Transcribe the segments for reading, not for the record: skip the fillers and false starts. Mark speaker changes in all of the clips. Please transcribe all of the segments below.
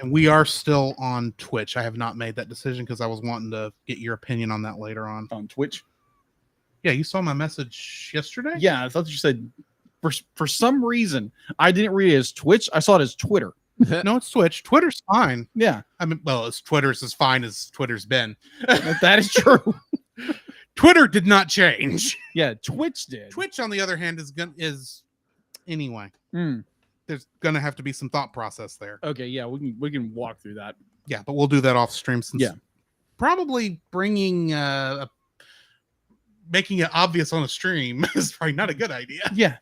Speaker 1: And we are still on Twitch. I have not made that decision because I was wanting to get your opinion on that later on.
Speaker 2: On Twitch?
Speaker 1: Yeah, you saw my message yesterday?
Speaker 2: Yeah, I thought you said for some reason I didn't read it as Twitch. I saw it as Twitter.
Speaker 1: No, it's Twitch. Twitter's fine.
Speaker 2: Yeah.
Speaker 1: I mean, well, Twitter's as fine as Twitter's been.
Speaker 2: That is true.
Speaker 1: Twitter did not change.
Speaker 2: Yeah, Twitch did.
Speaker 1: Twitch, on the other hand, is anyway.
Speaker 2: Mm.
Speaker 1: There's gonna have to be some thought process there.
Speaker 2: Okay, yeah, we can walk through that.
Speaker 1: Yeah, but we'll do that off stream since
Speaker 2: Yeah.
Speaker 1: probably bringing making it obvious on a stream is probably not a good idea.
Speaker 2: Yeah.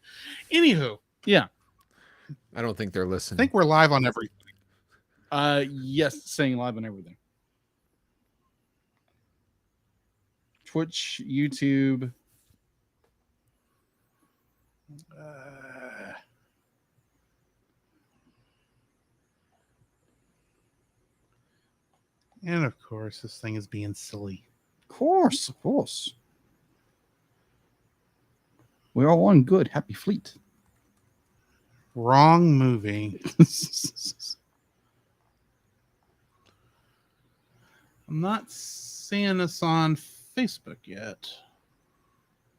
Speaker 1: Anywho.
Speaker 2: Yeah.
Speaker 3: I don't think they're
Speaker 1: I
Speaker 3: listening.
Speaker 1: think we're live on everything.
Speaker 2: Yes, saying live on everything. Twitch, YouTube.
Speaker 1: And of course, this thing is being silly.
Speaker 2: Of course. We're all one good, happy fleet.
Speaker 1: Wrong movie. I'm not seeing this on Facebook yet,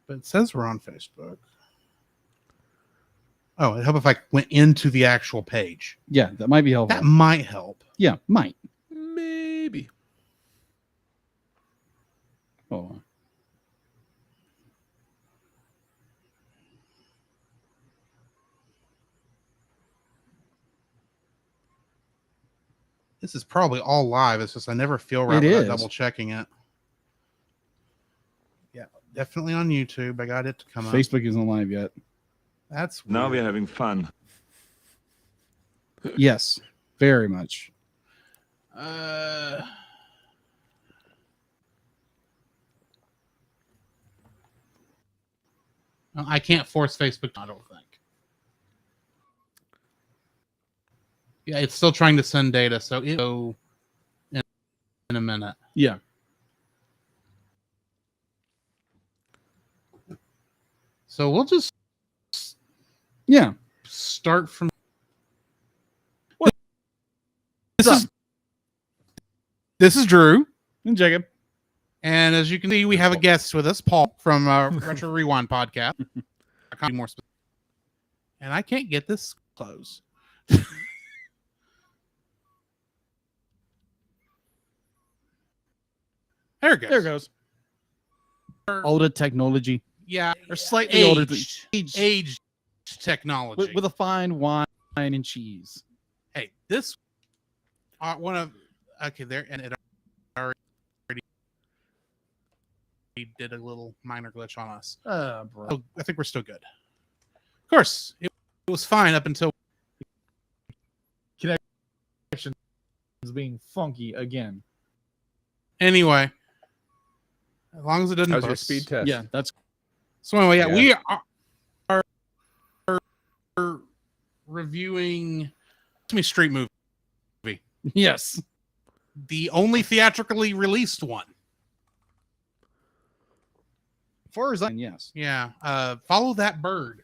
Speaker 1: but it says we're on Facebook. Oh, it'd help if I went into the actual page.
Speaker 2: Yeah, that might be helpful.
Speaker 1: That might help.
Speaker 2: Yeah, might.
Speaker 3: Maybe.
Speaker 2: Oh.
Speaker 1: This is probably all live. It's just I never feel right
Speaker 2: It
Speaker 1: without
Speaker 2: is.
Speaker 1: double checking it. Yeah, definitely on YouTube. I got it to come up.
Speaker 2: Facebook isn't live yet.
Speaker 1: That's
Speaker 4: Now
Speaker 1: weird.
Speaker 4: we're having fun.
Speaker 2: Yes, very much.
Speaker 1: I can't force Facebook. I don't think. Yeah, it's still trying to send data, so it'll go in a minute.
Speaker 2: Yeah.
Speaker 1: So we'll just
Speaker 2: Yeah.
Speaker 1: start from. This is Drew.
Speaker 2: And Jacob.
Speaker 1: And as you can see, we have a guest with us, Paul from Retro Rewind Podcast. I can't be more specific. And I can't get this closed. There it goes.
Speaker 2: There it goes. Older technology.
Speaker 1: Yeah,
Speaker 2: Or slightly older.
Speaker 1: aged technology.
Speaker 2: With a fine wine and cheese.
Speaker 1: Hey, this one of there, and it already did a little minor glitch on us.
Speaker 2: Bro.
Speaker 1: So I think we're still good. Of course, it was fine up until
Speaker 2: Connections being funky again.
Speaker 1: anyway. As long as it doesn't
Speaker 3: How's your
Speaker 1: bust.
Speaker 3: speed test?
Speaker 2: Yeah, that's
Speaker 1: So anyway,
Speaker 3: Yeah.
Speaker 1: we are reviewing Sesame Street movie,
Speaker 2: yes.
Speaker 1: the only theatrically released one.
Speaker 2: Far as I yes.
Speaker 1: Yeah, Follow That Bird.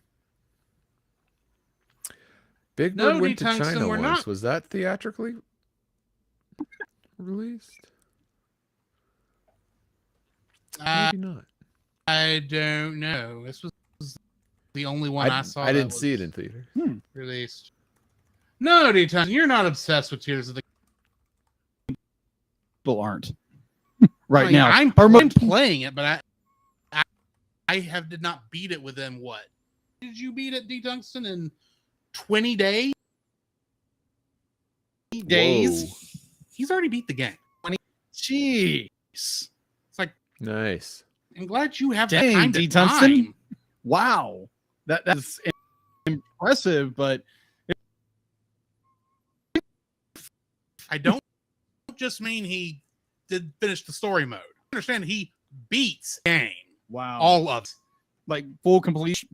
Speaker 3: Big
Speaker 1: No,
Speaker 3: Bird went to
Speaker 1: D-Tungsten,
Speaker 3: China
Speaker 1: we're
Speaker 3: once.
Speaker 1: not.
Speaker 3: Was that theatrically released? Maybe not.
Speaker 1: I don't know. This was the only one I saw.
Speaker 3: I didn't see it in theater.
Speaker 1: Released. No, D-Tungsten, you're not obsessed with Tears of the
Speaker 2: People aren't. Right
Speaker 1: I mean,
Speaker 2: now.
Speaker 1: I'm playing it, but I did not beat it within what? Did you beat it, D-Tungsten, in 20 days?
Speaker 2: Days.
Speaker 3: Whoa.
Speaker 1: He's already beat the game.
Speaker 2: Jeez.
Speaker 1: It's like,
Speaker 3: Nice.
Speaker 1: I'm glad you have that
Speaker 2: Dang,
Speaker 1: kind of
Speaker 2: D-Tungsten.
Speaker 1: time.
Speaker 2: Wow. That's impressive, but
Speaker 1: I don't just mean he did finish the story mode. I understand he beats the game.
Speaker 2: wow.
Speaker 1: All of it,
Speaker 2: like full completions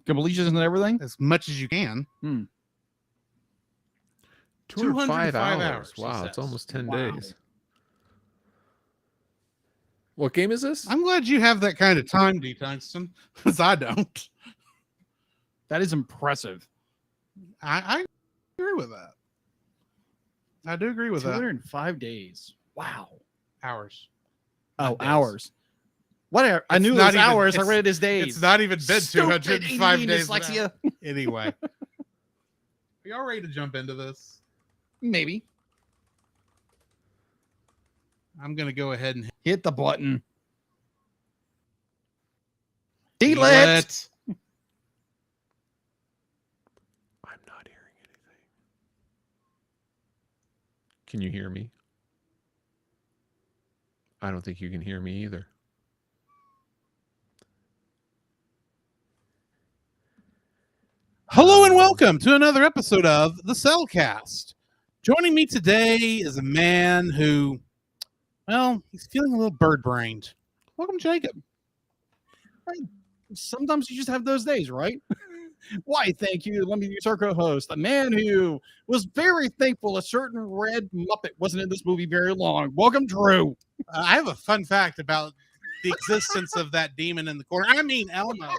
Speaker 2: and everything.
Speaker 1: as much as you can.
Speaker 3: 205
Speaker 1: 205
Speaker 3: hours.
Speaker 1: hours, he
Speaker 3: Wow, it's
Speaker 1: says.
Speaker 3: almost 10
Speaker 2: Wow.
Speaker 3: days. What game is this?
Speaker 1: I'm glad you have that kind of time, D-Tungsten, because I don't.
Speaker 2: That is impressive.
Speaker 1: I agree with that. I do agree with that.
Speaker 2: 205 days. Wow.
Speaker 1: Hours.
Speaker 2: Oh,
Speaker 1: Not days.
Speaker 2: hours. Whatever. I
Speaker 1: It's
Speaker 2: knew it
Speaker 1: not
Speaker 2: was
Speaker 1: even-
Speaker 2: hours. I
Speaker 1: it's-
Speaker 2: read it as days.
Speaker 1: It's not even been
Speaker 2: Stupid
Speaker 1: 205
Speaker 2: ADD
Speaker 1: days.
Speaker 2: dyslexia.
Speaker 1: Anyway. Are y'all ready to jump into this?
Speaker 2: Maybe.
Speaker 1: I'm going to go ahead and
Speaker 2: Hit the button.
Speaker 1: delete.
Speaker 2: Delete.
Speaker 3: I'm not hearing anything. Can you hear me? I don't think you can hear me either.
Speaker 1: Hello and welcome to another episode of the Cellcast. Joining me today is a man who, well, he's feeling a little bird-brained. Welcome, Jacob.
Speaker 2: Sometimes you just have those days, right? Why, thank you. Let me be your co-host. A man who was very thankful a certain red Muppet wasn't in this movie very long. Welcome, Drew.
Speaker 1: I have a fun fact about the existence of that demon in the corner. I mean, Elmo.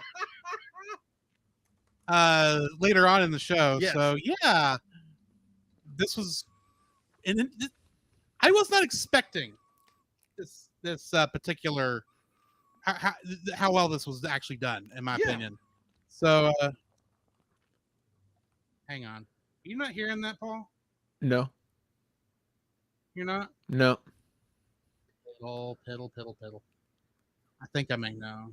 Speaker 1: Later on in the show.
Speaker 2: Yes.
Speaker 1: So, yeah, this was, and I was not expecting this particular, how well this was actually done, in my opinion. So, hang on. Are you not hearing that, Paul?
Speaker 3: No.
Speaker 1: You're not?
Speaker 3: No.
Speaker 1: Piddle. I think I may know.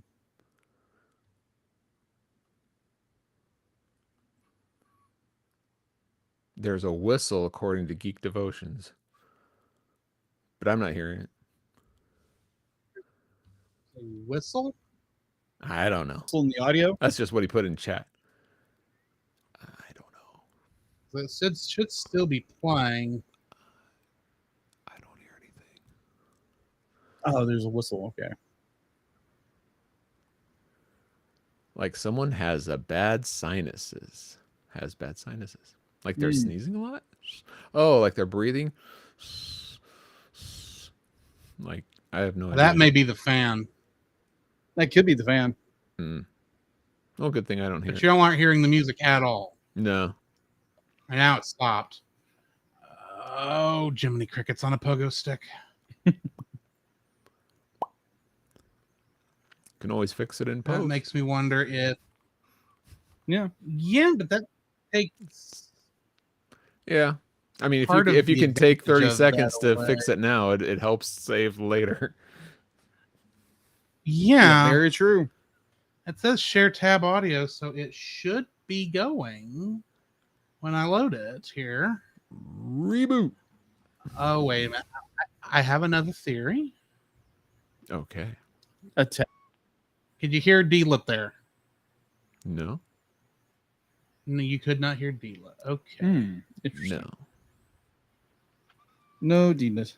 Speaker 3: There's a whistle according to Geek Devotions. But I'm not hearing it.
Speaker 1: A whistle?
Speaker 3: I don't know.
Speaker 2: Still in the audio.
Speaker 3: That's just what he put in chat. I don't know.
Speaker 1: It should still be playing.
Speaker 3: I don't hear anything.
Speaker 2: Oh, there's a whistle. Okay.
Speaker 3: Like someone has bad sinuses. Like they're sneezing a lot? Oh, like they're breathing? Like, I have no idea.
Speaker 1: That may be the fan.
Speaker 2: That could be the fan.
Speaker 3: Oh, good thing I don't hear
Speaker 1: But
Speaker 3: it.
Speaker 1: you aren't hearing the music at all.
Speaker 3: No.
Speaker 1: And now it stopped. Oh, Jiminy Crickets on a pogo stick.
Speaker 3: Can always fix it in
Speaker 1: That
Speaker 3: post.
Speaker 1: makes me wonder if...
Speaker 2: Yeah.
Speaker 1: Yeah, but that takes...
Speaker 3: Yeah. I mean,
Speaker 1: Part of
Speaker 3: if you
Speaker 1: the
Speaker 3: can take 30
Speaker 1: advantage of
Speaker 3: seconds
Speaker 2: that
Speaker 3: to fix it now, it helps save later.
Speaker 1: Yeah.
Speaker 2: Very true.
Speaker 1: It says share tab audio, so it should be going when I load it here.
Speaker 3: Reboot.
Speaker 1: Oh, wait a minute. I have another theory.
Speaker 3: Okay.
Speaker 2: Attack.
Speaker 1: Could you hear D-Lip there?
Speaker 3: No.
Speaker 1: No, you could not hear D-Lip. Okay.
Speaker 2: Interesting.
Speaker 3: No.
Speaker 2: No, Demas.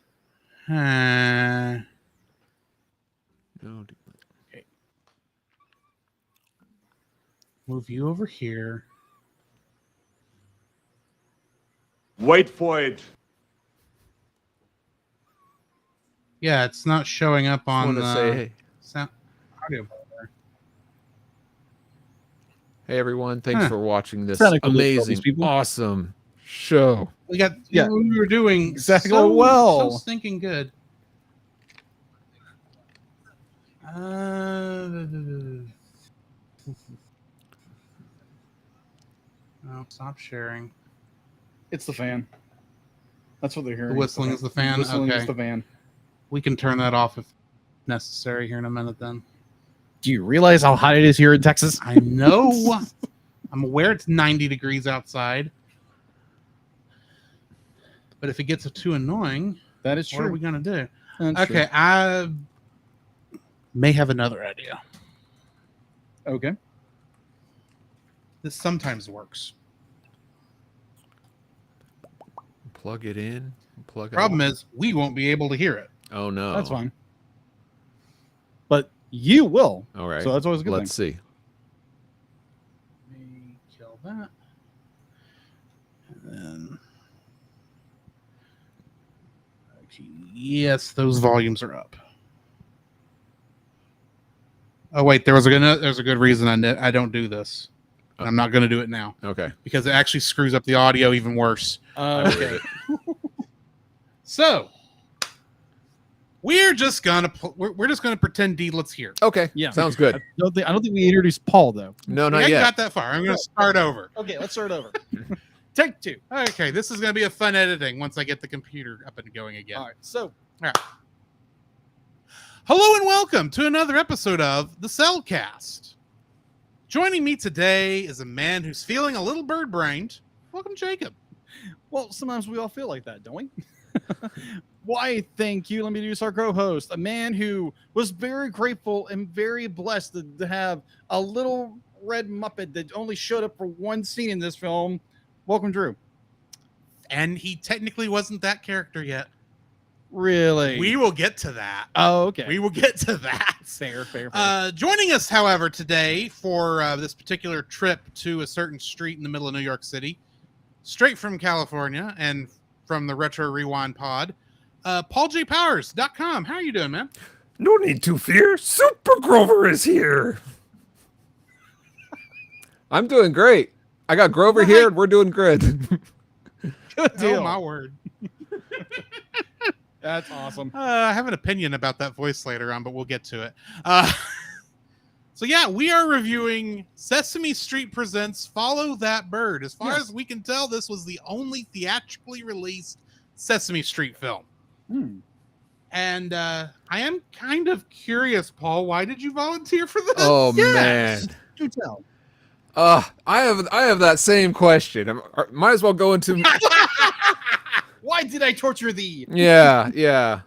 Speaker 3: No.
Speaker 1: Move you over here.
Speaker 4: Wait for it.
Speaker 1: Yeah, it's not showing up
Speaker 3: I
Speaker 1: on
Speaker 3: want to
Speaker 1: the
Speaker 3: say, hey.
Speaker 1: sound audio bar.
Speaker 3: Hey, everyone. Thanks for watching this
Speaker 2: Sounded cool to all these
Speaker 3: amazing,
Speaker 2: people.
Speaker 3: awesome show.
Speaker 1: We got,
Speaker 2: Yeah.
Speaker 1: we were doing
Speaker 2: Exactly
Speaker 1: so
Speaker 2: well.
Speaker 1: so stinking good. No, stop sharing.
Speaker 2: It's the fan. That's what they're hearing.
Speaker 1: The whistling is the fan?
Speaker 2: Whistling
Speaker 1: Okay.
Speaker 2: is the fan.
Speaker 1: We can turn that off if necessary here in a minute then.
Speaker 2: Do you realize how hot it is here in Texas?
Speaker 1: I know. I'm aware it's 90 degrees outside. But if it gets too annoying,
Speaker 2: That is
Speaker 1: what are
Speaker 2: true.
Speaker 1: we going to do?
Speaker 2: That's
Speaker 1: Okay, I may have another idea.
Speaker 2: true. Okay.
Speaker 1: This sometimes works.
Speaker 3: Plug it in. Plug it
Speaker 1: Problem
Speaker 3: out.
Speaker 1: is, we won't be able to hear it.
Speaker 3: Oh, no.
Speaker 2: That's fine. But you will.
Speaker 3: All right.
Speaker 2: So that's always a good
Speaker 3: Let's see.
Speaker 1: Let me kill that. And then... Okay, yes, those volumes are up. Oh, wait, there's a good reason I don't do this. And I'm not going to do it now
Speaker 3: Okay.
Speaker 1: because it actually screws up the audio even worse.
Speaker 3: I believe
Speaker 2: Okay.
Speaker 3: it.
Speaker 1: So we're just gonna pretend Deedlet's here.
Speaker 3: Okay.
Speaker 2: Yeah.
Speaker 3: Sounds good.
Speaker 2: I don't think we introduced Paul though.
Speaker 3: No,
Speaker 1: We
Speaker 3: not
Speaker 1: ain't
Speaker 3: yet.
Speaker 1: got that far. I'm gonna start over.
Speaker 2: Okay, let's start over. Take 2.
Speaker 1: Okay, this is gonna be a fun editing once I get the computer up and going again.
Speaker 2: All right. So
Speaker 1: Hello and welcome to another episode of the Cellcast. Joining me today is a man who's feeling a little bird-brained. Welcome, Jacob.
Speaker 2: well, sometimes we all feel like that, don't we? Why, thank you. Let me introduce our co-host, a man who was very grateful and very blessed to have a little red Muppet that only showed up for one scene in this film. Welcome, Drew.
Speaker 1: And he technically wasn't that character yet.
Speaker 2: Really?
Speaker 1: We will get to that.
Speaker 2: Oh, okay.
Speaker 1: We will get to that.
Speaker 2: Fair.
Speaker 1: Joining us, however, today for this particular trip to a certain street in the middle of New York City, straight from California and from the Retro Rewind Pod, PaulJPowers.com. How are you doing, man?
Speaker 5: No need to fear. Super Grover is here.
Speaker 3: I'm doing great. I got Grover
Speaker 1: Right.
Speaker 3: here, and we're doing good.
Speaker 2: Good deal.
Speaker 1: Oh, my word.
Speaker 2: That's awesome.
Speaker 1: I have an opinion about that voice later on, but we'll get to it. So yeah, we are reviewing Sesame Street Presents Follow That Bird. As far as we can tell, this was the only theatrically released Sesame Street film. And I am kind of curious, Paul, why did you volunteer for this?
Speaker 3: Oh
Speaker 2: Yes.
Speaker 3: man.
Speaker 2: Do tell.
Speaker 3: I have that same question. Might as well go into
Speaker 2: Why did I torture thee?
Speaker 3: yeah.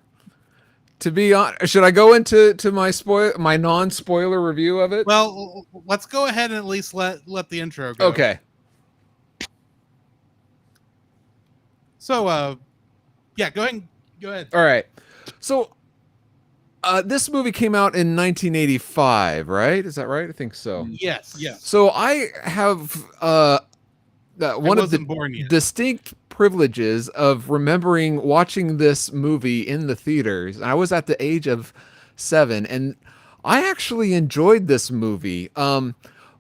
Speaker 3: To be honest, should I go into my non-spoiler review of it?
Speaker 1: Well, let's go ahead and at least let the intro go.
Speaker 3: Okay.
Speaker 1: So yeah, go ahead.
Speaker 3: All right. So this movie came out in 1985, right? Is that right? I think so.
Speaker 1: Yes.
Speaker 3: So I have one of the
Speaker 1: wasn't born yet.
Speaker 3: distinct privileges of remembering watching this movie in the theaters. I was at the age of 7, and I actually enjoyed this movie,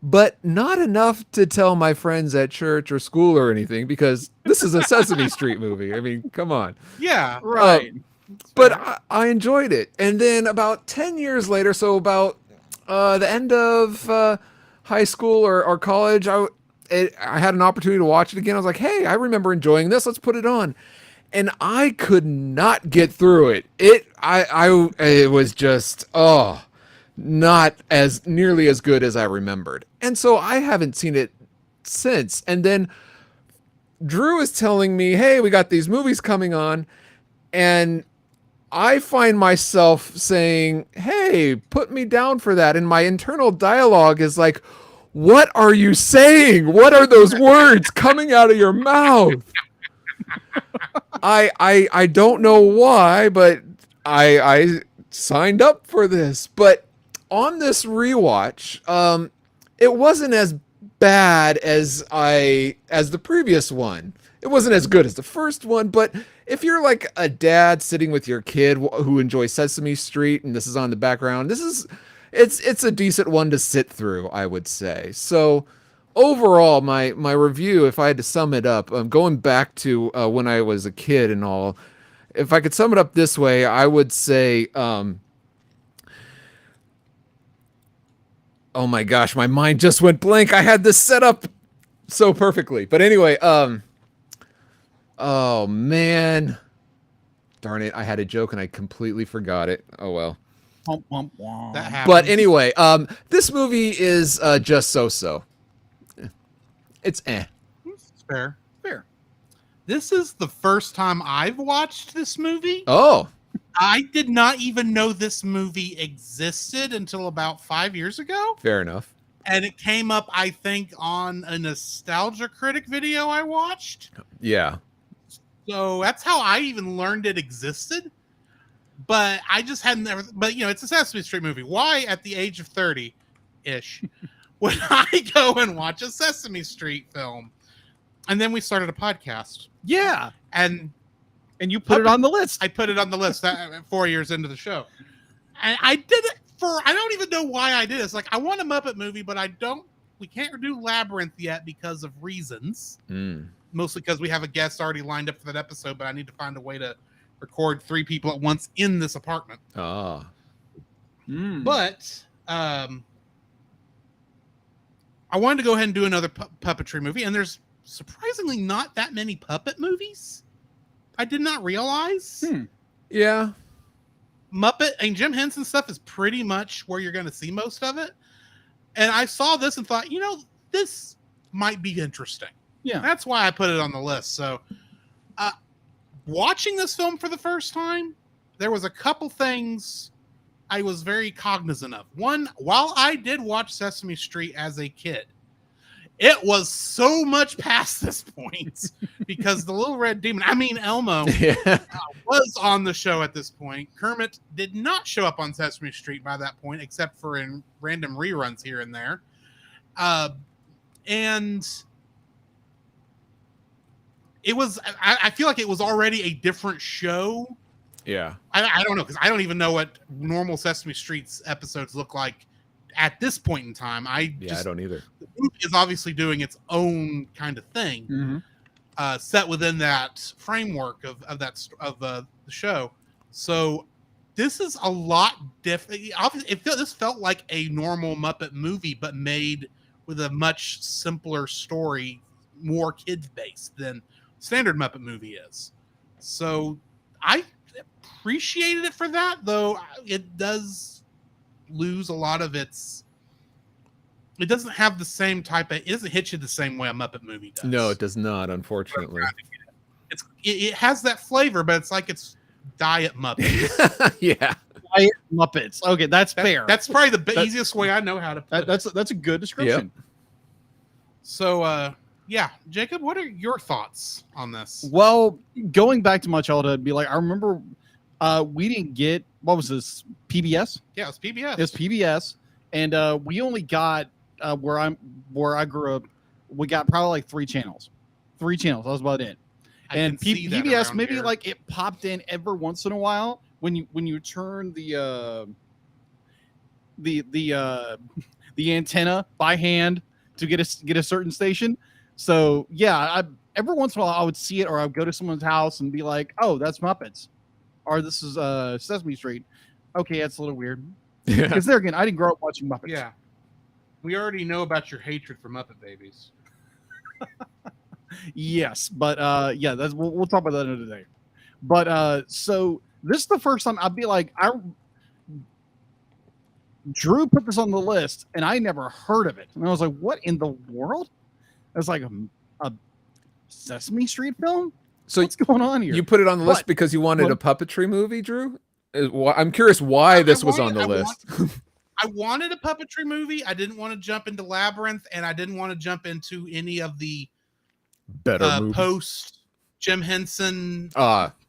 Speaker 3: but not enough to tell my friends at church or school or anything, because this is a Sesame Street movie. I mean, come on.
Speaker 1: Yeah.
Speaker 2: Right.
Speaker 3: But I enjoyed it. And then about 10 years later, so about the end of high school or college, I had an opportunity to watch it again. I was like, hey, I remember enjoying this. Let's put it on. And I could not get through it. It was just, not as nearly as good as I remembered. And so I haven't seen it since. And then Drew is telling me, hey, we got these movies coming on. And I find myself saying, hey, put me down for that. And my internal dialogue is like, what are you saying? What are those words coming out of your mouth? I don't know why, but I signed up for this. But on this rewatch, it wasn't as bad as the previous one. It wasn't as good as the first one, but if you're like a dad sitting with your kid who enjoys Sesame Street and this is on the background, it's a decent one to sit through, I would say. So overall, my review, if I had to sum it up, going back to when I was a kid and all, if I could sum it up this way, I would say, oh my gosh, my mind just went blank. I had this set up so perfectly. But anyway, oh man, darn it, I had a joke and I completely forgot it. Oh well.
Speaker 1: That happens.
Speaker 3: But anyway, this movie is just so. It's
Speaker 1: It's fair. This is the first time I've watched this movie.
Speaker 3: Oh,
Speaker 1: I did not even know this movie existed until about 5 years ago.
Speaker 3: fair enough.
Speaker 1: And it came up, I think, on a Nostalgia Critic video I watched.
Speaker 3: Yeah.
Speaker 1: So that's how I even learned it existed. But I just hadn't ever. But, it's a Sesame Street movie. Why, at the age of 30-ish, would I go and watch a Sesame Street film? And then we started a podcast.
Speaker 2: Yeah.
Speaker 1: And
Speaker 2: you put it on the list.
Speaker 1: I put it on the list 4 years into the show. And I did it I don't even know why I did it. It's like, I want a Muppet movie, but we can't do Labyrinth yet because of reasons. Mostly because we have a guest already lined up for that episode, but I need to find a way to record 3 people at once in this apartment.
Speaker 3: Ah.
Speaker 1: But I wanted to go ahead and do another puppetry movie, and there's surprisingly not that many puppet movies. I did not realize.
Speaker 3: Yeah.
Speaker 1: Muppet and Jim Henson stuff is pretty much where you're going to see most of it. And I saw this and thought, this might be interesting.
Speaker 2: Yeah.
Speaker 1: That's why I put it on the list. So watching this film for the first time, there was a couple things I was very cognizant of. One, while I did watch Sesame Street as a kid, it was so much past this point because the Little Red Demon, Elmo, was on the show at this point. Kermit did not show up on Sesame Street by that point, except for in random reruns here and there. And it was, I feel like it was already a different show.
Speaker 3: Yeah.
Speaker 1: I don't know, because I don't even know what normal Sesame Street's episodes look like at this point in time. I
Speaker 3: don't either.
Speaker 1: The movie is obviously doing its own kind of thing, set within that framework of the show. So this is a lot different. This felt like a normal Muppet movie, but made with a much simpler story, more kids based than standard Muppet movie is. So I appreciated it for that, though it does lose a lot of its. It doesn't have the same type of. It doesn't hit you the same way a Muppet movie does.
Speaker 3: No, it does not. Unfortunately,
Speaker 1: it has that flavor, but it's like it's Diet Muppets.
Speaker 3: Yeah,
Speaker 2: Diet Muppets. Okay, that's fair.
Speaker 1: That's probably the easiest way I know how to put it.
Speaker 2: That's a good description.
Speaker 3: Yep.
Speaker 1: So, yeah, Jacob, what are your thoughts on this?
Speaker 2: Well, going back to my childhood, I remember we didn't get, what was this, PBS?
Speaker 1: Yeah, it's PBS.
Speaker 2: It's PBS, and we only got where I grew up. We got probably like 3 channels. 3 channels. That was about it. And PBS maybe
Speaker 1: here.
Speaker 2: like it popped in every once in a while when you turn the antenna by hand to get a certain station. So yeah, every once in a while I would see it, or I'd go to someone's house and be like, "Oh, that's Muppets," or "This is Sesame Street." Okay, that's a little weird because there again, I didn't grow up watching Muppets.
Speaker 1: Yeah, we already know about your hatred for Muppet Babies.
Speaker 2: Yes, but yeah, we'll talk about that another day. But so this is the first time I'd be like, Drew put this on the list, and I never heard of it, and I was like, "What in the world?" It was like a Sesame Street film.
Speaker 3: So
Speaker 2: what's going on here?
Speaker 3: You put it on the list because you wanted a puppetry movie, Drew? I'm curious why this was on the list.
Speaker 1: I wanted a puppetry movie. I didn't want to jump into Labyrinth, and I didn't want to jump into any of the
Speaker 3: better
Speaker 1: post Jim Henson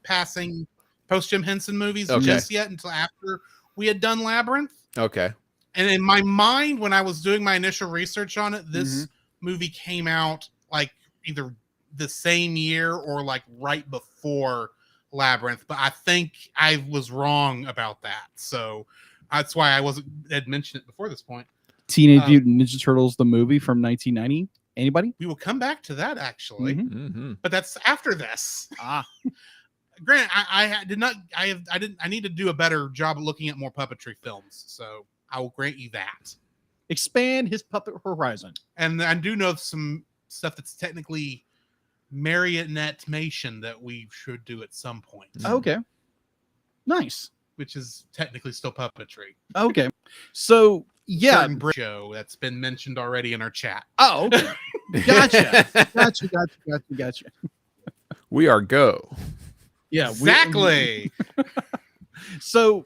Speaker 1: passing post Jim Henson movies just yet until after we had done Labyrinth.
Speaker 3: Okay.
Speaker 1: And in my mind, when I was doing my initial research on it, this movie came out like either the same year or like right before Labyrinth, but I think I was wrong about that. So that's why I had mentioned it before this point.
Speaker 2: Teenage Mutant Ninja Turtles, the movie from 1990. Anybody?
Speaker 1: We will come back to that actually, but that's after this. Grant, I need to do a better job of looking at more puppetry films, so I will grant you that.
Speaker 2: Expand his puppet horizon.
Speaker 1: And I do know some stuff that's technically marionette-mation that we should do at some point.
Speaker 2: Okay. Nice.
Speaker 1: Which is technically still puppetry.
Speaker 2: Okay. So, yeah.
Speaker 1: Show that's been mentioned already in our chat.
Speaker 2: Oh, okay. Gotcha.
Speaker 3: We are go.
Speaker 2: Yeah.
Speaker 1: Exactly.
Speaker 2: So,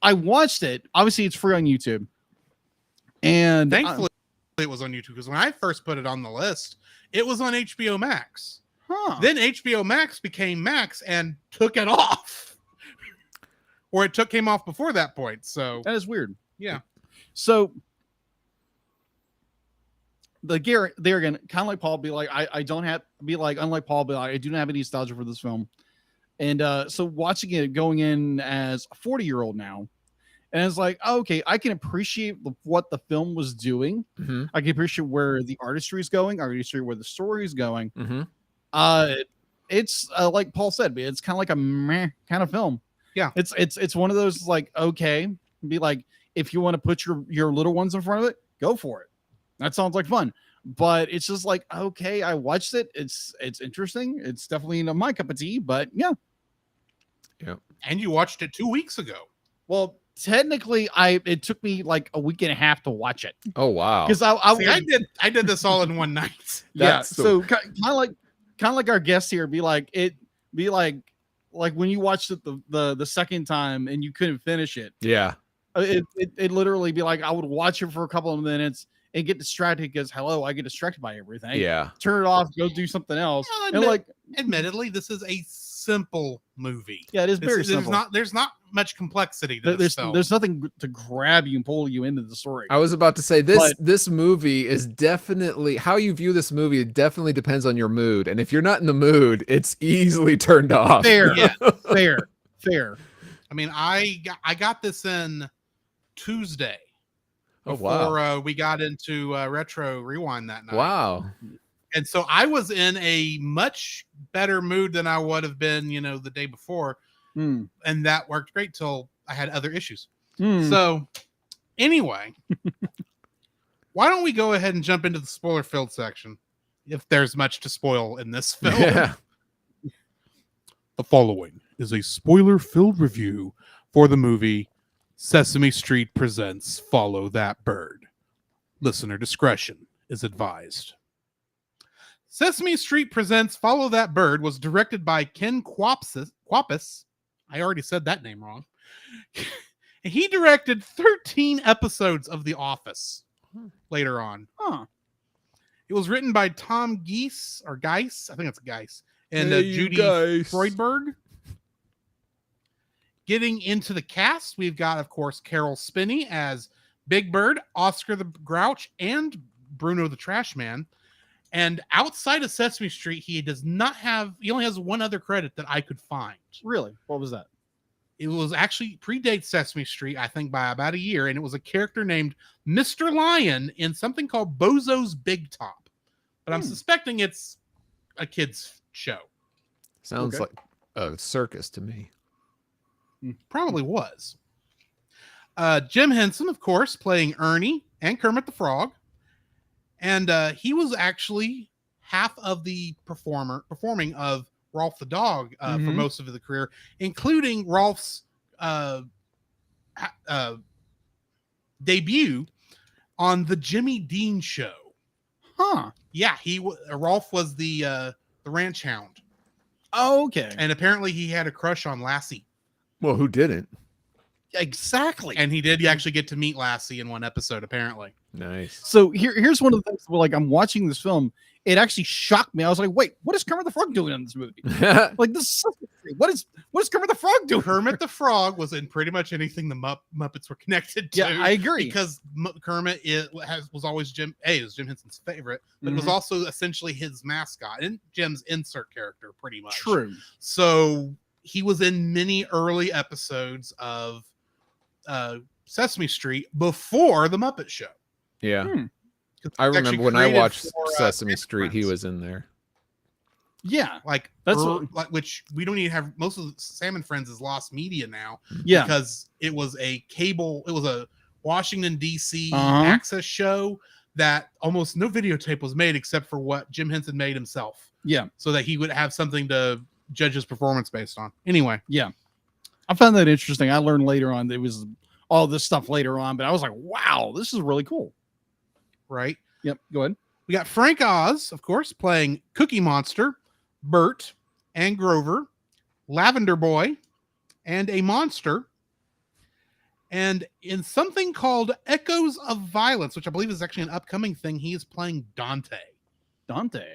Speaker 2: I watched it. Obviously, it's free on YouTube. And
Speaker 1: thankfully, it was on YouTube because when I first put it on the list, it was on HBO Max. Then HBO Max became Max and took it off, or it came off before that point. So
Speaker 2: that is weird.
Speaker 1: Yeah.
Speaker 2: So there again, kind of like Paul, be like, I don't have be like, unlike Paul, be like, I do not have any nostalgia for this film. And so watching it, going in as a 40-year-old now. And it's like, okay, I can appreciate what the film was doing. I can appreciate where the artistry is going. I can appreciate where the story is going. it's like Paul said, it's kind of like a meh kind of film.
Speaker 1: Yeah.
Speaker 2: It's one of those like, okay, be like, if you want to put your little ones in front of it, go for it. That sounds like fun. But it's just like, okay, I watched it. It's interesting. It's definitely not my cup of tea, but yeah.
Speaker 1: And you watched it 2 weeks ago.
Speaker 2: Well, technically, it took me like a week and a half to watch it.
Speaker 3: Oh wow.
Speaker 2: Because
Speaker 1: I did this all in one night.
Speaker 2: Yeah.
Speaker 3: That's
Speaker 2: So kind of like our guest here, be like when you watched it the second time and you couldn't finish it.
Speaker 3: Yeah.
Speaker 2: It literally be like I would watch it for a couple of minutes and get distracted because I get distracted by everything.
Speaker 3: Yeah.
Speaker 2: Turn it off, go do something else.
Speaker 1: Well, admittedly, this is a simple movie.
Speaker 2: Yeah, it is very simple.
Speaker 1: There's not much complexity to this film.
Speaker 2: There's nothing to grab you and pull you into the story.
Speaker 3: I was about to say this movie is definitely how you view this movie. It definitely depends on your mood, and if you're not in the mood, it's easily turned off.
Speaker 2: Fair,
Speaker 1: Yeah.
Speaker 2: fair.
Speaker 1: I mean, I got this in Tuesday before
Speaker 3: Oh wow!
Speaker 1: we got into Retro Rewind that night.
Speaker 3: Wow.
Speaker 1: And so I was in a much better mood than I would have been, the day before. And that worked great till I had other issues. So anyway, why don't we go ahead and jump into the spoiler filled section if there's much to spoil in this film.
Speaker 3: Yeah.
Speaker 1: The following is a spoiler filled review for the movie Sesame Street Presents Follow That Bird. Listener discretion is advised. Sesame Street Presents Follow That Bird was directed by Ken Kwapis. I already said that name wrong. He directed 13 episodes of The Office later on.
Speaker 2: Huh.
Speaker 1: It was written by Tom Geis, I think it's Geis, and
Speaker 3: Hey, you
Speaker 1: Judy
Speaker 3: guys.
Speaker 1: Freudberg. Getting into the cast, we've got, of course, Carol Spinney as Big Bird, Oscar the Grouch, and Bruno the Trash Man. And outside of Sesame Street, he only has one other credit that I could find.
Speaker 2: Really? What was that?
Speaker 1: It was actually predates Sesame Street, I think, by about a year, and it was a character named Mr. Lion in something called Bozo's Big Top. But I'm suspecting it's a kid's show.
Speaker 3: Sounds
Speaker 2: Okay.
Speaker 3: like a circus to me.
Speaker 1: Probably was. Jim Henson, of course, playing Ernie and Kermit the Frog. And he was actually half of the performing of Rolf the Dog for most of the career, including Rolf's debut on the Jimmy Dean Show.
Speaker 2: Huh.
Speaker 1: Yeah, Rolf was the ranch hound,
Speaker 2: Oh, okay.
Speaker 1: and apparently he had a crush on Lassie.
Speaker 3: Well, who didn't?
Speaker 2: Exactly.
Speaker 1: And he did actually get to meet Lassie in one episode, apparently.
Speaker 3: Nice.
Speaker 2: So here's one of the things where, like, I'm watching this film. It actually shocked me. I was like, wait, what is Kermit the Frog doing in this movie? Like, this is what is Kermit the Frog doing?
Speaker 1: Kermit the Frog was in pretty much anything the Muppets were connected to.
Speaker 2: Yeah, I agree.
Speaker 1: Because Kermit was always Jim Henson's favorite, but it was also essentially his mascot and Jim's insert character, pretty much.
Speaker 2: True.
Speaker 1: So he was in many early episodes of Sesame Street before the Muppet Show.
Speaker 3: Yeah.
Speaker 1: 'Cause
Speaker 3: I
Speaker 1: it's actually
Speaker 3: remember when I
Speaker 1: created
Speaker 3: watched
Speaker 1: for,
Speaker 3: Sesame
Speaker 1: Family
Speaker 3: Street, he
Speaker 1: Friends.
Speaker 3: was in there.
Speaker 2: Yeah.
Speaker 1: Like
Speaker 2: That's
Speaker 1: which we don't even have. Most of the Sam and Friends is lost media now.
Speaker 2: Yeah.
Speaker 1: Because it was a Washington DC
Speaker 2: Uh-huh.
Speaker 1: access show that almost no videotape was made except for what Jim Henson made himself,
Speaker 2: Yeah.
Speaker 1: so that he would have something to judge his performance based on. Anyway,
Speaker 2: Yeah. I found that interesting. I learned later on there was all this stuff later on, but I was like, wow, this is really cool.
Speaker 1: right.
Speaker 2: Yep. Go ahead.
Speaker 1: We got Frank Oz, of course, playing Cookie Monster, Bert, and Grover, Lavender Boy, and a monster. And in something called Echoes of Violence, which I believe is actually an upcoming thing, he is playing Dante.
Speaker 2: Dante.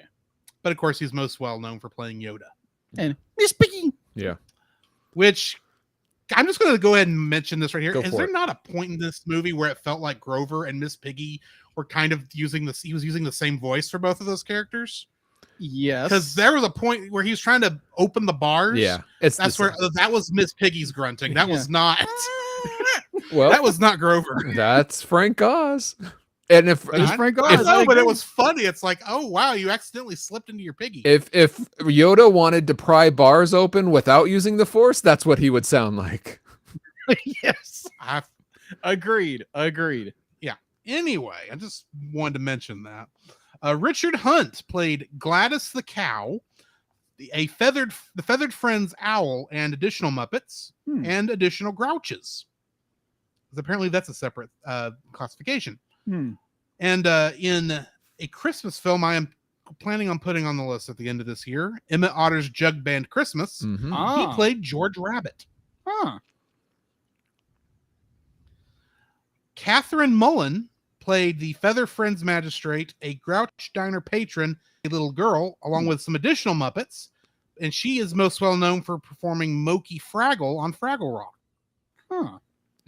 Speaker 1: But of course, he's most well known for playing Yoda.
Speaker 2: And Miss Piggy.
Speaker 3: Yeah.
Speaker 1: Which I'm just going to go ahead and mention this right here.
Speaker 3: Go
Speaker 1: Is
Speaker 3: for
Speaker 1: there
Speaker 3: it.
Speaker 1: not a point in this movie where it felt like Grover and Miss Piggy were kind of using this? He was using the same voice for both of those characters.
Speaker 2: Yes.
Speaker 1: Because there was a point where he was trying to open the bars.
Speaker 3: Yeah. It's
Speaker 1: That's
Speaker 3: the
Speaker 1: where
Speaker 3: same.
Speaker 1: that was Miss Piggy's grunting. That was not.
Speaker 3: Well,
Speaker 1: That was not Grover.
Speaker 3: that's Frank Oz. And if
Speaker 2: That is Frank
Speaker 1: I
Speaker 2: Oz.
Speaker 1: know, but it
Speaker 2: agree.
Speaker 1: was funny. It's like, oh wow, you accidentally slipped into your piggy.
Speaker 3: if Yoda wanted to pry bars open without using the Force, that's what he would sound like.
Speaker 2: Yes.
Speaker 1: I,
Speaker 2: Agreed.
Speaker 1: anyway, I just wanted to mention that. Richard Hunt played Gladys the cow, the Feathered Friends owl, and additional Muppets and additional Grouches. Because apparently that's a separate classification. And in a Christmas film, I am planning on putting on the list at the end of this year, Emmett Otter's Jug Band Christmas.
Speaker 3: Mhm.
Speaker 1: He played George Rabbit.
Speaker 2: Huh.
Speaker 1: Catherine Mullen played the Feather Friends magistrate, a Grouch Diner patron, a little girl, along with some additional Muppets. And she is most well known for performing Moki Fraggle on Fraggle Rock.
Speaker 2: Huh.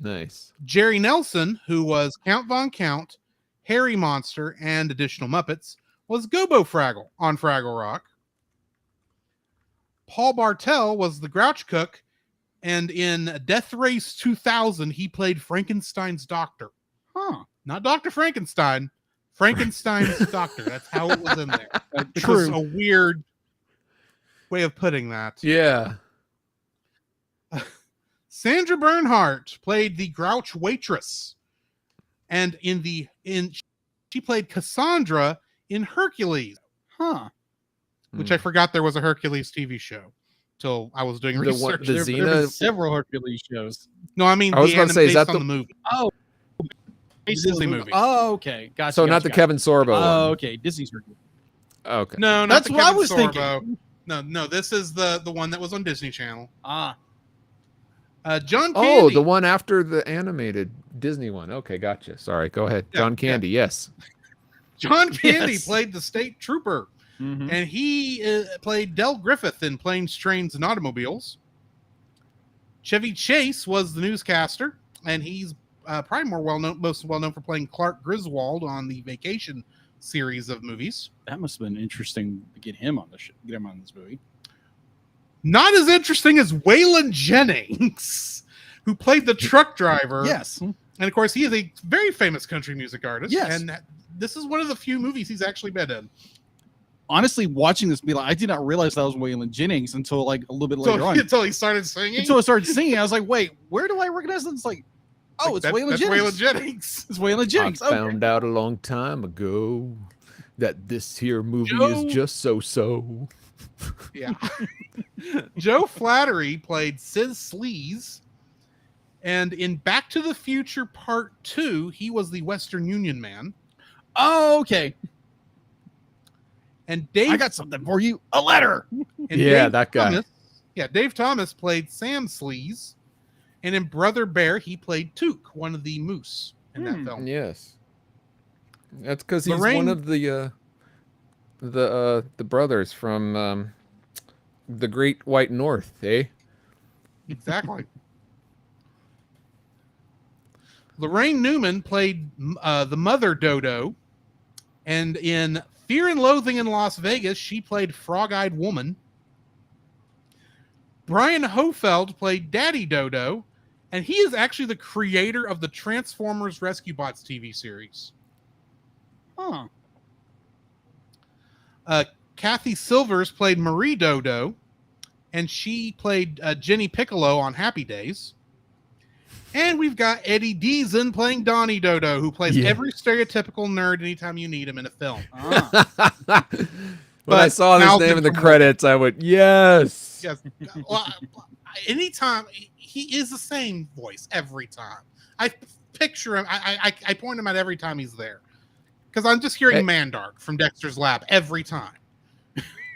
Speaker 3: Nice.
Speaker 1: Jerry Nelson, who was Count Von Count, Harry Monster, and additional Muppets, was Gobo Fraggle on Fraggle Rock. Paul Bartel was the Grouch Cook, and in Death Race 2000, he played Frankenstein's doctor.
Speaker 2: Huh.
Speaker 1: Not Dr. Frankenstein, Frankenstein's doctor. That's how it was in there. Which was a weird way of putting that.
Speaker 3: Yeah.
Speaker 1: Sandra Bernhardt played the Grouch waitress, and she played Cassandra in Hercules,
Speaker 2: Huh.
Speaker 1: which I forgot there was a Hercules TV show till I was doing
Speaker 3: The
Speaker 1: research.
Speaker 3: one- the
Speaker 2: There have
Speaker 3: Xena-
Speaker 2: been several Hercules shows.
Speaker 1: No, I mean
Speaker 3: I was
Speaker 1: the
Speaker 3: about to say, is
Speaker 1: based
Speaker 3: that
Speaker 1: on
Speaker 3: the-
Speaker 1: the movie.
Speaker 2: Oh.
Speaker 1: Disney movie.
Speaker 2: Oh, okay. Gotcha.
Speaker 3: So not the Kevin Sorbo
Speaker 2: Oh,
Speaker 3: one.
Speaker 2: okay. Disney's Hercules.
Speaker 3: Okay.
Speaker 1: No, not
Speaker 2: That's
Speaker 1: the
Speaker 2: what I
Speaker 1: Kevin
Speaker 2: was
Speaker 1: Sorbo.
Speaker 2: thinking.
Speaker 1: No, this is the one that was on Disney Channel.
Speaker 2: Ah.
Speaker 1: John
Speaker 3: Oh,
Speaker 1: Candy.
Speaker 3: the one after the animated Disney one. Okay, gotcha. Sorry, go ahead.
Speaker 1: Yeah,
Speaker 3: John Candy, yes.
Speaker 1: John Candy
Speaker 2: Yes.
Speaker 1: played the state trooper,
Speaker 2: Mhm.
Speaker 1: and he played Del Griffith in Planes, Trains, and Automobiles. Chevy Chase was the newscaster, and he's probably most well known for playing Clark Griswold on the Vacation series of movies.
Speaker 2: That must have been interesting to get him on this movie.
Speaker 1: Not as interesting as Waylon Jennings, who played the truck driver.
Speaker 2: Yes.
Speaker 1: And of course, he is a very famous country music artist.
Speaker 2: Yes.
Speaker 1: And this is one of the few movies he's actually been in.
Speaker 2: Honestly, watching this, I did not realize that was Waylon Jennings until like a little bit later on.
Speaker 1: Until he started singing.
Speaker 2: Until I started singing, I was like, "Wait, where do I recognize this?" It's like, "Oh, it's Waylon
Speaker 1: that's
Speaker 2: Jennings."
Speaker 1: Waylon Jennings.
Speaker 2: It's Waylon Jennings.
Speaker 3: I
Speaker 2: Okay.
Speaker 3: found out a long time ago that this here movie
Speaker 1: Joe-
Speaker 3: is just so.
Speaker 1: Yeah. Joe Flattery played Sis Sleaze. And in Back to the Future Part 2, he was the Western Union man.
Speaker 2: Oh, okay.
Speaker 1: And Dave
Speaker 2: I got something for you. A letter.
Speaker 1: and
Speaker 3: Yeah,
Speaker 1: Dave
Speaker 3: that guy.
Speaker 1: Thomas, Dave Thomas played Sam Sleaze. And in Brother Bear, he played Took, one of the moose in that film.
Speaker 3: Yes. That's because he's
Speaker 1: Lorraine-
Speaker 3: one of the brothers from the Great White North, eh?
Speaker 1: Exactly. Lorraine Newman played the mother Dodo, and in Fear and Loathing in Las Vegas, she played Frog-Eyed Woman. Brian Hofeld played Daddy Dodo, and he is actually the creator of the Transformers Rescue Bots TV series.
Speaker 2: Huh.
Speaker 1: Kathy Silvers played Marie Dodo, and she played Jenny Piccolo on Happy Days. And we've got Eddie Deason playing Donnie Dodo, who plays
Speaker 3: Yeah.
Speaker 1: every stereotypical nerd anytime you need him in a film.
Speaker 2: Ah.
Speaker 3: When I
Speaker 1: But
Speaker 3: saw his
Speaker 1: Malcolm
Speaker 3: name in the
Speaker 1: from-
Speaker 3: credits, I went, yes.
Speaker 1: Yes. Well, anytime he is the same voice every time. I picture him. I point him out every time he's there, because I'm just hearing
Speaker 3: Hey.
Speaker 1: Mandark from Dexter's Lab every time.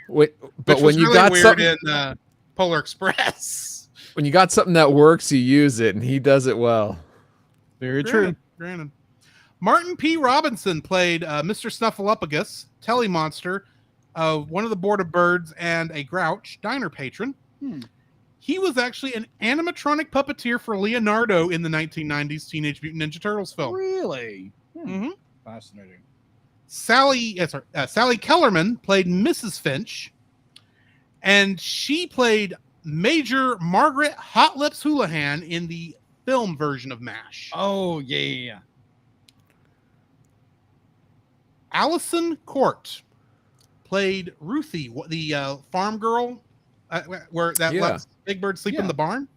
Speaker 3: Wait,
Speaker 1: Which
Speaker 3: but
Speaker 1: was
Speaker 3: when you
Speaker 1: really
Speaker 3: got
Speaker 1: weird
Speaker 3: something,
Speaker 1: in Polar Express.
Speaker 3: when you got something that works, you use it, and he does it well.
Speaker 2: Very true.
Speaker 1: Granted. Martin P. Robinson played Mr. Snuffleupagus, Telly Monster, one of the Board of Birds, and a Grouch diner patron. He was actually an animatronic puppeteer for Leonardo in the 1990s Teenage Mutant Ninja Turtles film.
Speaker 2: Really?
Speaker 1: Mhm.
Speaker 2: Fascinating.
Speaker 1: Sally Kellerman played Mrs. Finch, and she played Major Margaret Hot Lips Houlihan in the film version of MASH.
Speaker 2: Oh, yeah.
Speaker 1: Allison Court played Ruthie, the farm girl, where that
Speaker 3: Yeah.
Speaker 1: lets Big Bird sleep in
Speaker 2: Yeah.
Speaker 1: the barn.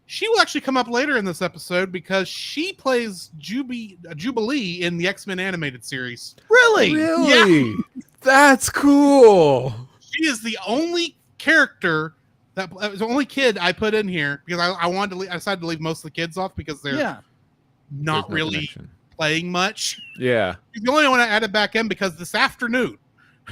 Speaker 1: She will actually come up later in this episode because she plays Jubilee in the X-Men animated series.
Speaker 2: Really?
Speaker 3: Really? That's cool.
Speaker 1: She is the only character that was the only kid I put in here because I wanted to. I decided to leave most of the kids off because they're
Speaker 2: Yeah.
Speaker 1: not
Speaker 3: There's no
Speaker 1: really
Speaker 3: connection.
Speaker 1: playing much.
Speaker 3: Yeah.
Speaker 1: She's the only one I added back in because this afternoon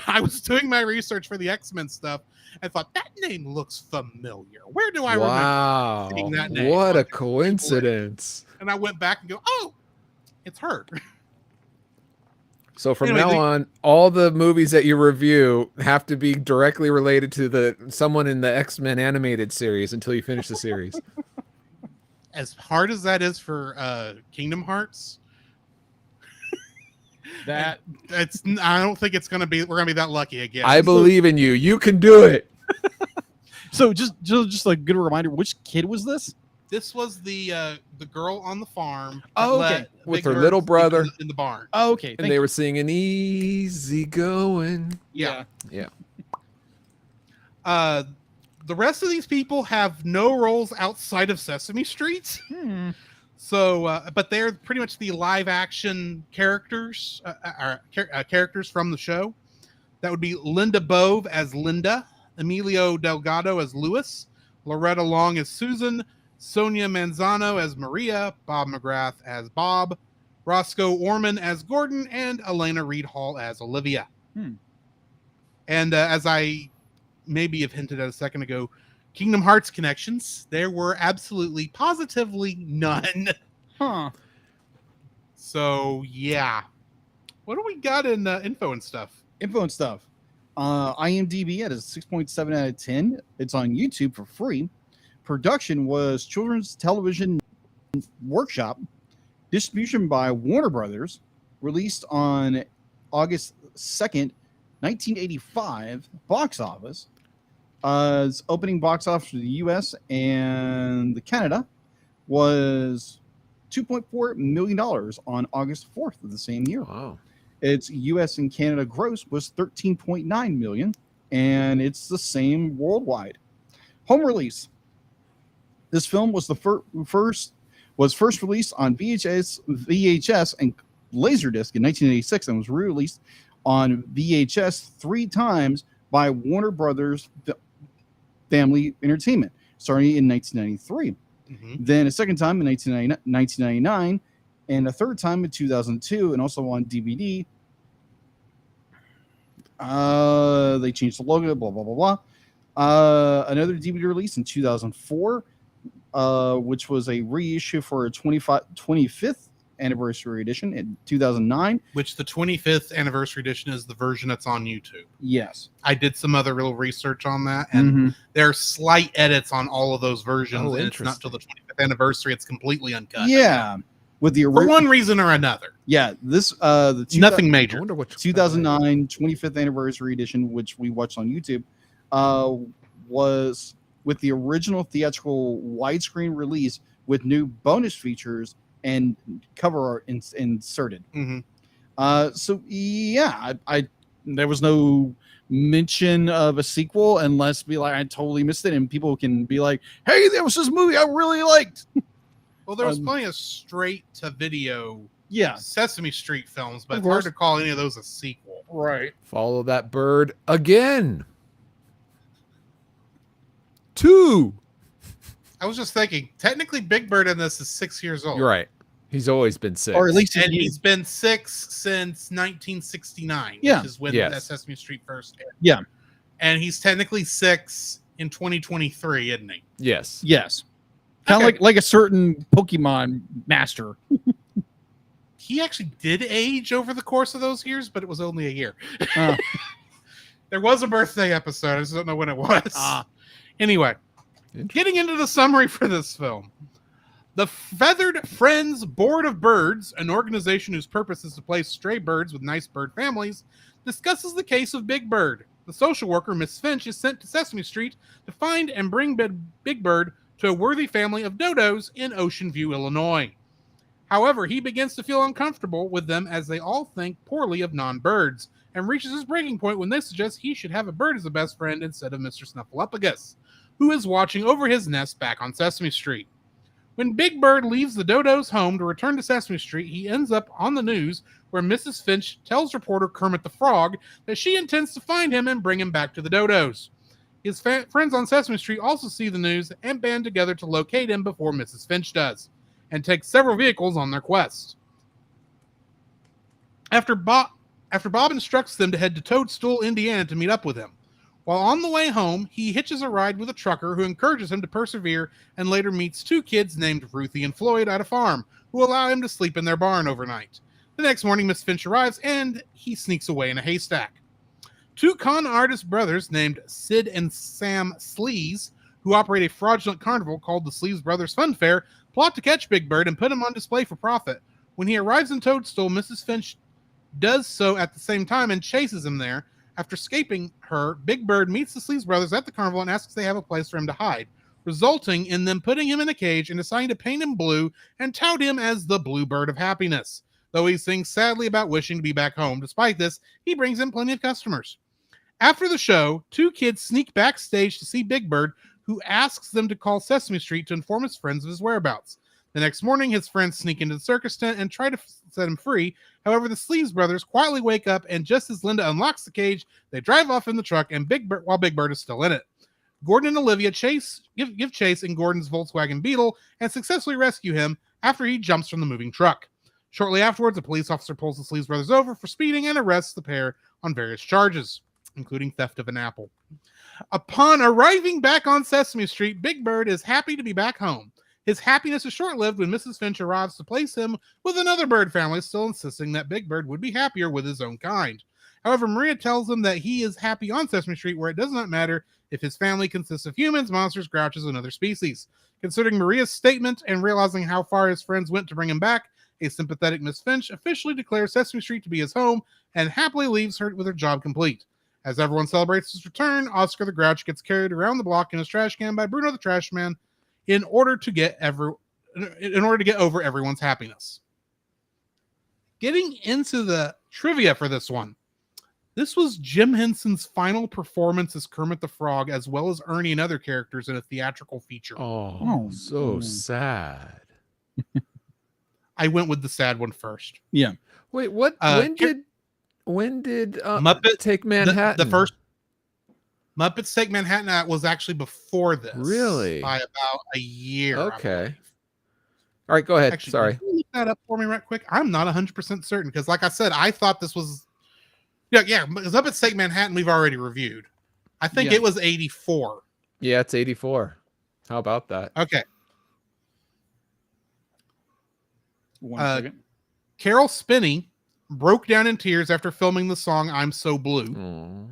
Speaker 1: I was doing my research for the X-Men stuff and thought that name looks familiar. Where do I remember
Speaker 3: Wow.
Speaker 1: seeing that name?
Speaker 3: What a
Speaker 1: Okay.
Speaker 3: coincidence.
Speaker 1: And I went back and go, oh, it's her.
Speaker 3: So from
Speaker 1: Anyway,
Speaker 3: now on, all the movies that you review have to be directly related to someone in the X-Men animated series until you finish the series.
Speaker 1: As hard as that is for Kingdom Hearts,
Speaker 2: That
Speaker 1: I don't think we're gonna be that lucky again.
Speaker 3: I believe in you. You can do it.
Speaker 2: so just a good reminder. Which kid was this?
Speaker 1: This was the girl on the farm.
Speaker 2: Oh,
Speaker 1: that
Speaker 2: okay.
Speaker 1: let
Speaker 3: With
Speaker 1: Big
Speaker 3: her
Speaker 1: Bird
Speaker 3: little
Speaker 1: sleep
Speaker 3: brother.
Speaker 1: in the barn.
Speaker 2: Oh, okay.
Speaker 3: And they were singing easy going.
Speaker 1: Yeah.
Speaker 3: Yeah.
Speaker 1: The rest of these people have no roles outside of Sesame Street. So, but they're pretty much the live action characters, characters from the show. That would be Linda Bove as Linda, Emilio Delgado as Louis, Loretta Long as Susan, Sonia Manzano as Maria, Bob McGrath as Bob, Roscoe Orman as Gordon, and Elena Reed Hall as Olivia. And as I maybe have hinted at a second ago, Kingdom Hearts connections, there were absolutely, positively none.
Speaker 2: Huh.
Speaker 1: So, yeah. What do we got in info and stuff?
Speaker 2: Info and stuff. IMDb at a 6.7 out of 10. It's on YouTube for free. Production was Children's Television Workshop. Distribution by Warner Brothers. Released on August 2nd, 1985. Box office. Its opening box office for the US and the Canada was $2.4 million on August 4th of the same year.
Speaker 3: Wow.
Speaker 2: Its US and Canada gross was 13.9 million, and it's the same worldwide. Home release. This film was first released on VHS and Laserdisc in 1986 and was re-released on VHS 3 times by Warner Brothers Family Entertainment, starting in 1993. Then a second time in 1999, and a third time in 2002, and also on DVD. They changed the logo, blah, blah, blah, blah. Another DVD release in 2004, which was a reissue for a 25th anniversary edition in 2009.
Speaker 1: Which the 25th anniversary edition is the version that's on YouTube.
Speaker 2: Yes.
Speaker 1: I did some other little research on that, and there are slight edits on all of those versions.
Speaker 3: Oh,
Speaker 1: and it's not till the 25th anniversary; it's completely uncut.
Speaker 2: Yeah, with the
Speaker 1: for one reason or another.
Speaker 2: Yeah, this
Speaker 1: Nothing
Speaker 3: I
Speaker 1: major.
Speaker 3: wonder what
Speaker 2: 2009 25th anniversary edition, which we watched on YouTube, was with the original theatrical widescreen release with new bonus features and cover art inserted. So yeah, I there was no mention of a sequel unless be like I totally missed it, and people can be like, hey, there was this movie I really liked.
Speaker 1: Well, there was plenty of straight to video Sesame Street films, but
Speaker 2: Of
Speaker 1: it's hard
Speaker 2: course.
Speaker 1: to call any of those a sequel.
Speaker 2: Right.
Speaker 3: Follow that bird again. 2.
Speaker 1: I was just thinking, technically Big Bird in this is 6 years old.
Speaker 3: You're right. He's always been 6.
Speaker 2: Or at least
Speaker 1: And he's been 6 since 1969,
Speaker 2: Yeah.
Speaker 1: which is when
Speaker 3: Yes.
Speaker 1: that Sesame Street first aired.
Speaker 2: Yeah.
Speaker 1: And he's technically 6 in 2023, isn't he?
Speaker 3: Yes.
Speaker 2: Yes. Kind of
Speaker 1: Okay.
Speaker 2: like a certain Pokemon master.
Speaker 1: He actually did age over the course of those years, but it was only a year.
Speaker 2: Uh.
Speaker 1: There was a birthday episode. I just don't know when it was. Anyway, getting into the summary for this film. The Feathered Friends Board of Birds, an organization whose purpose is to place stray birds with nice bird families, discusses the case of Big Bird. The social worker, Miss Finch, is sent to Sesame Street to find and bring Big Bird to a worthy family of dodos in Ocean View, Illinois. However, he begins to feel uncomfortable with them as they all think poorly of non-birds, and reaches his breaking point when they suggest he should have a bird as a best friend instead of Mr. Snuffleupagus, who is watching over his nest back on Sesame Street. When Big Bird leaves the Dodo's home to return to Sesame Street, he ends up on the news where Mrs. Finch tells reporter Kermit the Frog that she intends to find him and bring him back to the Dodos. His friends on Sesame Street also see the news and band together to locate him before Mrs. Finch does, and take several vehicles on their quest. After Bob instructs them to head to Toadstool, Indiana to meet up with him. While on the way home, he hitches a ride with a trucker who encourages him to persevere and later meets two kids named Ruthie and Floyd at a farm who allow him to sleep in their barn overnight. The next morning, Miss Finch arrives and he sneaks away in a haystack. Two con artist brothers named Sid and Sam Sleaze, who operate a fraudulent carnival called the Sleaze Brothers Fun Fair, plot to catch Big Bird and put him on display for profit. When he arrives in Toadstool, Mrs. Finch does so at the same time and chases him there. After escaping her, Big Bird meets the Sleaze Brothers at the carnival and asks if they have a place for him to hide, resulting in them putting him in a cage and deciding to paint him blue and tout him as the Blue Bird of Happiness. Though he sings sadly about wishing to be back home, despite this, he brings in plenty of customers. After the show, two kids sneak backstage to see Big Bird, who asks them to call Sesame Street to inform his friends of his whereabouts. The next morning, his friends sneak into the circus tent and try to set him free. However, the Sleaze Brothers quietly wake up, and just as Linda unlocks the cage, they drive off in the truck, and while Big Bird is still in it. Gordon and Olivia give chase in Gordon's Volkswagen Beetle and successfully rescue him after he jumps from the moving truck. Shortly afterwards, a police officer pulls the Sleaze Brothers over for speeding and arrests the pair on various charges, including theft of an apple. Upon arriving back on Sesame Street, Big Bird is happy to be back home. His happiness is short-lived when Mrs. Finch arrives to place him with another bird family, still insisting that Big Bird would be happier with his own kind. However, Maria tells him that he is happy on Sesame Street, where it does not matter if his family consists of humans, monsters, grouches, and other species. Considering Maria's statement and realizing how far his friends went to bring him back, a sympathetic Miss Finch officially declares Sesame Street to be his home and happily leaves her with her job complete. As everyone celebrates his return, Oscar the Grouch gets carried around the block in his trash can by Bruno the Trash Man in order to get over everyone's happiness. Getting into the trivia for this one. This was Jim Henson's final performance as Kermit the Frog, as well as Ernie and other characters in a theatrical feature.
Speaker 3: Oh, so sad.
Speaker 1: I went with the sad one first.
Speaker 2: Yeah.
Speaker 3: Wait, what? When did
Speaker 1: Muppet
Speaker 3: Take Manhattan?
Speaker 1: The first Muppets Take Manhattan was actually before this.
Speaker 3: Really?
Speaker 1: By about a year.
Speaker 3: Okay. All right, go ahead.
Speaker 1: Actually,
Speaker 3: Sorry.
Speaker 1: can you look that up for me right quick? I'm not 100% certain because, like I said, I thought this was. Yeah. Because Muppets Take Manhattan we've already reviewed. I think it was 84.
Speaker 3: Yeah, it's 84. How about that?
Speaker 1: Okay.
Speaker 2: One second.
Speaker 1: Carol Spinney broke down in tears after filming the song "I'm So Blue."
Speaker 3: Aww.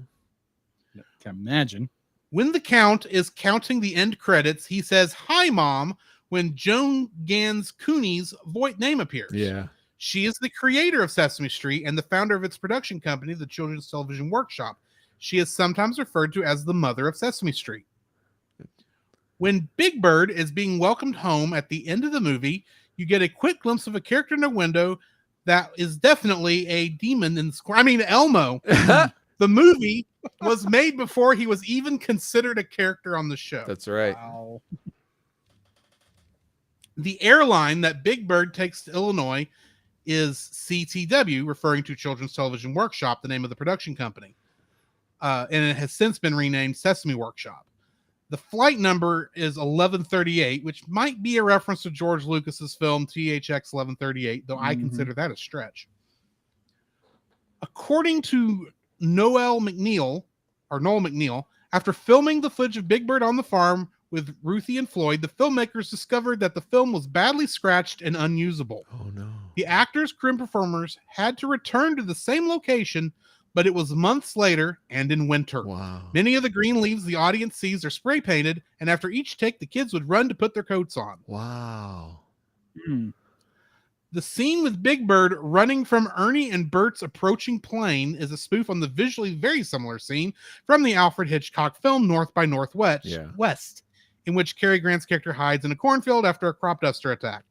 Speaker 2: Can imagine.
Speaker 1: When the Count is counting the end credits, he says, "Hi, Mom," when Joan Gans Cooney's name appears.
Speaker 3: Yeah.
Speaker 1: She is the creator of Sesame Street and the founder of its production company, the Children's Television Workshop. She is sometimes referred to as the mother of Sesame Street. When Big Bird is being welcomed home at the end of the movie, you get a quick glimpse of a character in a window that is definitely a demon in the Elmo. The movie was made before he was even considered a character on the show.
Speaker 3: That's right.
Speaker 2: Wow.
Speaker 1: The airline that Big Bird takes to Illinois is CTW, referring to Children's Television Workshop, the name of the production company. And it has since been renamed Sesame Workshop. The flight number is 1138, which might be a reference to George Lucas's film THX 1138, though I consider that a stretch. According to Noel McNeil, after filming the footage of Big Bird on the farm with Ruthie and Floyd, the filmmakers discovered that the film was badly scratched and unusable.
Speaker 3: Oh, no.
Speaker 1: The actors, crew, and performers had to return to the same location, but it was months later and in winter.
Speaker 3: Wow.
Speaker 1: Many of the green leaves the audience sees are spray painted, and after each take, the kids would run to put their coats on.
Speaker 3: Wow.
Speaker 1: The scene with Big Bird running from Ernie and Bert's approaching plane is a spoof on the visually very similar scene from the Alfred Hitchcock film North by Northwest, in which Cary Grant's character hides in a cornfield after a crop duster attack.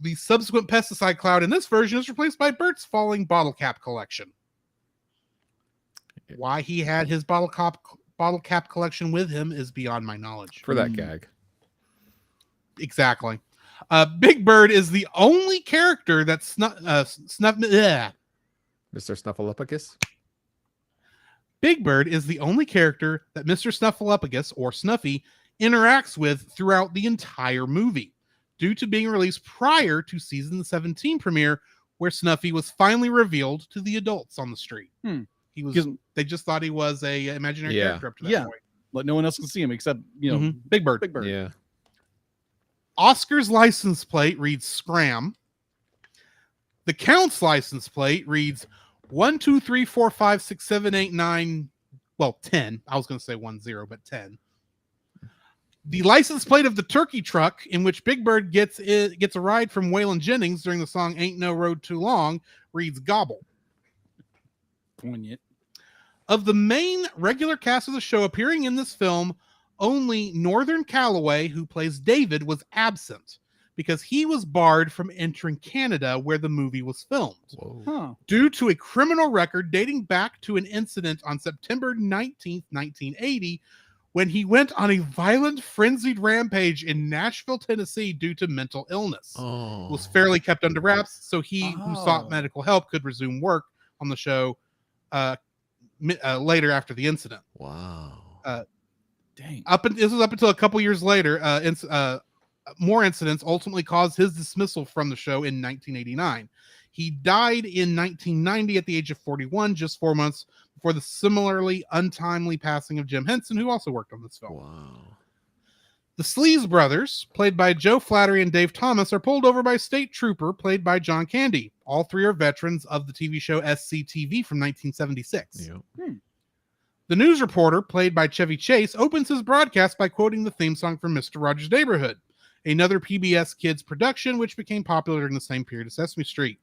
Speaker 1: The subsequent pesticide cloud in this version is replaced by Bert's falling bottle cap collection. Why he had his bottle cap collection with him is beyond my knowledge.
Speaker 3: For that gag.
Speaker 1: Exactly. Big Bird is the only character that
Speaker 3: Mr. Snuffleupagus?
Speaker 1: Big Bird is the only character that Mr. Snuffleupagus, or Snuffy, interacts with throughout the entire movie, due to being released prior to season 17 premiere, where Snuffy was finally revealed to the adults on the street. He was. They just thought he was a imaginary character up to that point.
Speaker 2: But no one else can see him except
Speaker 1: Big Bird.
Speaker 2: Big Bird.
Speaker 3: Yeah.
Speaker 1: Oscar's license plate reads Scram. The Count's license plate reads 1, 2, 3, 4, 5, 6, 7, 8, 9. Well, 10. I was going to say 1, 0, but 10. The license plate of the turkey truck in which Big Bird gets a ride from Waylon Jennings during the song Ain't No Road Too Long reads Gobble.
Speaker 2: Poignant.
Speaker 1: Of the main regular cast of the show appearing in this film, only Northern Calloway, who plays David, was absent because he was barred from entering Canada where the movie was filmed. Due to a criminal record dating back to an incident on September 19th, 1980, when he went on a violent, frenzied rampage in Nashville, Tennessee due to mental illness. It was fairly kept under wraps, so he who sought medical help could resume work on the show later after the incident.
Speaker 3: Wow.
Speaker 2: Dang.
Speaker 1: This was up until a couple years later. More incidents ultimately caused his dismissal from the show in 1989. He died in 1990 at the age of 41, just 4 months before the similarly untimely passing of Jim Henson, who also worked on this film.
Speaker 3: Wow. The
Speaker 1: Sleaze brothers, played by Joe Flattery and Dave Thomas, are pulled over by a state trooper, played by John Candy. All three are veterans of the TV show SCTV from 1976. The news reporter, played by Chevy Chase, opens his broadcast by quoting the theme song from Mr. Rogers' Neighborhood, another PBS Kids production which became popular during the same period as Sesame Street.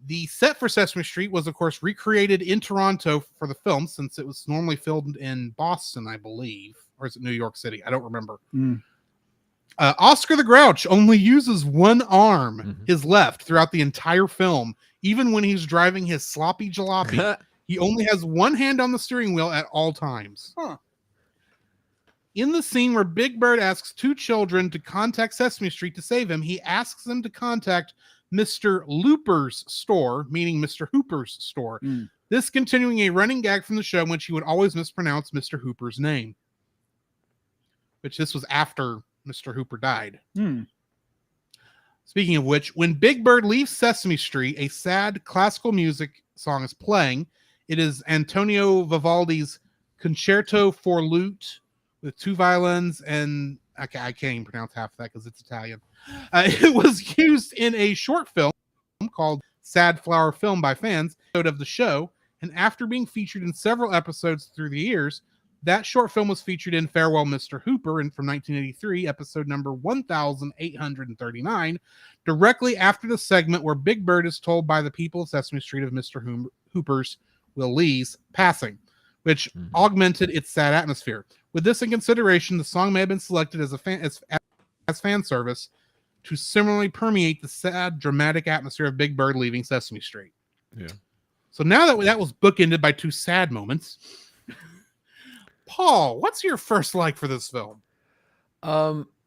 Speaker 1: The set for Sesame Street was, of course, recreated in Toronto for the film, since it was normally filmed in Boston, I believe. Or is it New York City? I don't remember. Oscar the Grouch only uses one arm, his left, throughout the entire film, even when he's driving his sloppy jalopy. He only has one hand on the steering wheel at all times. In the scene where Big Bird asks two children to contact Sesame Street to save him, he asks them to contact Mr. Looper's store, meaning Mr. Hooper's store. This continuing a running gag from the show, in which he would always mispronounce Mr. Hooper's name. Which this was after Mr. Hooper died. Speaking of which, when Big Bird leaves Sesame Street, a sad classical music song is playing. It is Antonio Vivaldi's Concerto for Lute with two violins and I can't even pronounce half of that because it's Italian. It was used in a short film called Sad Flower Film by fans of the show, and after being featured in several episodes through the years, that short film was featured in Farewell Mr. Hooper from 1983, episode number 1839, directly after the segment where Big Bird is told by the people of Sesame Street of Mr. Hooper's, Will Lee's, passing, which augmented its sad atmosphere. With this in consideration, the song may have been selected as fan service to similarly permeate the sad, dramatic atmosphere of Big Bird leaving Sesame Street. So now that was bookended by two sad moments, Paul, what's your first like for this film?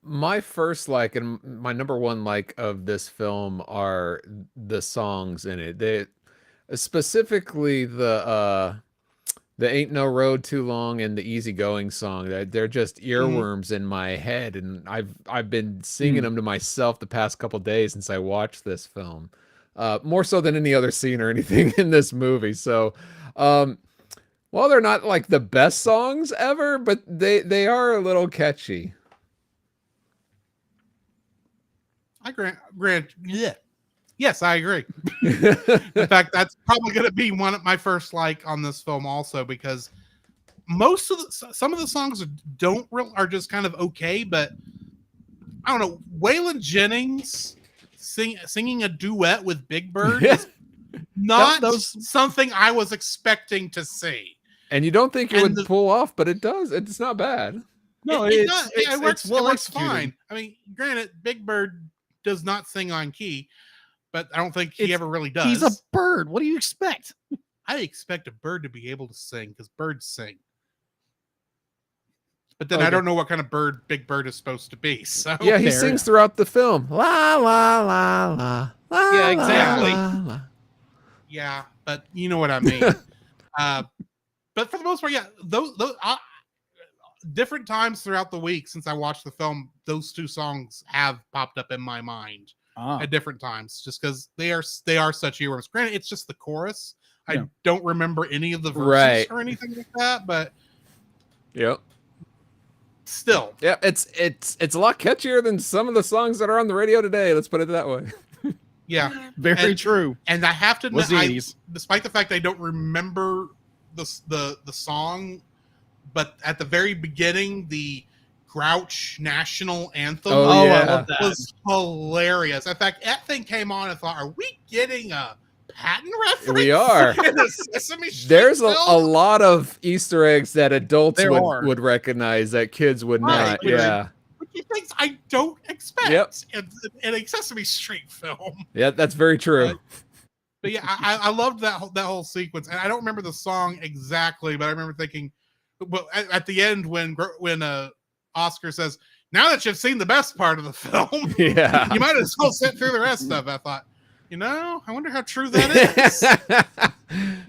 Speaker 3: My first like and my number one like of this film are the songs in it. They specifically the Ain't No Road Too Long and the Easy Going song. They're just earworms in my head, and I've been singing them to myself the past couple days since I watched this film. More so than any other scene or anything in this movie. So while they're not like the best songs ever, but they are a little catchy.
Speaker 1: I grant. Yeah. Yes, I agree. In fact, that's probably going to be one of my first like on this film also, because some of the songs are just kind of okay, but I don't know. Waylon Jennings singing a duet with Big Bird is not something I was expecting to see.
Speaker 3: And you don't think it would pull off, but it does. It's not bad.
Speaker 1: No, it does. It works fine. I mean, granted, Big Bird does not sing on key, but I don't think he ever really does.
Speaker 2: He's a bird. What do you expect?
Speaker 1: I expect a bird to be able to sing because birds sing. But then
Speaker 2: Okay.
Speaker 1: I don't know what kind of bird Big Bird is supposed to be. So
Speaker 3: Yeah, he
Speaker 2: Fair
Speaker 3: sings
Speaker 2: enough.
Speaker 3: throughout the film. La la la la la.
Speaker 2: Yeah, exactly.
Speaker 3: La, la.
Speaker 1: yeah, but you know what I mean. But for the most part, yeah, those different times throughout the week since I watched the film, those two songs have popped up in my mind at different times, just because they are such earworms. Granted, it's just the chorus.
Speaker 2: Yeah.
Speaker 1: I don't remember any of the verses
Speaker 3: Right.
Speaker 1: or anything like that, but
Speaker 3: Yep.
Speaker 1: still,
Speaker 3: Yeah, it's a lot catchier than some of the songs that are on the radio today. Let's put it that way.
Speaker 1: yeah.
Speaker 2: Very
Speaker 1: And-
Speaker 2: true.
Speaker 1: And I have to
Speaker 2: Was
Speaker 1: admit,
Speaker 2: the 80s.
Speaker 1: despite the fact I don't remember the song, but at the very beginning, the Grouch national anthem
Speaker 3: Oh,
Speaker 2: I
Speaker 3: yeah.
Speaker 2: love that.
Speaker 1: was hilarious. In fact, that thing came on and thought, "Are we getting a Patton reference?"
Speaker 3: We are.
Speaker 1: In a Sesame Street
Speaker 3: There's a
Speaker 1: film?
Speaker 3: lot of Easter eggs that adults
Speaker 2: There are.
Speaker 3: would recognize that kids would
Speaker 1: Right,
Speaker 3: not.
Speaker 1: which-
Speaker 3: Yeah.
Speaker 1: Which are things I don't expect
Speaker 3: Yep.
Speaker 1: in a Sesame Street film.
Speaker 3: Yeah, that's very true.
Speaker 1: But yeah, I loved that whole sequence, and I don't remember the song exactly, but I remember thinking, well, at the end when Oscar says, "Now that you've seen the best part of the film,
Speaker 3: Yeah.
Speaker 1: you might as well sit through the rest of it." I thought, I wonder how true that is.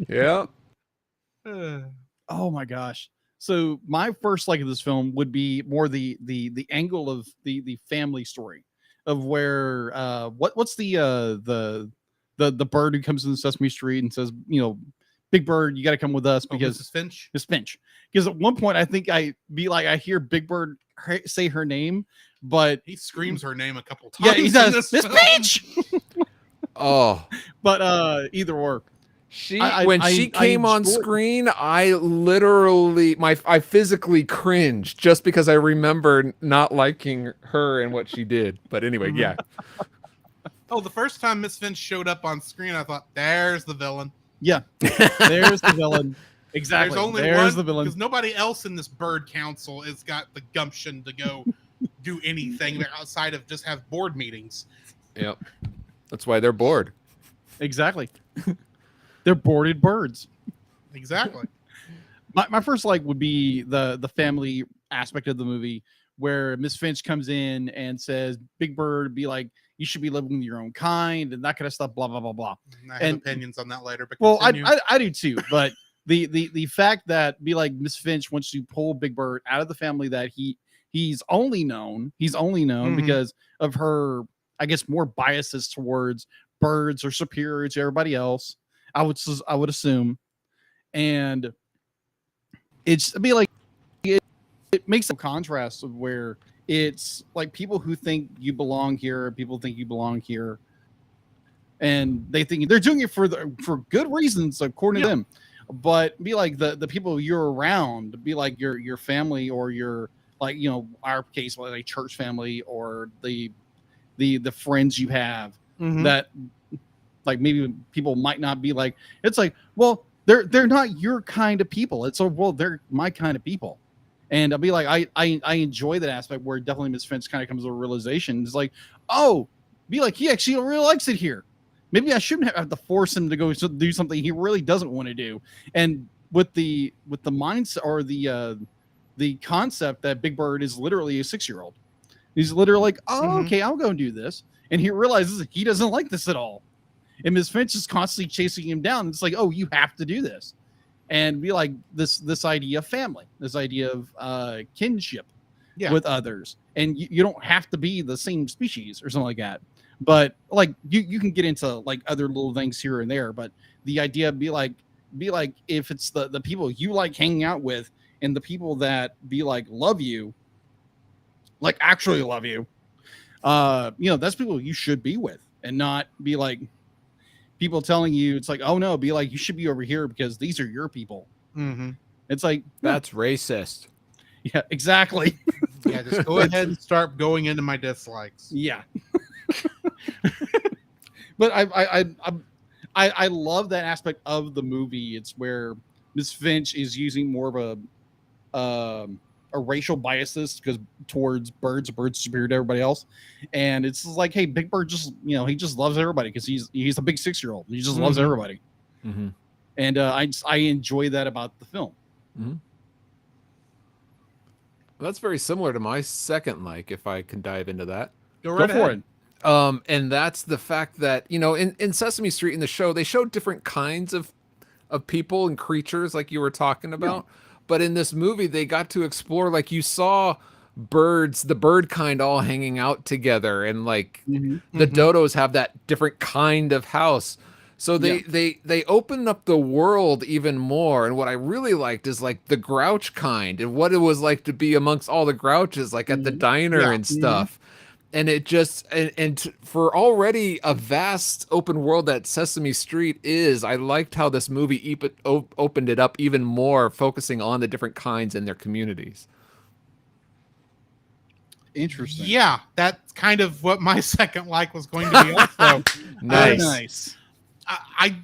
Speaker 3: Yeah.
Speaker 2: Oh my gosh. So my first like of this film would be more the angle of the family story of where what's the bird who comes in Sesame Street and says, Big Bird, you got to come with us because
Speaker 1: Mrs. Finch.
Speaker 2: Miss Finch. Because at one point I think I hear Big Bird say her name, but
Speaker 1: He screams her name a couple times.
Speaker 2: yeah, he
Speaker 1: in
Speaker 2: does.
Speaker 1: this
Speaker 2: Miss
Speaker 1: film.
Speaker 2: Finch.
Speaker 3: Oh.
Speaker 2: But either or.
Speaker 3: When
Speaker 2: I
Speaker 3: she came on
Speaker 2: enjoyed-
Speaker 3: screen, I literally I physically cringed just because I remember not liking her and what she did. But anyway, yeah.
Speaker 1: Oh, the first time Miss Finch showed up on screen, I thought, "There's the villain."
Speaker 2: Yeah, there's the villain. Exactly.
Speaker 1: There's only
Speaker 2: there's
Speaker 1: one
Speaker 2: the villain.
Speaker 1: because nobody else in this bird council has got the gumption to go do anything outside of just have board meetings.
Speaker 3: Yep. That's why they're bored.
Speaker 2: Exactly. They're boarded birds.
Speaker 1: Exactly.
Speaker 2: My first like would be the family aspect of the movie where Miss Finch comes in and says, Big Bird, be like, you should be living with your own kind and that kind of stuff, blah, blah, blah, blah.
Speaker 1: I have
Speaker 2: And-
Speaker 1: opinions on that later, but
Speaker 2: Well,
Speaker 1: continue.
Speaker 2: I do too, but the fact that be like Miss Finch wants to pull Big Bird out of the family that he's only known
Speaker 1: Mhm.
Speaker 2: because of her, I guess, more biases towards birds are superior to everybody else. I would assume, and it's be like it makes a contrast of where it's like people who think you belong here, people think you belong here, and they think they're doing it for good reasons according to them. But be like the people you're around, be like your family or your like our case like church family or the friends you have
Speaker 1: Mhm.
Speaker 2: that like maybe people might not be like it's like well they're not your kind of people. It's well they're my kind of people. And I'll be like I enjoy that aspect where definitely Miss Finch kind of comes to a realization. It's like, oh, be like he actually really likes it here. Maybe I shouldn't have to force him to go do something he really doesn't want to do. And with the mindset or the concept that Big Bird is literally a 6-year-old. He's literally like, oh,
Speaker 1: Mhm.
Speaker 2: okay, I'll go and do this. And he realizes he doesn't like this at all. And Miss Finch is constantly chasing him down. It's like, oh, you have to do this. And be like this idea of family, this idea of kinship
Speaker 1: Yeah.
Speaker 2: with others. And you don't have to be the same species or something like that. But like you can get into like other little things here and there. But the idea be like if it's the people you like hanging out with and the people that be like love you, like actually love you, that's people you should be with and not be like people telling you it's like, oh no, be like you should be over here because these are your people.
Speaker 1: Mhm.
Speaker 2: It's like
Speaker 3: That's racist.
Speaker 2: yeah, exactly.
Speaker 1: Yeah, just go ahead and start going into my dislikes.
Speaker 2: Yeah. But I love that aspect of the movie. It's where Miss Finch is using more of a a racial biases because towards birds are superior to everybody else, and it's just like, hey, Big Bird just he just loves everybody because he's a big 6-year-old. He just loves everybody, and I enjoy that about the film.
Speaker 3: That's very similar to my second like, if I can dive into that.
Speaker 1: Go
Speaker 2: Go
Speaker 1: right
Speaker 2: for
Speaker 1: ahead.
Speaker 2: it.
Speaker 3: And that's the fact that, in Sesame Street in the show, they showed different kinds of people and creatures like you were talking about. But in this movie, they got to explore, like you saw birds, the bird kind all hanging out together. And like the dodos have that different kind of house. So they opened up the world even more. And what I really liked is like the grouch kind and what it was like to be amongst all the grouches, like at the diner and stuff. And it just, for already a vast open world that Sesame Street is, I liked how this movie opened it up even more, focusing on the different kinds in their communities.
Speaker 2: Interesting.
Speaker 1: Yeah, that's kind of what my second like was going to be also.
Speaker 2: Nice.
Speaker 1: I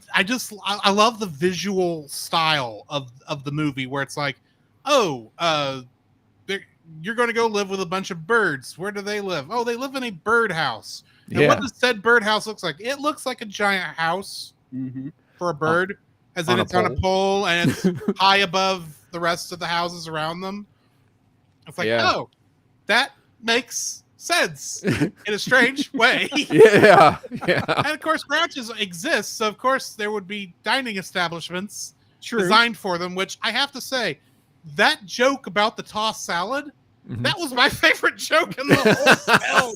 Speaker 1: love the visual style of the movie where it's like, you're going to go live with a bunch of birds. Where do they live? Oh, they live in a birdhouse. And what does said birdhouse looks like? It looks like a giant house for a bird, as in it's on a pole and it's high above the rest of the houses around them. It's like, oh, that makes sense in a strange way.
Speaker 3: Yeah.
Speaker 1: And of course, grouches exist, so of course there would be dining establishments designed for them, which I have to say, that joke about the tossed salad, that was my favorite joke in the whole film.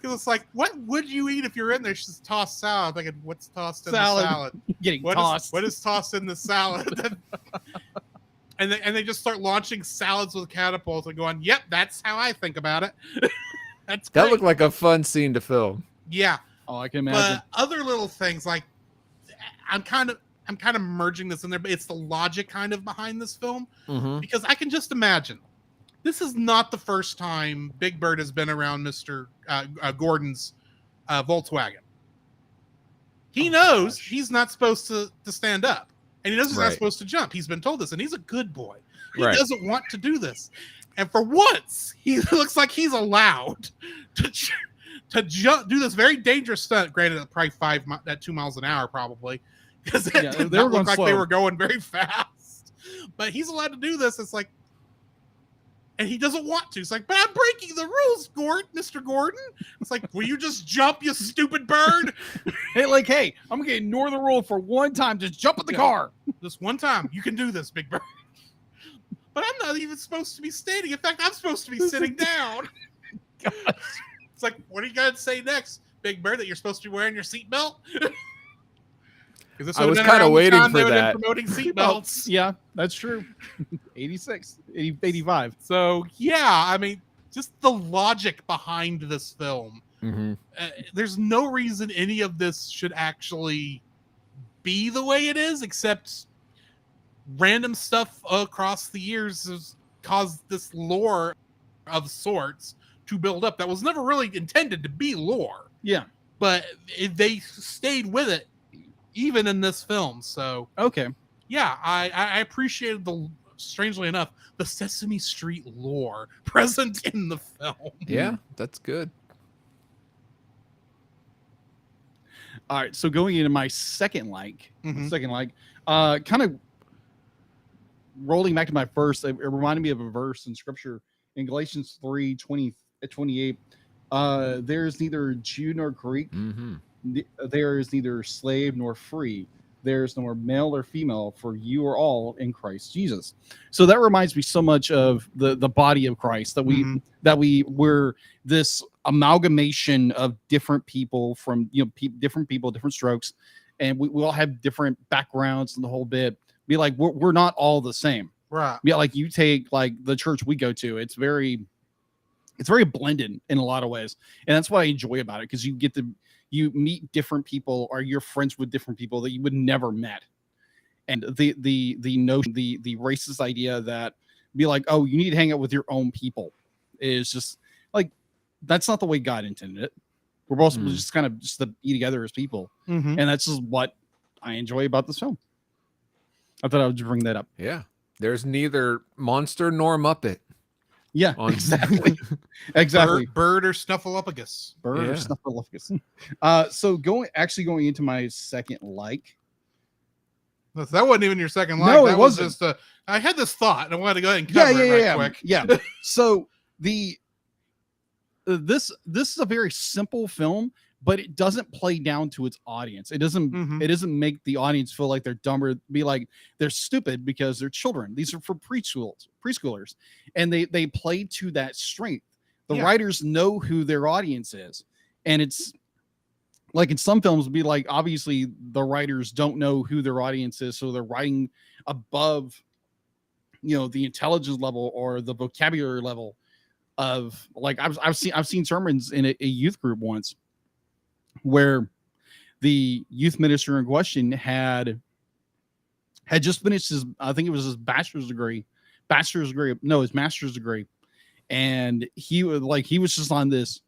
Speaker 1: Because it's like, what would you eat if you're in there? It's just tossed salad. I'm thinking, what's tossed in the salad?
Speaker 2: Getting tossed.
Speaker 1: What is tossed in the salad? and they just start launching salads with catapults and going, yep, that's how I think about it. That's great.
Speaker 3: That looked like a fun scene to film.
Speaker 1: Yeah.
Speaker 2: Oh, I can imagine.
Speaker 1: But other little things, like I'm kind of merging this in there, but it's the logic kind of behind this film, because I can just imagine this is not the first time Big Bird has been around Mr. Gordon's Volkswagen. He knows he's not supposed to stand up, and he knows he's not supposed to jump. He's been told this, and he's a good boy. He doesn't want to do this, and for once, he looks like he's allowed to jump, do this very dangerous stunt. Granted, at probably 2 miles an hour, probably. Because they were look like slow. They were going very fast, but he's allowed to do this. It's like, and he doesn't want to. It's like, but I'm breaking the rules, Mr. Gordon. It's like, will you just jump, you stupid bird?
Speaker 2: Hey, I'm gonna ignore the rule for one time. Just jump in the car.
Speaker 1: This one time, you can do this, Big Bird. But I'm not even supposed to be standing. In fact, I'm supposed to be sitting down. It's like, what are you gonna say next, Big Bird? That you're supposed to be wearing your seatbelt?
Speaker 3: I was kind of waiting for that.
Speaker 1: Promoting seatbelts.
Speaker 2: Yeah, that's true. 86, 85.
Speaker 1: So, yeah, I mean, just the logic behind this film. There's no reason any of this should actually be the way it is, except random stuff across the years has caused this lore of sorts to build up that was never really intended to be lore.
Speaker 2: Yeah.
Speaker 1: But they stayed with it even in this film. So
Speaker 2: okay,
Speaker 1: yeah, I appreciated strangely enough, the Sesame Street lore present in the film.
Speaker 3: Yeah, that's good.
Speaker 2: All right, so going into my second kind of rolling back to my first, it reminded me of a verse in scripture in Galatians 3:28. There's neither Jew nor Greek. There is neither slave nor free. There's nor male or female, for you are all in Christ Jesus. So that reminds me so much of the body of Christ, that we were this amalgamation of different people from different people, different strokes, and we all have different backgrounds and the whole bit. Be like, we're not all the same,
Speaker 1: right?
Speaker 2: Yeah, like you take like the church we go to, it's very blended in a lot of ways, and that's what I enjoy about it, because you meet different people, or you're friends with different people that you would never met. And the notion, the racist idea that be like, oh, you need to hang out with your own people, is just like, that's not the way God intended it. We're both just kind of just to be together as people. And that's just what I enjoy about this film. I thought I would just bring that up.
Speaker 3: Yeah. There's neither monster nor Muppet.
Speaker 2: Yeah,
Speaker 3: On-
Speaker 2: exactly. Exactly.
Speaker 1: Bird or Snuffleupagus.
Speaker 2: Bird or
Speaker 3: Yeah.
Speaker 2: Snuffleupagus. So going into my second like.
Speaker 1: That wasn't even your second like.
Speaker 2: No,
Speaker 1: that
Speaker 2: it
Speaker 1: was
Speaker 2: wasn't.
Speaker 1: just I had this thought and I wanted to go ahead and
Speaker 2: Yeah,
Speaker 1: cover
Speaker 2: yeah,
Speaker 1: it
Speaker 2: yeah,
Speaker 1: right
Speaker 2: yeah.
Speaker 1: quick.
Speaker 2: Yeah. So this is a very simple film, but it doesn't play down to its audience. It doesn't
Speaker 1: Mhm.
Speaker 2: it doesn't make the audience feel like they're dumber, be like they're stupid because they're children. These are for preschoolers, and they play to that strength. The
Speaker 1: Yeah.
Speaker 2: writers know who their audience is, and it's like in some films be like obviously the writers don't know who their audience is, so they're writing above the intelligence level or the vocabulary level of, like, I've seen sermons in a youth group once where the youth minister in question had just finished his, I think it was his master's degree, his master's degree, and he was just on this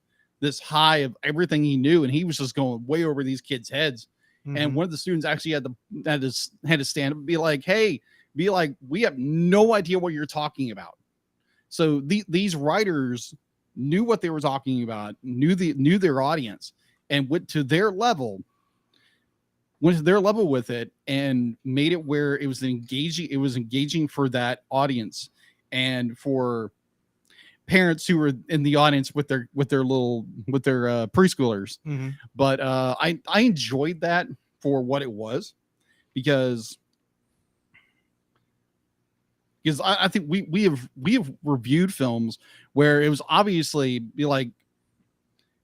Speaker 2: high of everything he knew, and he was just going way over these kids' heads. And
Speaker 1: Mhm.
Speaker 2: one of the students actually had to stand up and be like, "Hey, we have no idea what you're talking about." So these writers knew what they were talking about, knew their audience, and went to their level with it, and made it where it was engaging for that audience, and for parents who were in the audience with their preschoolers.
Speaker 1: Mhm.
Speaker 2: But I enjoyed that for what it was, because I think we have reviewed films where it was obviously be like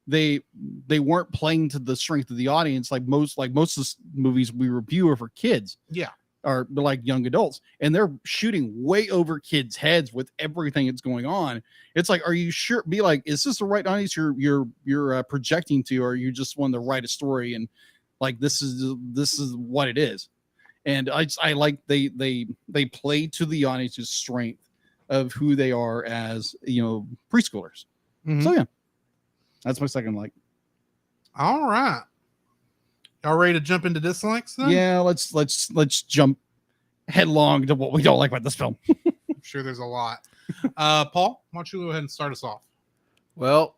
Speaker 2: they weren't playing to the strength of the audience, like most of the movies we review are for kids.
Speaker 1: Yeah.
Speaker 2: Or like young adults, and they're shooting way over kids' heads with everything that's going on. It's like, are you sure? Be like, is this the right audience you're projecting to, or you just want to write a story and like this is what it is? And I like they play to the audience's strength of who they are as preschoolers.
Speaker 1: Mhm.
Speaker 2: So yeah, that's my second like.
Speaker 1: All right. Y'all ready to jump into dislikes then?
Speaker 2: Yeah, let's jump headlong to what we don't like about this film.
Speaker 1: I'm sure there's a lot. Paul, why don't you go ahead and start us off?
Speaker 3: Well,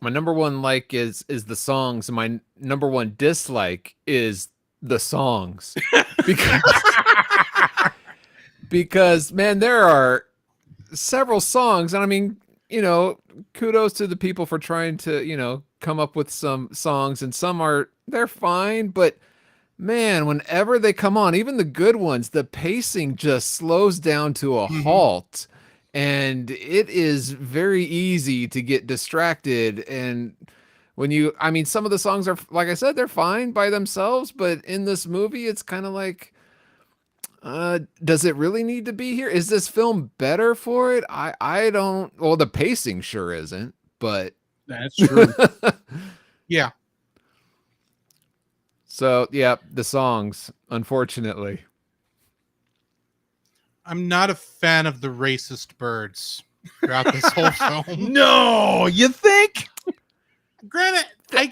Speaker 3: my number one like is the songs, and my number one dislike is the songs. Because man, there are several songs, and I mean, kudos to the people for trying to, come up with some songs, and some they're fine, but man, whenever they come on, even the good ones, the pacing just slows down to a halt, and it is very easy to get distracted. And some of the songs are, like I said, they're fine by themselves, but in this movie, it's kind of like, does it really need to be here? Is this film better for it? I don't. Well, the pacing sure isn't, but
Speaker 2: That's true.
Speaker 1: Yeah.
Speaker 3: So yeah, the songs, unfortunately.
Speaker 1: I'm not a fan of the racist birds throughout this whole film.
Speaker 2: No, you think?
Speaker 1: Granted,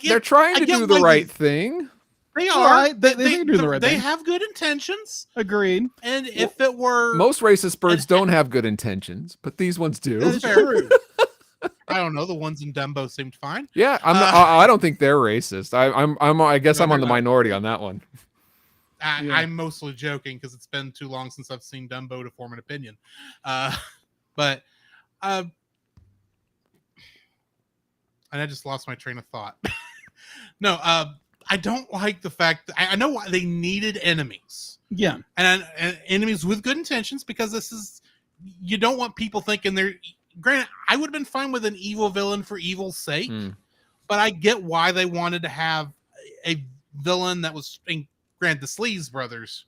Speaker 3: They're trying to do the right thing.
Speaker 1: They
Speaker 2: All
Speaker 1: are.
Speaker 2: right, they do the right
Speaker 1: They
Speaker 2: thing.
Speaker 1: have good intentions.
Speaker 2: Agreed.
Speaker 1: And if it were
Speaker 3: Most racist birds don't have good intentions, but these ones do.
Speaker 1: That's
Speaker 2: It's
Speaker 1: fair.
Speaker 2: true.
Speaker 1: I don't know, the ones in Dumbo seemed fine.
Speaker 3: Yeah, I don't think they're racist. I guess
Speaker 1: No,
Speaker 3: I'm on
Speaker 1: they're
Speaker 3: the
Speaker 1: not.
Speaker 3: minority on that one.
Speaker 2: Yeah.
Speaker 1: I'm mostly joking because it's been too long since I've seen Dumbo to form an opinion. But and I just lost my train of thought. No, I don't like the fact that I know why they needed enemies.
Speaker 2: Yeah.
Speaker 1: And enemies with good intentions, because you don't want people thinking they're. Granted, I would have been fine with an evil villain for evil's sake, but I get why they wanted to have a villain that was. Granted, the Sleaze brothers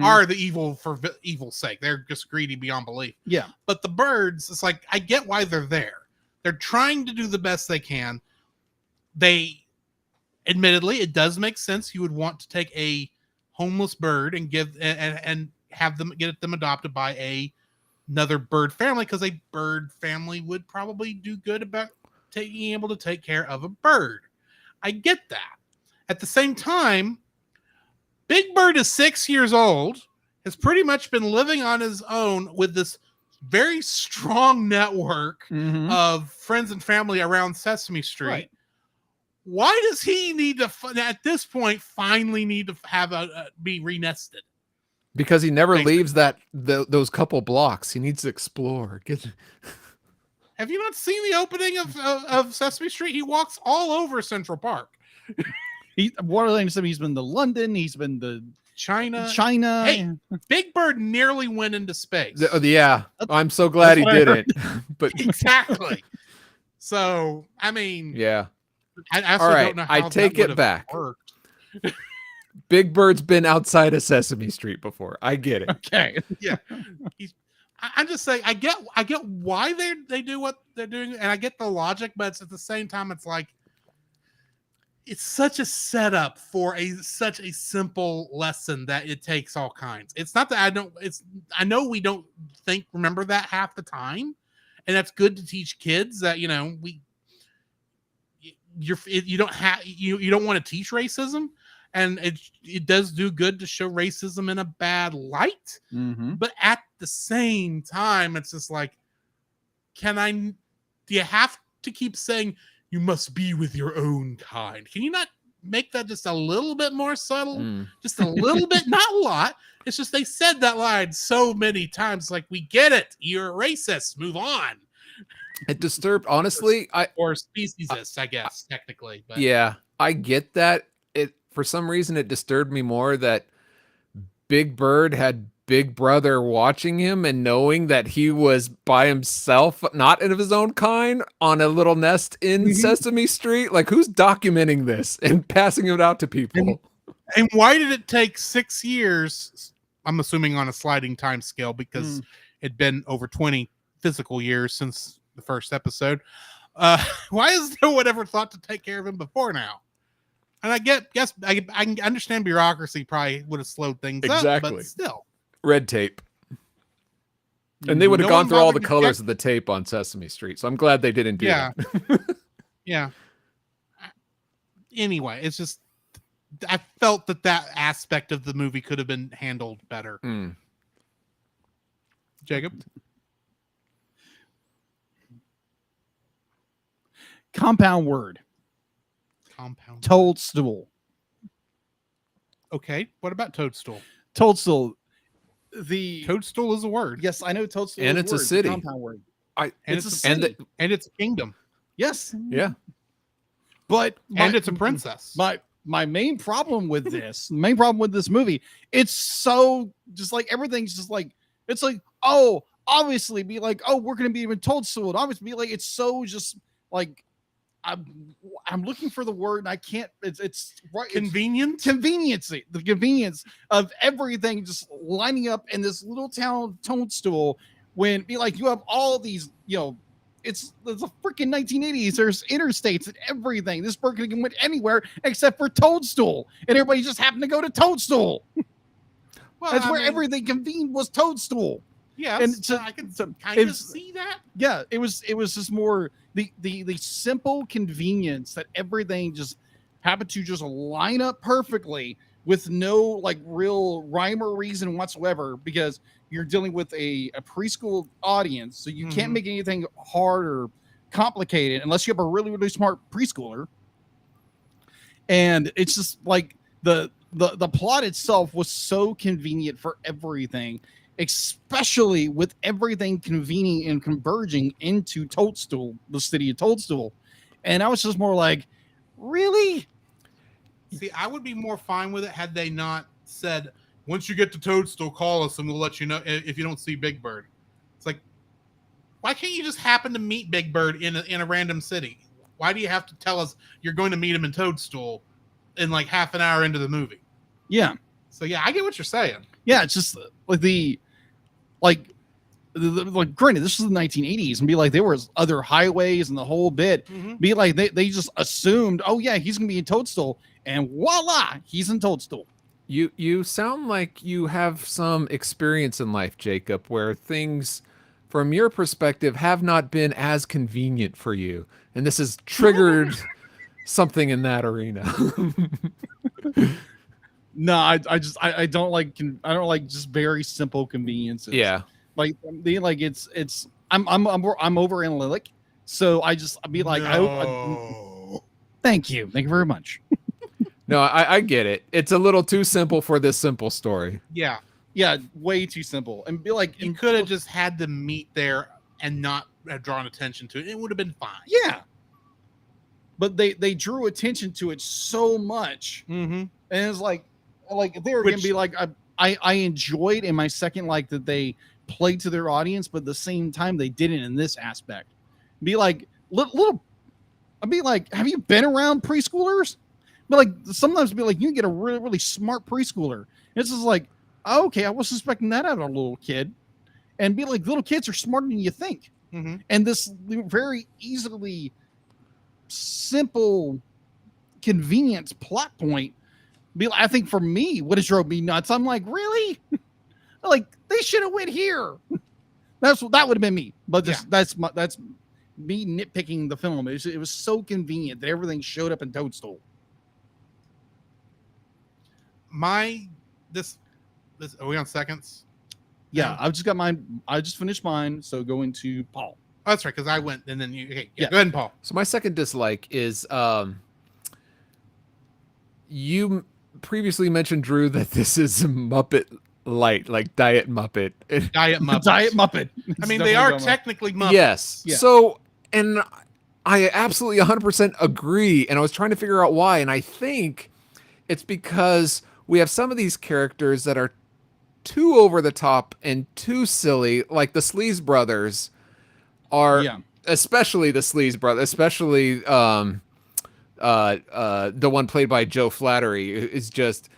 Speaker 1: are the evil for evil's sake. They're just greedy beyond belief.
Speaker 2: Yeah.
Speaker 1: But the birds, it's like, I get why they're there. They're trying to do the best they can. Admittedly, it does make sense. You would want to take a homeless bird and have them get them adopted by another bird family, because a bird family would probably do good about being able to take care of a bird. I get that. At the same time, Big Bird is 6 years old, has pretty much been living on his own with this very strong network
Speaker 2: Mhm.
Speaker 1: of friends and family around Sesame Street.
Speaker 2: Right.
Speaker 1: Why does he need to, at this point, finally need to have be renested?
Speaker 3: Because he never
Speaker 1: Basically.
Speaker 3: leaves those couple blocks. He needs to explore.
Speaker 1: Have you not seen the opening of Sesame Street? He walks all over Central Park.
Speaker 2: What are they saying? He's been to London. He's been to
Speaker 1: China.
Speaker 2: Hey,
Speaker 1: Big Bird nearly went into space.
Speaker 3: Yeah, I'm so glad he
Speaker 2: That's what I
Speaker 3: didn't. But
Speaker 1: Exactly. So, I mean,
Speaker 3: yeah,
Speaker 1: I also
Speaker 3: all right,
Speaker 1: don't know how
Speaker 3: I
Speaker 1: that
Speaker 3: take
Speaker 1: would
Speaker 3: it
Speaker 1: have
Speaker 3: back.
Speaker 1: worked.
Speaker 3: Big Bird's been outside of Sesame Street before. I get it.
Speaker 2: okay.
Speaker 1: I'm just saying, I get why they do what they're doing, and I get the logic, but it's at the same time, it's like it's such a setup for such a simple lesson that it takes all kinds. It's not that I know we don't remember that half the time, and that's good to teach kids that you don't want to teach racism, and it does do good to show racism in a bad light.
Speaker 2: Mm-hmm.
Speaker 1: But at the same time, it's just like, do you have to keep saying you must be with your own kind? Can you not make that just a little bit more subtle? Just a little bit, not a lot. It's just they said that line so many times. Like, we get it. You're a racist. Move on.
Speaker 3: It disturbed, honestly.
Speaker 1: Or speciesist, I guess, technically. But
Speaker 3: Yeah, I get that. For some reason, it disturbed me more that Big Bird had Big Brother watching him and knowing that he was by himself, not of his own kind, on a little nest in Sesame Street. Like, who's documenting this and passing it out to people?
Speaker 1: And why did it take 6 years? I'm assuming on a sliding time scale because it'd been over 20 physical years since the first episode. Why is no one ever thought to take care of him before now? And I can understand bureaucracy probably would have slowed things up, but still.
Speaker 3: Red tape. And they would have
Speaker 1: No
Speaker 3: gone
Speaker 1: one
Speaker 3: through all the
Speaker 1: bothered to
Speaker 3: colors
Speaker 1: check-
Speaker 3: of the tape on Sesame Street. So I'm glad they didn't do that.
Speaker 1: Yeah. Anyway, it's just, I felt that aspect of the movie could have been handled better. Jacob?
Speaker 2: Compound word. Toadstool.
Speaker 1: Okay. What about toadstool?
Speaker 2: Toadstool.
Speaker 1: Toadstool is a word.
Speaker 2: Yes, I know toadstool.
Speaker 3: And
Speaker 2: is
Speaker 3: it's
Speaker 2: a
Speaker 3: a
Speaker 2: word,
Speaker 3: city.
Speaker 2: Compound word.
Speaker 1: It's
Speaker 2: a
Speaker 1: a
Speaker 2: city.
Speaker 1: and it's a kingdom.
Speaker 2: Yes.
Speaker 3: Yeah.
Speaker 2: But
Speaker 1: And it's a princess.
Speaker 2: My main problem with this, movie, it's so just like everything's just like it's like, oh, obviously be like, oh, we're gonna be even Toadstool. And obviously be like, it's so just like I'm looking for the word and I can't. It's right.
Speaker 1: Convenience.
Speaker 2: The convenience of everything just lining up in this little town Toadstool. When be like you have all these, it's a freaking 1980s. There's interstates and everything. This bird can went anywhere except for Toadstool, and everybody just happened to go to Toadstool.
Speaker 1: Well,
Speaker 2: That's where everything convened was Toadstool.
Speaker 1: Yeah,
Speaker 2: and
Speaker 1: so I can kind of see that.
Speaker 2: Yeah, it was just more the simple convenience that everything just happened to just line up perfectly with no like real rhyme or reason whatsoever, because you're dealing with a preschool audience, so you can't make anything hard or complicated unless you have a really, really smart preschooler. And it's just like the plot itself was so convenient for everything, especially with everything convening and converging into Toadstool, the city of Toadstool. And I was just more like, really?
Speaker 1: See, I would be more fine with it had they not said, once you get to Toadstool, call us and we'll let you know if you don't see Big Bird. It's like, why can't you just happen to meet Big Bird in a random city? Why do you have to tell us you're going to meet him in Toadstool in like half an hour into the movie?
Speaker 2: Yeah.
Speaker 1: So yeah, I get what you're saying.
Speaker 2: Yeah, it's just like granted, this was the 1980s, and be like there was other highways and the whole bit. Be like they just assumed, oh yeah, he's gonna be in Toadstool, and voila, he's in Toadstool.
Speaker 3: You sound like you have some experience in life, Jacob, where things, from your perspective, have not been as convenient for you, and this has triggered something in that arena.
Speaker 2: No, I don't like I don't like just very simple conveniences.
Speaker 3: Yeah.
Speaker 2: Like it's I'm over analytic, so I'd be like thank you very much.
Speaker 3: No, I get it. It's a little too simple for this simple story.
Speaker 1: Yeah,
Speaker 2: Yeah, way too simple, and be like
Speaker 1: you could have just had them meet there and not have drawn attention to it. It would have been fine.
Speaker 2: yeah. But they drew attention to it so much,
Speaker 1: Mm-hmm.
Speaker 2: and it's like they were gonna
Speaker 1: Which-
Speaker 2: be like I enjoyed in my second like that they played to their audience, but at the same time they didn't in this aspect. Be like little. I'd be like, have you been around preschoolers? But like sometimes be like, you can get a really really smart preschooler. And it's just like, oh, okay, I wasn't expecting that out of a little kid, and be like, little kids are smarter than you think.
Speaker 1: Mm-hmm.
Speaker 2: And this very easily simple convenience plot point, I think for me, what has drove me nuts, I'm like, really? Like they should have went here. That would have been me. But that's me nitpicking the film. It was so convenient that everything showed up in Toadstool.
Speaker 1: This are we on seconds?
Speaker 2: Yeah, I just got mine. I just finished mine. So going to Paul.
Speaker 1: Oh, that's right, because I went and then you. Okay,
Speaker 2: Yeah.
Speaker 1: Go ahead, Paul.
Speaker 3: So my second dislike is you previously mentioned, Drew, that this is Muppet Light, like Diet Muppet.
Speaker 1: Diet Muppets.
Speaker 2: Diet Muppet.
Speaker 1: I mean, they are technically Muppets.
Speaker 3: Yes.
Speaker 2: Yeah.
Speaker 3: So, and I absolutely 100% agree. And I was trying to figure out why. And I think it's because we have some of these characters that are too over the top and too silly, like the Sleaze brothers are, especially the Sleaze brother, especially the one played by Joe Flattery is just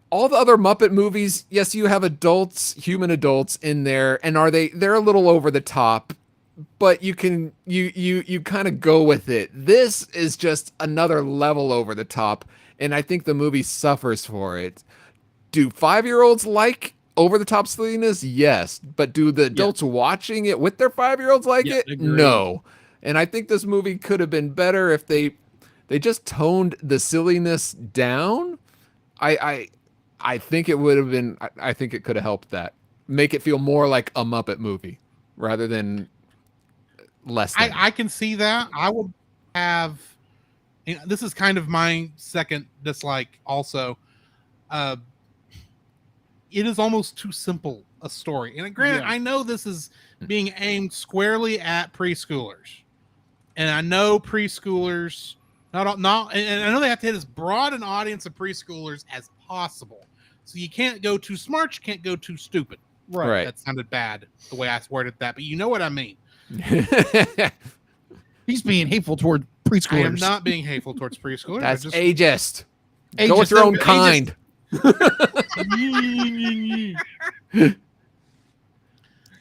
Speaker 3: all the other Muppet movies. Yes, you have adults, human adults in there, and they're a little over the top, but you can you kind of go with it. This is just another level over the top, and I think the movie suffers for it. Do 5-year-olds like over the top silliness? Yes, but do the adults watching it with their 5-year-olds like it?
Speaker 2: Agreed.
Speaker 3: No. And I think this movie could have been better if they just toned the silliness down. I think it would have been. I think it could have helped that. Make it feel more like a Muppet movie rather than less than.
Speaker 1: I can see that. I would have. This is kind of my second dislike. Also, it is almost too simple a story. And granted, I know this is being aimed squarely at preschoolers, and I know preschoolers and I know they have to hit as broad an audience of preschoolers as possible. So you can't go too smart, you can't go too stupid.
Speaker 3: Right.
Speaker 1: That sounded bad the way I worded that, but you know what I mean.
Speaker 2: He's being hateful toward preschoolers.
Speaker 1: I am not being hateful towards preschoolers.
Speaker 3: That's
Speaker 1: just,
Speaker 3: ageist.
Speaker 2: Ageist.
Speaker 3: Go with your own
Speaker 2: Ageist.
Speaker 3: kind.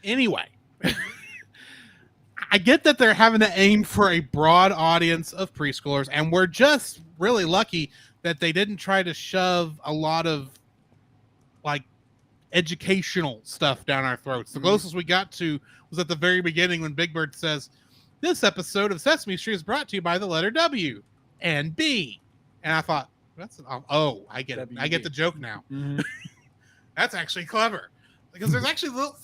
Speaker 1: Anyway, I get that they're having to aim for a broad audience of preschoolers, and we're just really lucky that they didn't try to shove a lot of like educational stuff down our throats. The closest we got to was at the very beginning when Big Bird says, "This episode of Sesame Street is brought to you by the letter W and B," and I thought, I get it. I get the joke now. That's actually clever because there's actually little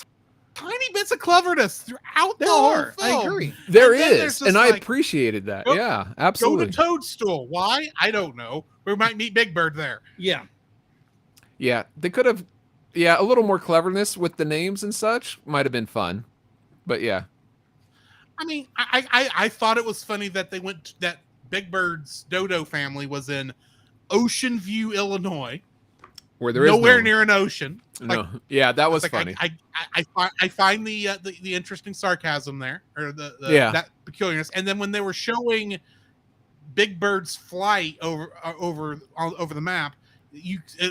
Speaker 1: tiny bits of cleverness throughout the whole film.
Speaker 2: I agree.
Speaker 3: There
Speaker 1: And then there's
Speaker 3: is,
Speaker 1: just
Speaker 3: and I
Speaker 1: like,
Speaker 3: appreciated that.
Speaker 1: go-
Speaker 3: Yeah,
Speaker 1: Go
Speaker 3: absolutely.
Speaker 1: to Toadstool. Why? I don't know. We might meet Big Bird there.
Speaker 2: Yeah.
Speaker 3: Yeah, they could have. Yeah, a little more cleverness with the names and such might have been fun, but yeah.
Speaker 1: I mean, I thought it was funny that that Big Bird's Dodo family was in Ocean View, Illinois,
Speaker 3: Where there is
Speaker 1: nowhere
Speaker 3: no,
Speaker 1: near an ocean.
Speaker 3: No. Yeah, that was
Speaker 1: Like,
Speaker 3: funny.
Speaker 1: I find the interesting sarcasm there, or the that peculiarness. And then when they were showing Big Bird's flight over the map,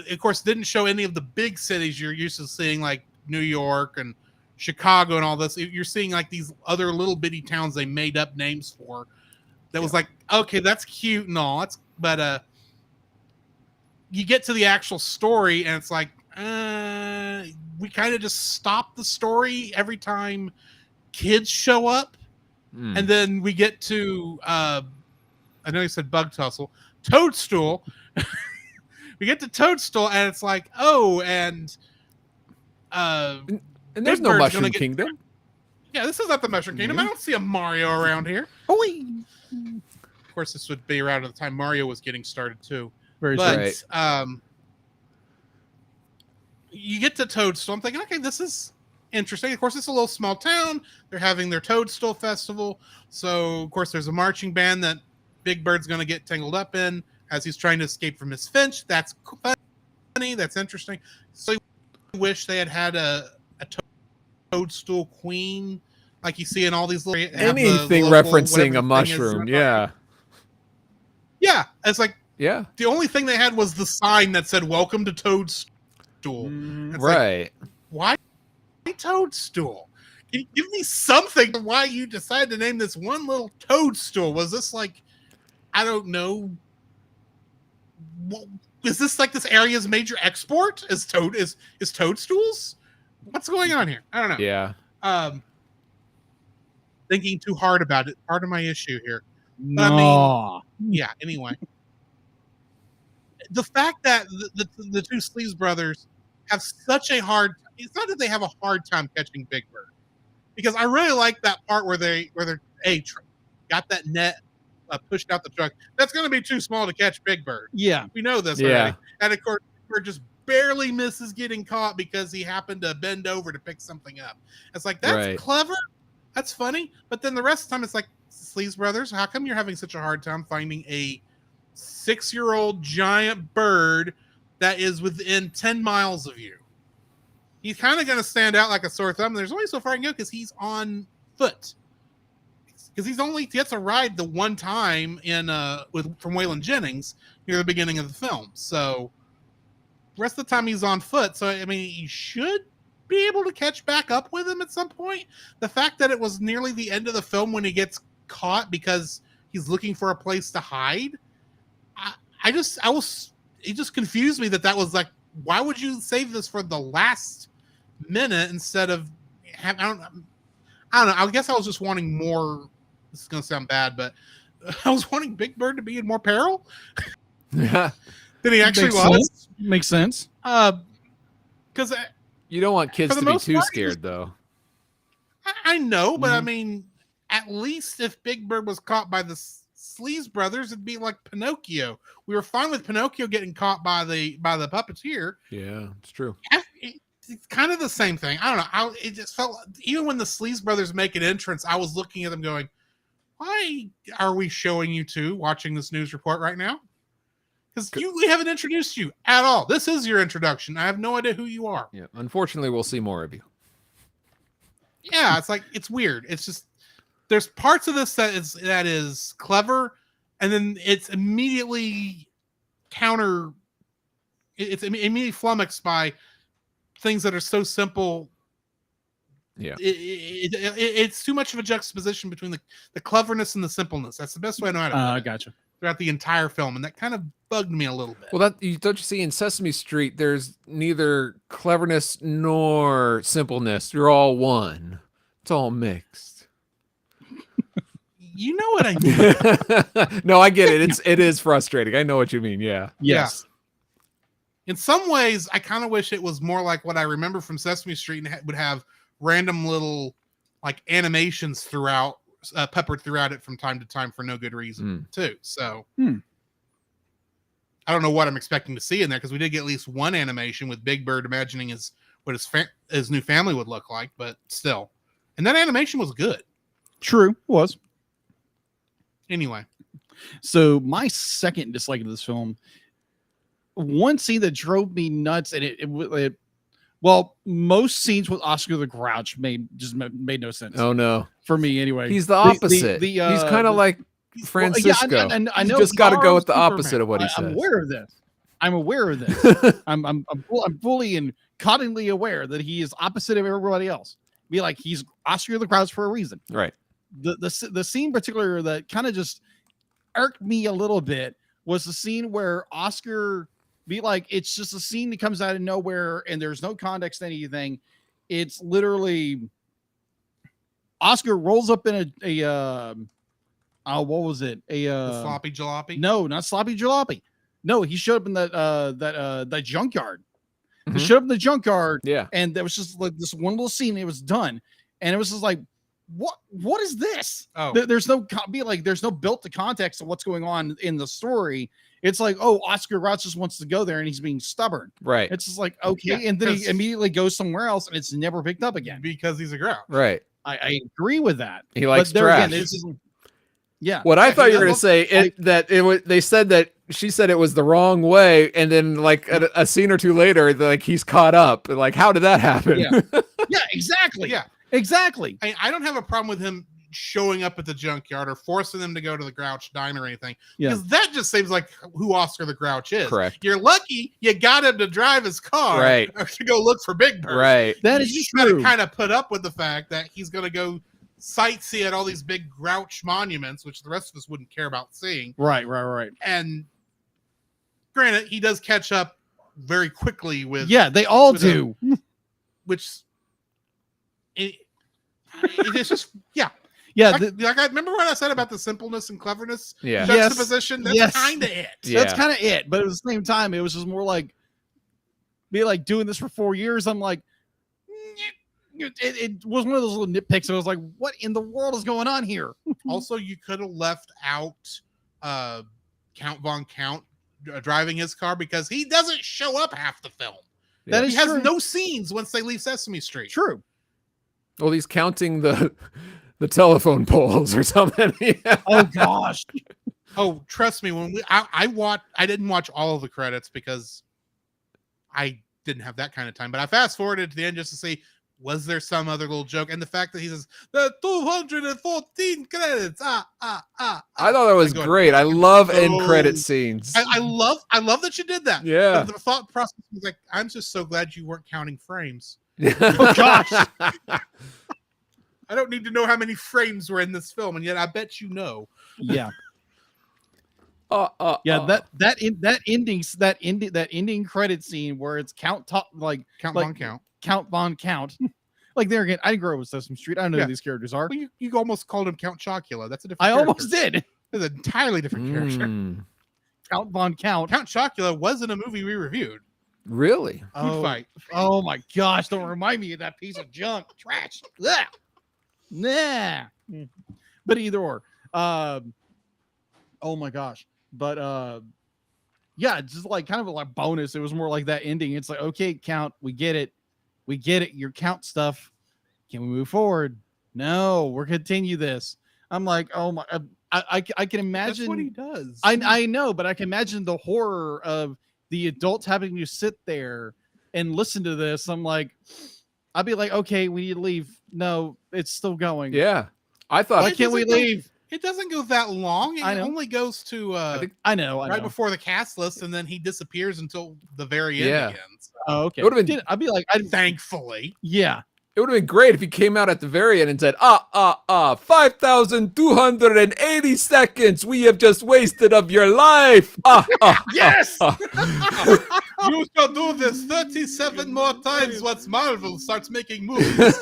Speaker 1: of course didn't show any of the big cities you're used to seeing, like New York and Chicago and all this. You're seeing like these other little bitty towns they made up names for. That was like, okay, that's cute and all. But you get to the actual story and it's like, we kind of just stop the story every time kids show up. And then we get to I know you said Bug Tussle, Toadstool, we get to Toadstool, and it's like, oh, and
Speaker 3: And there's
Speaker 1: Big
Speaker 3: no
Speaker 1: Bird's
Speaker 3: Mushroom
Speaker 1: gonna get-
Speaker 3: Kingdom.
Speaker 1: yeah, this is not the Mushroom Kingdom. I don't see a Mario around here.
Speaker 2: Oh,
Speaker 1: Of course, this would be around the time Mario was getting started too.
Speaker 2: very
Speaker 1: But
Speaker 3: Right.
Speaker 1: You get to Toadstool. I'm thinking, okay, this is interesting. Of course, it's a little small town. They're having their Toadstool festival. So, of course, there's a marching band that Big Bird's going to get tangled up in as he's trying to escape from Miss Finch. That's funny. That's interesting. So, I wish they had a Toadstool queen like you see in all these little
Speaker 3: Anything
Speaker 1: local,
Speaker 3: referencing
Speaker 1: whatever
Speaker 3: a
Speaker 1: the thing is.
Speaker 3: mushroom. Yeah.
Speaker 1: Yeah. It's like
Speaker 3: Yeah.
Speaker 1: the only thing they had was the sign that said, "Welcome to Toadstool." It's like,
Speaker 3: Right.
Speaker 1: why Toadstool? Can you give me something why you decided to name this one little Toadstool? Was this like, I don't know, is this like this area's major export? Is Toadstools? What's going on here? I don't know.
Speaker 3: Yeah.
Speaker 1: Thinking too hard about it. Part of my issue here.
Speaker 2: No.
Speaker 1: I Yeah. Anyway, the fact that the two Sleeves brothers have such a hard. It's not that they have a hard time catching Big Bird, because I really like that part where they're got that net pushed out the truck. That's going to be too small to catch Big Bird.
Speaker 2: Yeah.
Speaker 1: We know this
Speaker 3: Yeah.
Speaker 1: already. And of course, Bird just barely misses getting caught because he happened to bend over to pick something up. It's like, that's
Speaker 3: Right.
Speaker 1: clever. That's funny. But then the rest of the time, it's like, Sleeves brothers, how come you're having such a hard time finding a 6-year-old giant bird that is within 10 miles of you? He's kind of going to stand out like a sore thumb. There's only so far I can go because he's on foot. Because he gets a ride the one time from Waylon Jennings near the beginning of the film. So the rest of the time he's on foot. So I mean, you should be able to catch back up with him at some point. The fact that it was nearly the end of the film when he gets caught because he's looking for a place to hide, it just confused me that was like, why would you save this for the last minute instead of I don't know. I guess I was just wanting more. This is going to sound bad, but I was wanting Big Bird to be in more peril
Speaker 3: Yeah.
Speaker 1: than he actually
Speaker 2: Makes
Speaker 1: was.
Speaker 2: sense. Makes sense.
Speaker 1: Because
Speaker 3: You don't want kids
Speaker 1: For the
Speaker 3: to be
Speaker 1: most
Speaker 3: too
Speaker 1: part,
Speaker 3: scared, though.
Speaker 1: I know, but I
Speaker 2: Mhm.
Speaker 1: mean, at least if Big Bird was caught by the Sleaze brothers, it'd be like Pinocchio. We were fine with Pinocchio getting caught by the puppeteer.
Speaker 3: Yeah, it's true.
Speaker 1: It's kind of the same thing. I don't know. It just felt, even when the Sleaze brothers make an entrance, I was looking at them going, why are we showing you two watching this news report right now? Because we haven't introduced you at all. This is your introduction. I have no idea who you are.
Speaker 3: Yeah. Unfortunately, we'll see more of you.
Speaker 1: Yeah, it's like, it's weird. It's just, there's parts of this that is clever, and then it's immediately it's immediately flummoxed by things that are so simple.
Speaker 3: Yeah.
Speaker 1: It's too much of a juxtaposition between the cleverness and the simpleness. That's the best way I know how to put it
Speaker 2: Gotcha.
Speaker 1: throughout the entire film, and that kind of bugged me a little bit.
Speaker 3: Well, don't you see in Sesame Street, there's neither cleverness nor simpleness. You're all one. It's all mixed.
Speaker 1: You know what I mean?
Speaker 3: No, I get it. It is frustrating. I know what you mean. Yeah.
Speaker 2: Yes.
Speaker 1: In some ways, I kind of wish it was more like what I remember from Sesame Street, and would have random little like animations throughout, peppered throughout it from time to time for no good reason too. So I don't know what I'm expecting to see in there, because we did get at least one animation with Big Bird imagining what his new family would look like, but still, and that animation was good.
Speaker 2: True. Was.
Speaker 1: Anyway,
Speaker 2: So my second dislike of this film, one scene that drove me nuts, and well, most scenes with Oscar the Grouch made no sense.
Speaker 3: Oh no.
Speaker 2: For me anyway.
Speaker 3: He's the opposite. He's kind of like Francisco.
Speaker 2: Well, yeah, I know.
Speaker 3: You just got to go with the
Speaker 1: Superman.
Speaker 3: opposite of what he
Speaker 2: I'm
Speaker 3: says.
Speaker 2: aware of this. I'm aware of this. I'm fully and cottonly aware that he is opposite of everybody else. Be like, he's Oscar the Grouch for a reason.
Speaker 3: Right.
Speaker 2: The scene in particular that kind of just irked me a little bit was the scene where Oscar it's just a scene that comes out of nowhere and there's no context to anything. It's literally Oscar rolls up in what was it?
Speaker 1: the sloppy jalopy.
Speaker 2: No, not sloppy jalopy. No, he showed up in that junkyard. He
Speaker 3: Mhm.
Speaker 2: showed up in the junkyard,
Speaker 3: Yeah.
Speaker 2: and there was just like this one little scene. It was done, and it was just like, what is this?
Speaker 1: Oh.
Speaker 2: There's no there's no built to context of what's going on in the story. It's like, oh, Oscar Roth just wants to go there, and he's being stubborn.
Speaker 3: Right.
Speaker 2: It's just like, okay,
Speaker 1: Yeah,
Speaker 2: and then he
Speaker 1: 'cause-
Speaker 2: immediately goes somewhere else, and it's never picked up again.
Speaker 1: because he's a grouch.
Speaker 3: Right.
Speaker 2: I agree with that.
Speaker 3: He likes
Speaker 2: but there
Speaker 3: trash.
Speaker 2: again, this is yeah.
Speaker 3: What I
Speaker 1: Yeah,
Speaker 3: thought
Speaker 1: he
Speaker 3: you were going
Speaker 1: does
Speaker 3: to say they said that she said it was the wrong way, and then like a scene or two later, like he's caught up. Like, how did that happen?
Speaker 2: Yeah. Yeah, exactly.
Speaker 1: Yeah.
Speaker 2: Exactly.
Speaker 1: I don't have a problem with him showing up at the junkyard or forcing them to go to the Grouch diner or anything,
Speaker 2: Yeah.
Speaker 1: because that just seems like who Oscar the Grouch is.
Speaker 3: Correct.
Speaker 1: You're lucky you got him to drive his car,
Speaker 3: Right.
Speaker 1: to go look for Big Bird.
Speaker 3: Right.
Speaker 2: That
Speaker 1: You
Speaker 2: is
Speaker 1: just gotta
Speaker 2: true.
Speaker 1: kind of put up with the fact that he's going to go sightsee at all these big Grouch monuments, which the rest of us wouldn't care about seeing.
Speaker 2: Right.
Speaker 1: And granted, he does catch up very quickly with
Speaker 2: Yeah, they all
Speaker 1: with
Speaker 2: do.
Speaker 1: which it's just
Speaker 2: Yeah.
Speaker 1: like I remember what I said about the simpleness and cleverness
Speaker 3: Yeah.
Speaker 2: Yes.
Speaker 1: juxtaposition. That's
Speaker 2: Yes.
Speaker 1: kind of it.
Speaker 3: Yeah.
Speaker 2: That's kind of it. But at the same time, it was just more like be like doing this for 4 years. I'm like, it was one of those little nitpicks. I was like, what in the world is going on here?
Speaker 1: Also, you could have left out Count Von Count driving his car, because he doesn't show up half the film.
Speaker 2: That
Speaker 1: He
Speaker 2: is
Speaker 1: has
Speaker 2: true.
Speaker 1: no scenes once they leave Sesame Street.
Speaker 2: True.
Speaker 3: Well, he's counting the telephone poles or something. Yeah.
Speaker 2: Oh gosh.
Speaker 1: Oh, trust me, when I didn't watch all of the credits because I didn't have that kind of time, but I fast forwarded to the end just to see, was there some other little joke? And the fact that he says the 214 credits.
Speaker 3: I thought that was
Speaker 1: Like,
Speaker 3: great. I love
Speaker 1: so-
Speaker 3: end credit scenes.
Speaker 1: I love that you did that.
Speaker 3: Yeah.
Speaker 1: The thought process was like, I'm just so glad you weren't counting frames.
Speaker 3: Oh
Speaker 2: gosh.
Speaker 1: I don't need to know how many frames were in this film, and yet I bet you know.
Speaker 2: Yeah. Yeah. That ending credit scene where it's Count
Speaker 1: Count
Speaker 2: Like-
Speaker 1: Von Count.
Speaker 2: Count Von Count. Like there again, I grew up with Sesame Street. I don't know
Speaker 1: Yeah.
Speaker 2: who these characters are.
Speaker 1: Well, you almost called him Count Chocula. That's a different.
Speaker 2: I
Speaker 1: character.
Speaker 2: almost did.
Speaker 1: It's an entirely different character.
Speaker 3: Mm,
Speaker 2: Count Von Count.
Speaker 1: Count Chocula was in a movie we reviewed.
Speaker 3: really?
Speaker 1: Food
Speaker 2: Oh,
Speaker 1: Fight.
Speaker 2: oh my gosh! Don't remind me of that piece of junk, trash. Ugh. Nah. But either or. Oh my gosh. But yeah, it's just like kind of like bonus. It was more like that ending. It's like, okay, Count, we get it. We get it. Your Count stuff. Can we move forward? No, we're continue this. I'm like, oh my, I can imagine.
Speaker 1: That's what he does.
Speaker 2: I know, but I can imagine the horror of the adults having to sit there and listen to this. I'm like, I'd be like, okay, we need to leave. No, it's still going.
Speaker 3: Yeah. I thought.
Speaker 2: Why
Speaker 1: It
Speaker 2: can't we
Speaker 1: doesn't go-
Speaker 2: leave?
Speaker 1: It doesn't go that long. It
Speaker 2: I know.
Speaker 1: only goes to
Speaker 2: I know.
Speaker 1: right before the cast list, and then he disappears until the very end
Speaker 3: Yeah.
Speaker 1: again. So,
Speaker 2: Oh, okay.
Speaker 3: It would've been-
Speaker 2: I'd be like,
Speaker 1: thankfully,
Speaker 2: yeah.
Speaker 3: It would have been great if he came out at the very end and said, 5,280 seconds we have just wasted of your life.
Speaker 2: Yes.
Speaker 1: you shall do this 37 more times once Marvel starts making movies.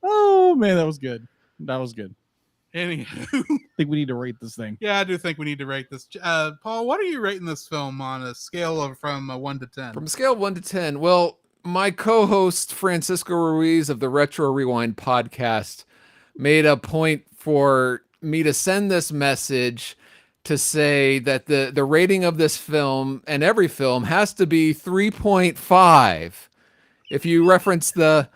Speaker 2: Oh man, that was good. That was good.
Speaker 1: Anywho,
Speaker 2: I think we need to rate this thing.
Speaker 1: yeah, I do think we need to rate this. Paul, what are you rating this film on a scale of from 1 to 10?
Speaker 3: From a scale of 1 to 10, well, my co-host Francisco Ruiz of the Retro Rewind podcast made a point for me to send this message to say that the rating of this film and every film has to be 3.5. If you reference the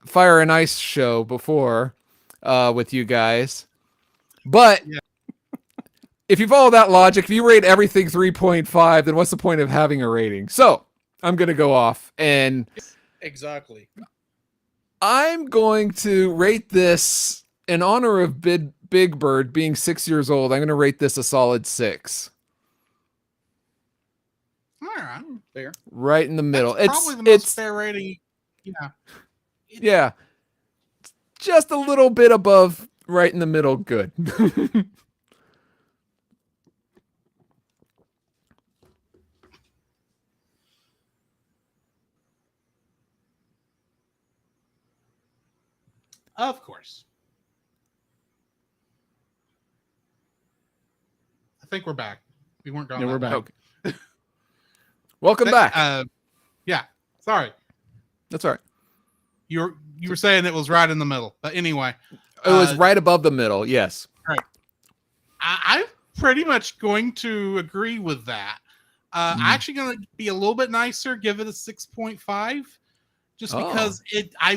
Speaker 3: Fire and Ice show before with you guys, but if you follow that logic, if you rate everything 3.5, then what's the point of having a rating? So I'm going to go off and
Speaker 1: Exactly.
Speaker 3: I'm going to rate this in honor of Big Bird being 6 years old. I'm going to rate this a solid 6.
Speaker 1: All right.
Speaker 2: Fair.
Speaker 3: Right in the middle.
Speaker 1: That's probably the most fair rating. Yeah.
Speaker 3: Yeah. Just a little bit above, right in the middle. Good.
Speaker 1: Of course. think we're back. We weren't gone.
Speaker 2: Yeah,
Speaker 1: that
Speaker 2: we're back.
Speaker 1: long.
Speaker 3: Okay. Welcome back.
Speaker 1: Yeah. Sorry.
Speaker 3: That's all right.
Speaker 1: You were saying it was right in the middle, but anyway,
Speaker 3: It was right above the middle. Yes.
Speaker 1: I'm pretty much going to agree with that. I'm actually going to be a little bit nicer, give it a 6.5, just because I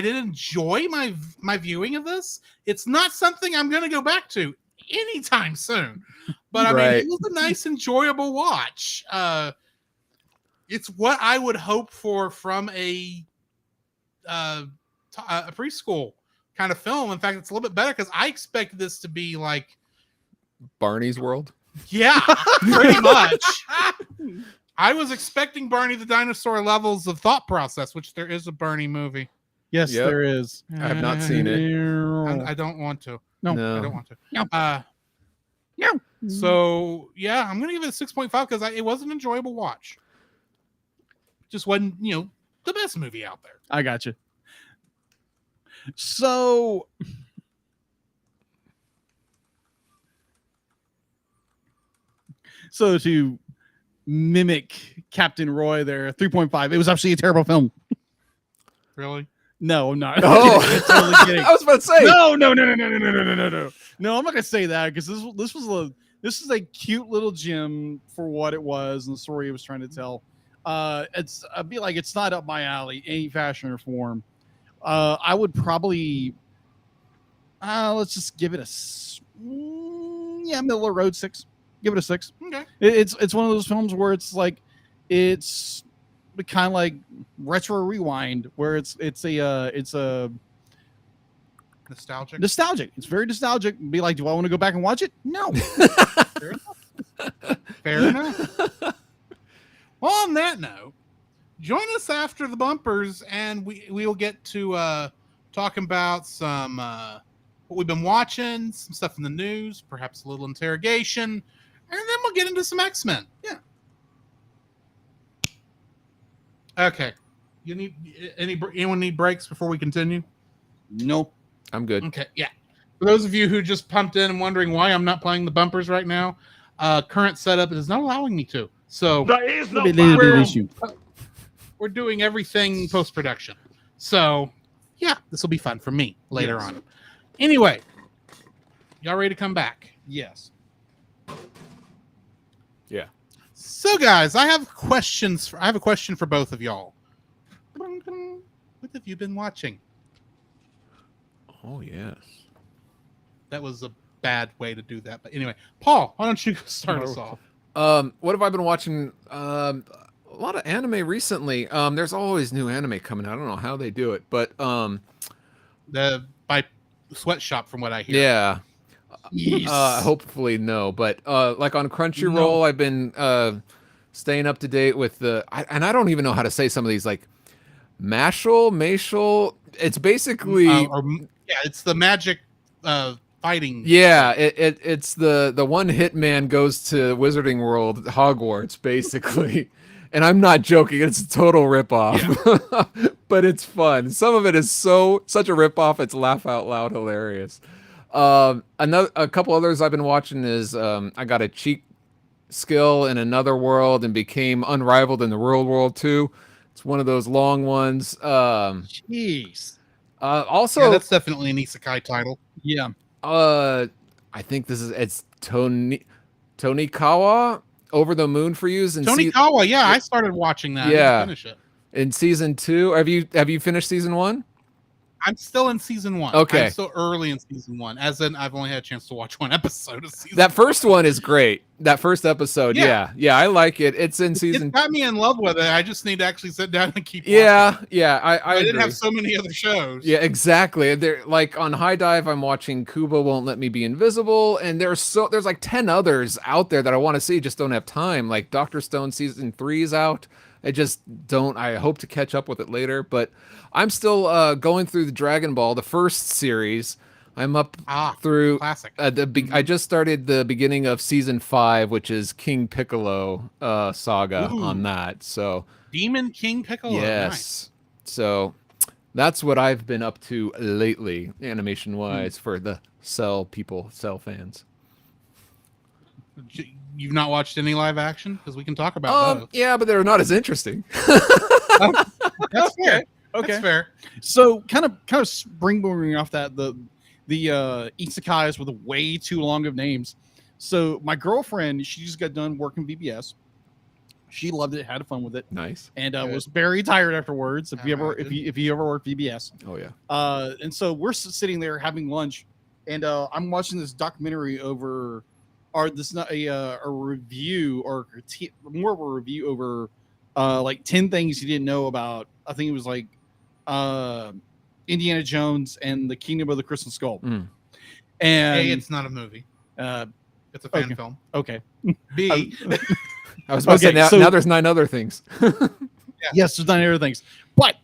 Speaker 1: did enjoy my viewing of this. It's not something I'm going to go back to anytime soon, but I mean, it was a nice, enjoyable watch. It's what I would hope for from a preschool kind of film. In fact, it's a little bit better because I expected this to be like
Speaker 3: Barney's World.
Speaker 1: Yeah, pretty much. I was expecting Barney the dinosaur levels of thought process, which there is a Barney movie.
Speaker 2: Yes,
Speaker 3: Yep.
Speaker 2: there is.
Speaker 3: I have not seen it.
Speaker 1: I don't want to.
Speaker 2: No.
Speaker 1: I don't want to.
Speaker 2: No.
Speaker 1: No. So yeah, I'm gonna give it a 6.5 because it was an enjoyable watch. Just wasn't, the best movie out there.
Speaker 2: I got you. So to mimic Captain Roy there, 3.5. It was actually a terrible film.
Speaker 1: Really?
Speaker 2: No, I'm not.
Speaker 3: Oh,
Speaker 2: Totally kidding.
Speaker 3: I was about to say.
Speaker 2: No. No, I'm not gonna say that because this is a cute little gem for what it was and the story it was trying to tell. I'd be like, it's not up my alley, any fashion or form. I would probably, let's just give it a middle of road 6. Give it a 6.
Speaker 1: Okay.
Speaker 2: It's one of those films where it's like, it's kind of like retro rewind, where it's a
Speaker 1: nostalgic.
Speaker 2: It's very nostalgic. Be like, do I want to go back and watch it? No.
Speaker 1: Fair enough. Well, on that note, join us after the bumpers, and we will get to talking about some what we've been watching, some stuff in the news, perhaps a little interrogation, and then we'll get into some X-Men. Yeah. Okay. You need anyone need breaks before we continue?
Speaker 2: No.
Speaker 3: I'm good.
Speaker 1: Okay. Yeah. For those of you who just pumped in and wondering why I'm not playing the bumpers right now, current setup is not allowing me to. So
Speaker 4: There is no
Speaker 1: we're doing everything post-production. So, yeah, this will be fun for me later on. Anyway, y'all ready to come back?
Speaker 2: Yes.
Speaker 3: Yeah.
Speaker 1: So, guys, I have a question for both of y'all. What have you been watching?
Speaker 3: Oh, yes.
Speaker 1: That was a bad way to do that. But anyway, Paul, why don't you start us off?
Speaker 3: What have I been watching? A lot of anime recently. There's always new anime coming out. I don't know how they do it, but
Speaker 1: By Sweatshop, from what I hear.
Speaker 3: yeah.
Speaker 2: Yes.
Speaker 3: Hopefully no, but like on Crunchyroll, I've been staying up to date with and I don't even know how to say some of these, like Mashal. It's basically
Speaker 1: it's the magic fighting.
Speaker 3: Yeah, it's the one hitman goes to Wizarding World, Hogwarts, basically. And I'm not joking, it's a total ripoff. Yeah. But it's fun. Some of it is such a ripoff, it's laugh out loud hilarious. A couple others I've been watching is I got a cheat skill in another world and became unrivaled in the real world too. It's one of those long ones.
Speaker 2: Jeez.
Speaker 3: Also,
Speaker 1: that's definitely an isekai title.
Speaker 2: Yeah.
Speaker 3: I think it's Tonikawa Over the Moon for You.
Speaker 1: Tonikawa, I started watching that.
Speaker 3: Yeah.
Speaker 1: I didn't finish it.
Speaker 3: In season 2, have you finished season 1?
Speaker 1: I'm still in season 1.
Speaker 3: Okay.
Speaker 1: I'm still early in season 1, as in I've only had a chance to watch one episode of season.
Speaker 3: That first one is great. That first episode, yeah, I like it. It's in season.
Speaker 1: It got me in love with it. I just need to actually sit down and keep.
Speaker 3: Yeah,
Speaker 1: watching.
Speaker 3: Yeah.
Speaker 1: I didn't
Speaker 3: agree.
Speaker 1: have so many other shows.
Speaker 3: Yeah, exactly. They're like on High Dive. I'm watching Kubo Won't Let Me Be Invisible, and there's like 10 others out there that I want to see, just don't have time. Like Dr. Stone season 3 is out. I just don't. I hope to catch up with it later, but I'm still going through the Dragon Ball, the first series. I'm up through
Speaker 1: classic.
Speaker 3: I just started the beginning of season 5, which is King Piccolo saga on that. So
Speaker 1: Demon King Piccolo.
Speaker 3: yes.
Speaker 1: Nice.
Speaker 3: So that's what I've been up to lately, animation wise, for the Cell fans.
Speaker 1: You've not watched any live action? Because we can talk about those.
Speaker 3: Yeah, but they're not as interesting.
Speaker 1: That's fair.
Speaker 2: Okay.
Speaker 1: That's fair.
Speaker 2: So kind of springboarding off that, the isekais with way too long of names. So my girlfriend, she just got done working BBS. She loved it, had fun with it,
Speaker 3: Nice.
Speaker 2: and was very tired afterwards. If
Speaker 1: Imagine.
Speaker 2: you ever worked BBS,
Speaker 3: Oh yeah.
Speaker 2: and so we're sitting there having lunch, and I'm watching this documentary over, or this not a review or critique, more of a review over like 10 things you didn't know about. I think it was like Indiana Jones and the Kingdom of the Crystal Skull.
Speaker 3: Mm.
Speaker 2: And
Speaker 1: A, it's not a movie. It's a fan
Speaker 2: okay.
Speaker 1: film.
Speaker 2: Okay.
Speaker 1: B,
Speaker 3: I was about to say
Speaker 2: Okay,
Speaker 3: now,
Speaker 2: so-
Speaker 3: now there's 9 other things.
Speaker 2: Yes, there's not other things. But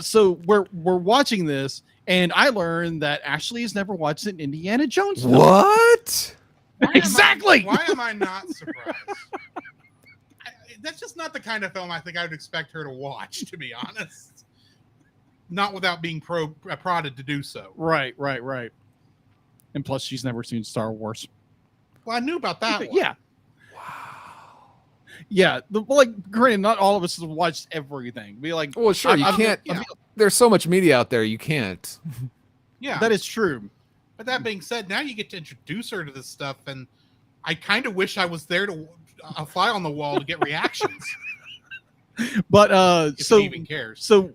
Speaker 2: so we're watching this, and I learned that Ashley has never watched an Indiana Jones film.
Speaker 3: What?
Speaker 2: Exactly.
Speaker 1: Why am I not surprised? That's just not the kind of film I think I would expect her to watch, to be honest. Not without being prodded to do so.
Speaker 2: Right. And plus, she's never seen Star Wars.
Speaker 1: Well, I knew about that one.
Speaker 2: Yeah. Wow. Yeah. Granted, not all of us have watched everything. Be like,
Speaker 3: Well, sure, you can't.
Speaker 1: yeah.
Speaker 3: There's so much media out there, you can't.
Speaker 1: Yeah.
Speaker 2: that is true.
Speaker 1: But that being said, now you get to introduce her to this stuff, and I kind of wish I was there to a fly on the wall to get reactions.
Speaker 2: But
Speaker 1: If
Speaker 2: so
Speaker 1: she even cares.
Speaker 2: so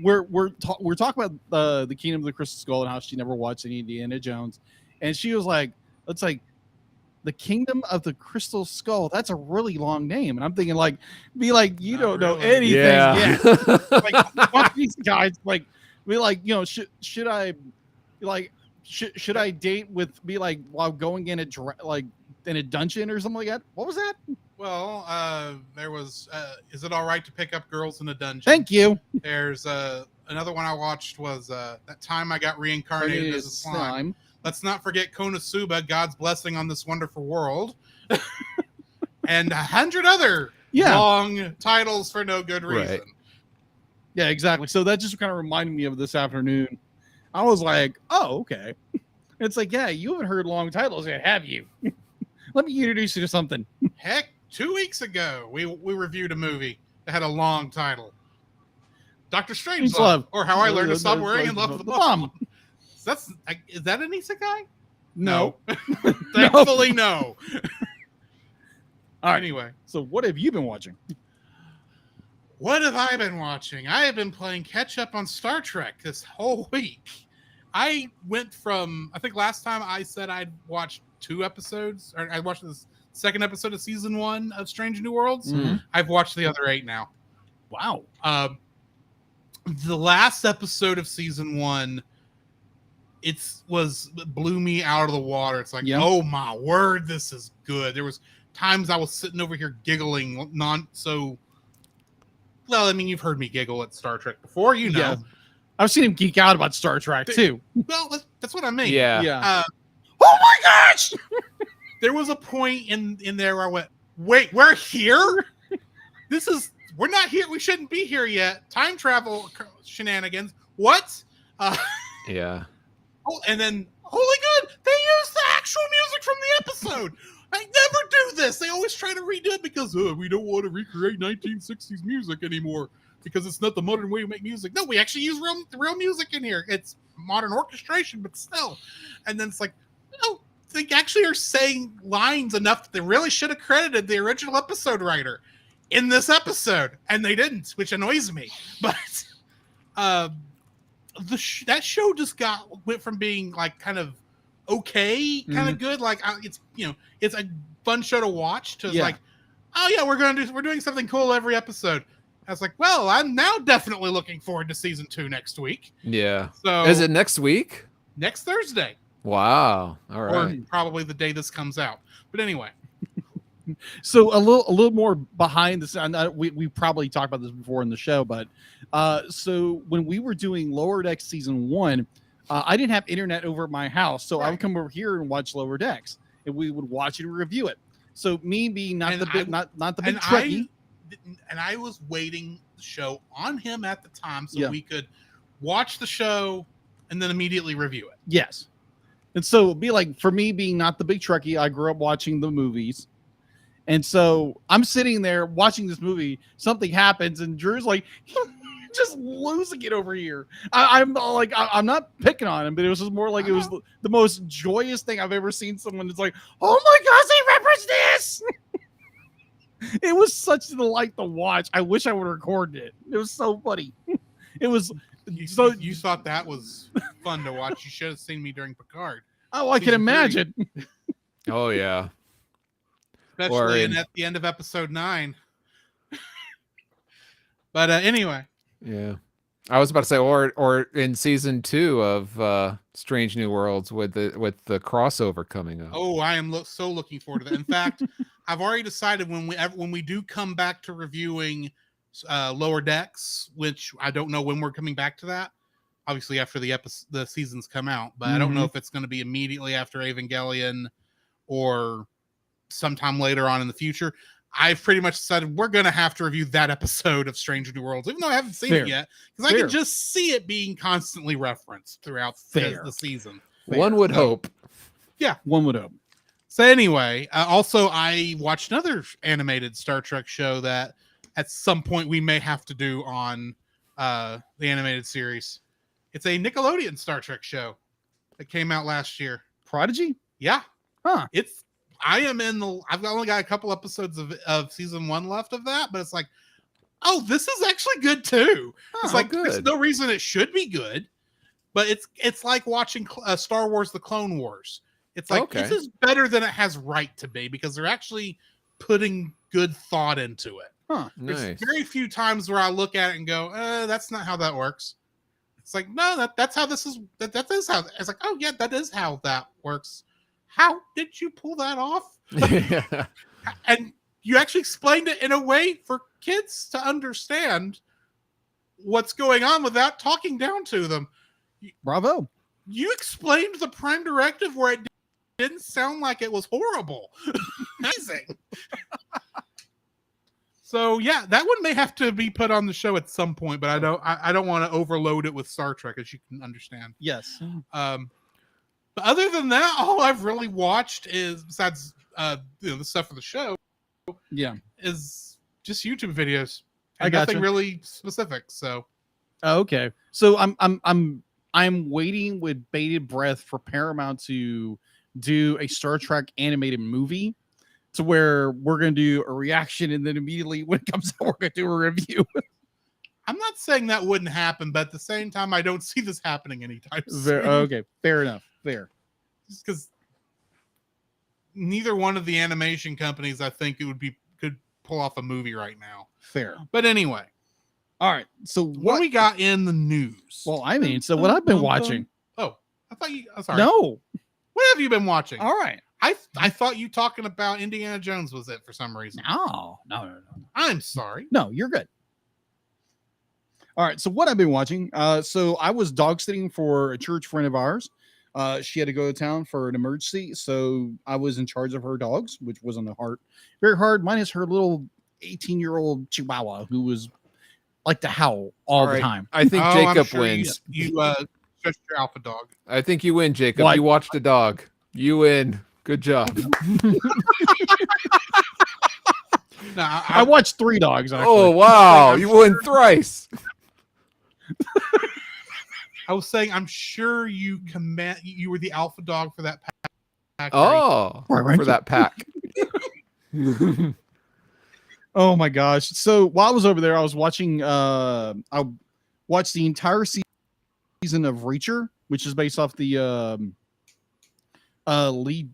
Speaker 2: we're talking about the Kingdom of the Crystal Skull and how she never watched any Indiana Jones, and she was like, "It's like the Kingdom of the Crystal Skull. That's a really long name." And I'm thinking, like, you
Speaker 1: Not
Speaker 2: don't know
Speaker 1: really.
Speaker 2: anything
Speaker 3: Yeah.
Speaker 2: yet. Like, watch these guys, like, be like, should I, like, should I date with, be like, while going in in a dungeon or something like that? What was that?
Speaker 1: Well, there was. Is it all right to pick up girls in a dungeon?
Speaker 2: Thank you.
Speaker 1: There's another one I watched was that time I got reincarnated as a slime. Let's not forget Konosuba, God's blessing on this wonderful world, and 100 other long titles for no good reason.
Speaker 3: Right.
Speaker 2: Yeah, exactly. So that just kind of reminded me of this afternoon. I was like, oh, okay. It's like, yeah, you haven't heard long titles yet, have you? Let me introduce you to something.
Speaker 1: Heck, 2 weeks ago we reviewed a movie that had a long title, Doctor Strangelove, or How I Learned to Stop Worrying and Love the Bomb. Is that an isekai?
Speaker 2: No.
Speaker 1: Thankfully, no.
Speaker 2: All right.
Speaker 1: Anyway,
Speaker 2: So what have you been watching?
Speaker 1: what have I been watching? I have been playing catch up on Star Trek this whole week. I went from, I think last time I said I'd watched 2 episodes, or I watched the second episode of season 1 of Strange New Worlds.
Speaker 3: Mhm.
Speaker 1: I've watched the other 8 now.
Speaker 2: Wow.
Speaker 1: The last episode of season 1, it blew me out of the water. It's like,
Speaker 2: Yeah.
Speaker 1: oh my word, this is good. There was times I was sitting over here giggling, well, I mean, you've heard me giggle at Star Trek before, you know.
Speaker 2: Yeah. I've seen him geek out about Star Trek too.
Speaker 1: Well, that's what I mean.
Speaker 3: Yeah.
Speaker 2: Oh my gosh!
Speaker 1: There was a point in there where I went, wait, we're here? We're not here. We shouldn't be here yet. Time travel shenanigans. What?
Speaker 3: Yeah.
Speaker 1: Oh, and then, holy good, they used the actual music from the episode. I never do this. They always try to redo it because we don't want to recreate 1960s music anymore because it's not the modern way to make music. No, we actually use real music in here. It's modern orchestration, but still. And then it's like, no, they actually are saying lines enough that they really should have credited the original episode writer in this episode, and they didn't, which annoys me. But that show just went from being like kind of okay, kind of good, like it's a fun show to watch, to like, oh yeah, we're doing something cool every episode. I was like, well, I'm now definitely looking forward to season 2 next week.
Speaker 3: Yeah.
Speaker 1: So
Speaker 3: Is it next week?
Speaker 1: next Thursday?
Speaker 3: Wow. All right.
Speaker 1: Or probably the day this comes out. But anyway,
Speaker 2: So a little more behind the scenes. We probably talked about this before in the show, but so when we were doing Lower Decks season 1, I didn't have internet over at my house, so I would come over here and watch Lower Decks, and we would watch it and review it. So me being not the big Trekkie,
Speaker 1: and I was waiting the show on him at the time so we could watch the show and then immediately review it.
Speaker 2: yes. And so it'd be like, for me being not the big Trekkie, I grew up watching the movies. And so I'm sitting there watching this movie. Something happens, and Drew's like, just losing it over here. I'm like, I'm not picking on him, but it was just more like it was the most joyous thing I've ever seen someone that's like, oh my gosh, he remembers this. It was such a delight to watch. I wish I would have recorded it. It was so funny. It was so.
Speaker 1: You thought that was fun to watch. You should have seen me during Picard.
Speaker 2: Oh, I can
Speaker 1: Season 3.
Speaker 2: imagine.
Speaker 3: Oh yeah.
Speaker 1: Especially at the end of episode 9. But anyway.
Speaker 3: Yeah. I was about to say, or in season 2 of Strange New Worlds with the crossover coming up.
Speaker 1: Oh, I am so looking forward to that. In fact, I've already decided when we do come back to reviewing Lower Decks, which I don't know when we're coming back to that. Obviously, after the seasons come out, but I don't know if it's going to be immediately after Evangelion or sometime later on in the future. I've pretty much decided we're going to have to review that episode of Strange New Worlds, even though I haven't seen it yet, because I can just see it being constantly referenced throughout the season.
Speaker 3: One would hope.
Speaker 2: Yeah, one would hope.
Speaker 1: So anyway, also I watched another animated Star Trek show that at some point we may have to do on the animated series. It's a Nickelodeon Star Trek show that came out last year.
Speaker 2: Prodigy?
Speaker 1: Yeah.
Speaker 2: Huh.
Speaker 1: I've only got a couple episodes of season 1 left of that, but it's like, oh, this is actually good too. It's like, there's no reason it should be good, but it's like watching Star Wars: The Clone Wars. It's like, this is better than it has right to be because they're actually putting good thought into it.
Speaker 2: Huh.
Speaker 3: Nice.
Speaker 1: There's very few times where I look at it and go, that's not how that works. It's like, no, that's how this is. That is how. It's like, oh yeah, that is how that works. How did you pull that off? And you actually explained it in a way for kids to understand what's going on without talking down to them.
Speaker 2: Bravo.
Speaker 1: You explained the Prime Directive where it didn't sound like it was horrible. Amazing. So yeah, that one may have to be put on the show at some point, but I don't want to overload it with Star Trek, as you can understand.
Speaker 2: Yes.
Speaker 1: But other than that, all I've really watched is, besides the stuff for the show, is just YouTube videos. And nothing really specific. So,
Speaker 2: okay. So I'm waiting with bated breath for Paramount to do a Star Trek animated movie, to where we're going to do a reaction, and then immediately when it comes out, we're going to do a review.
Speaker 1: I'm not saying that wouldn't happen, but at the same time, I don't see this happening anytime soon.
Speaker 2: Okay, fair enough. Fair.
Speaker 1: Just because neither one of the animation companies, I think could pull off a movie right now.
Speaker 2: Fair.
Speaker 1: But anyway.
Speaker 2: All right. So
Speaker 1: what we got in the news?
Speaker 2: Well, I mean, so what I've been watching.
Speaker 1: Oh, I thought you. I'm sorry.
Speaker 2: No.
Speaker 1: What have you been watching?
Speaker 2: All right.
Speaker 1: I thought you talking about Indiana Jones was it for some reason.
Speaker 2: No.
Speaker 1: I'm sorry.
Speaker 2: No, you're good. All right. So what I've been watching. So I was dog sitting for a church friend of ours. She had to go to town for an emergency, so I was in charge of her dogs, which wasn't very hard. Minus her little 18-year-old Chihuahua who was like to howl all the time.
Speaker 3: I think Jacob wins.
Speaker 1: You stretched your alpha dog.
Speaker 3: I think you win, Jacob. What? You watched a dog. You win. Good job.
Speaker 2: No, I watched 3 dogs. Actually.
Speaker 3: Oh wow! You won thrice.
Speaker 1: I was saying, I'm sure you were the alpha dog for that pack.
Speaker 3: Oh, for that pack.
Speaker 2: Oh my gosh! So while I was over there, I was watching. I watched the entire season of Reacher, which is based off the Lee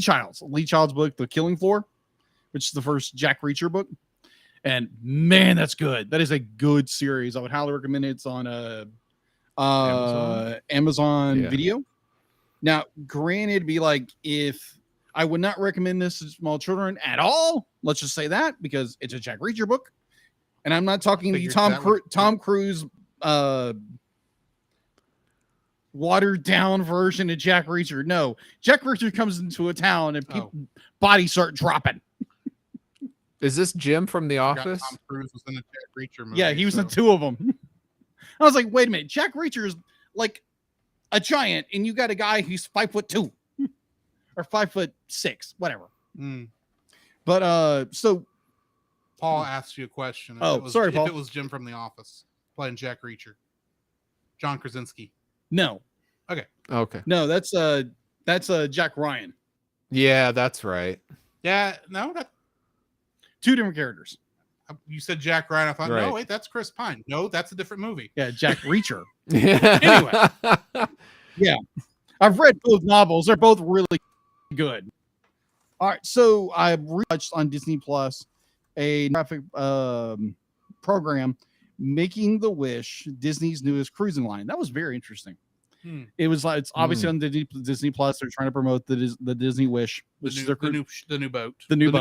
Speaker 2: Child's book, The Killing Floor, which is the first Jack Reacher book. And man, that's good. That is a good series. I would highly recommend it. It's on Amazon Video. Now, granted, be like, if I would not recommend this to small children at all, let's just say that, because it's a Jack Reacher book. And I'm not talking the Tom Cruise watered down version of Jack Reacher. No, Jack Reacher comes into a town and bodies start dropping.
Speaker 3: Is this Jim from The Office?
Speaker 1: Tom Cruise was in a Jack Reacher movie.
Speaker 2: Yeah, he was in 2 of them. I was like, wait a minute. Jack Reacher is like a giant, and you got a guy who's 5'2" or 5'6", whatever.
Speaker 1: Mm.
Speaker 2: But so
Speaker 1: Paul asked you a question. If
Speaker 2: Oh,
Speaker 1: it was,
Speaker 2: sorry,
Speaker 1: if
Speaker 2: Paul.
Speaker 1: it was Jim from The Office playing Jack Reacher, John Krasinski.
Speaker 2: no,
Speaker 3: Okay.
Speaker 2: no, that's Jack Ryan.
Speaker 3: Yeah, that's right.
Speaker 1: Yeah, no, that,
Speaker 2: Two different characters.
Speaker 1: you said Jack Ryan. I thought,
Speaker 3: Right.
Speaker 1: no, wait, that's Chris Pine. No, that's a different movie.
Speaker 2: Yeah, Jack Reacher.
Speaker 3: Anyway.
Speaker 2: I've read both novels. They're both really good. All right, so I watched on Disney Plus a graphic program, Making the Wish, Disney's newest cruising line. That was very interesting.
Speaker 1: Hmm.
Speaker 2: It was like, it's obviously on the Disney Plus. They're trying to promote the Disney Wish, which is their
Speaker 1: The new boat.
Speaker 2: the new boat,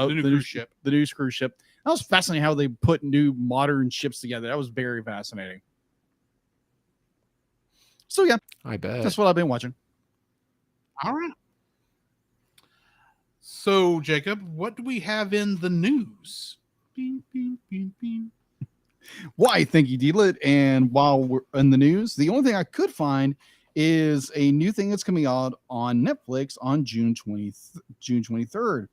Speaker 1: The new
Speaker 2: the
Speaker 1: cruise ship.
Speaker 2: the new cruise ship. That was fascinating how they put new modern ships together. That was very fascinating. So yeah,
Speaker 3: I bet.
Speaker 2: that's what I've been watching.
Speaker 1: All right. So, Jacob, what do we have in the news? Bing, bing, bing, bing.
Speaker 2: Why, thank you, D-Lit. And while we're in the news, the only thing I could find is a new thing that's coming out on Netflix on June 23rd.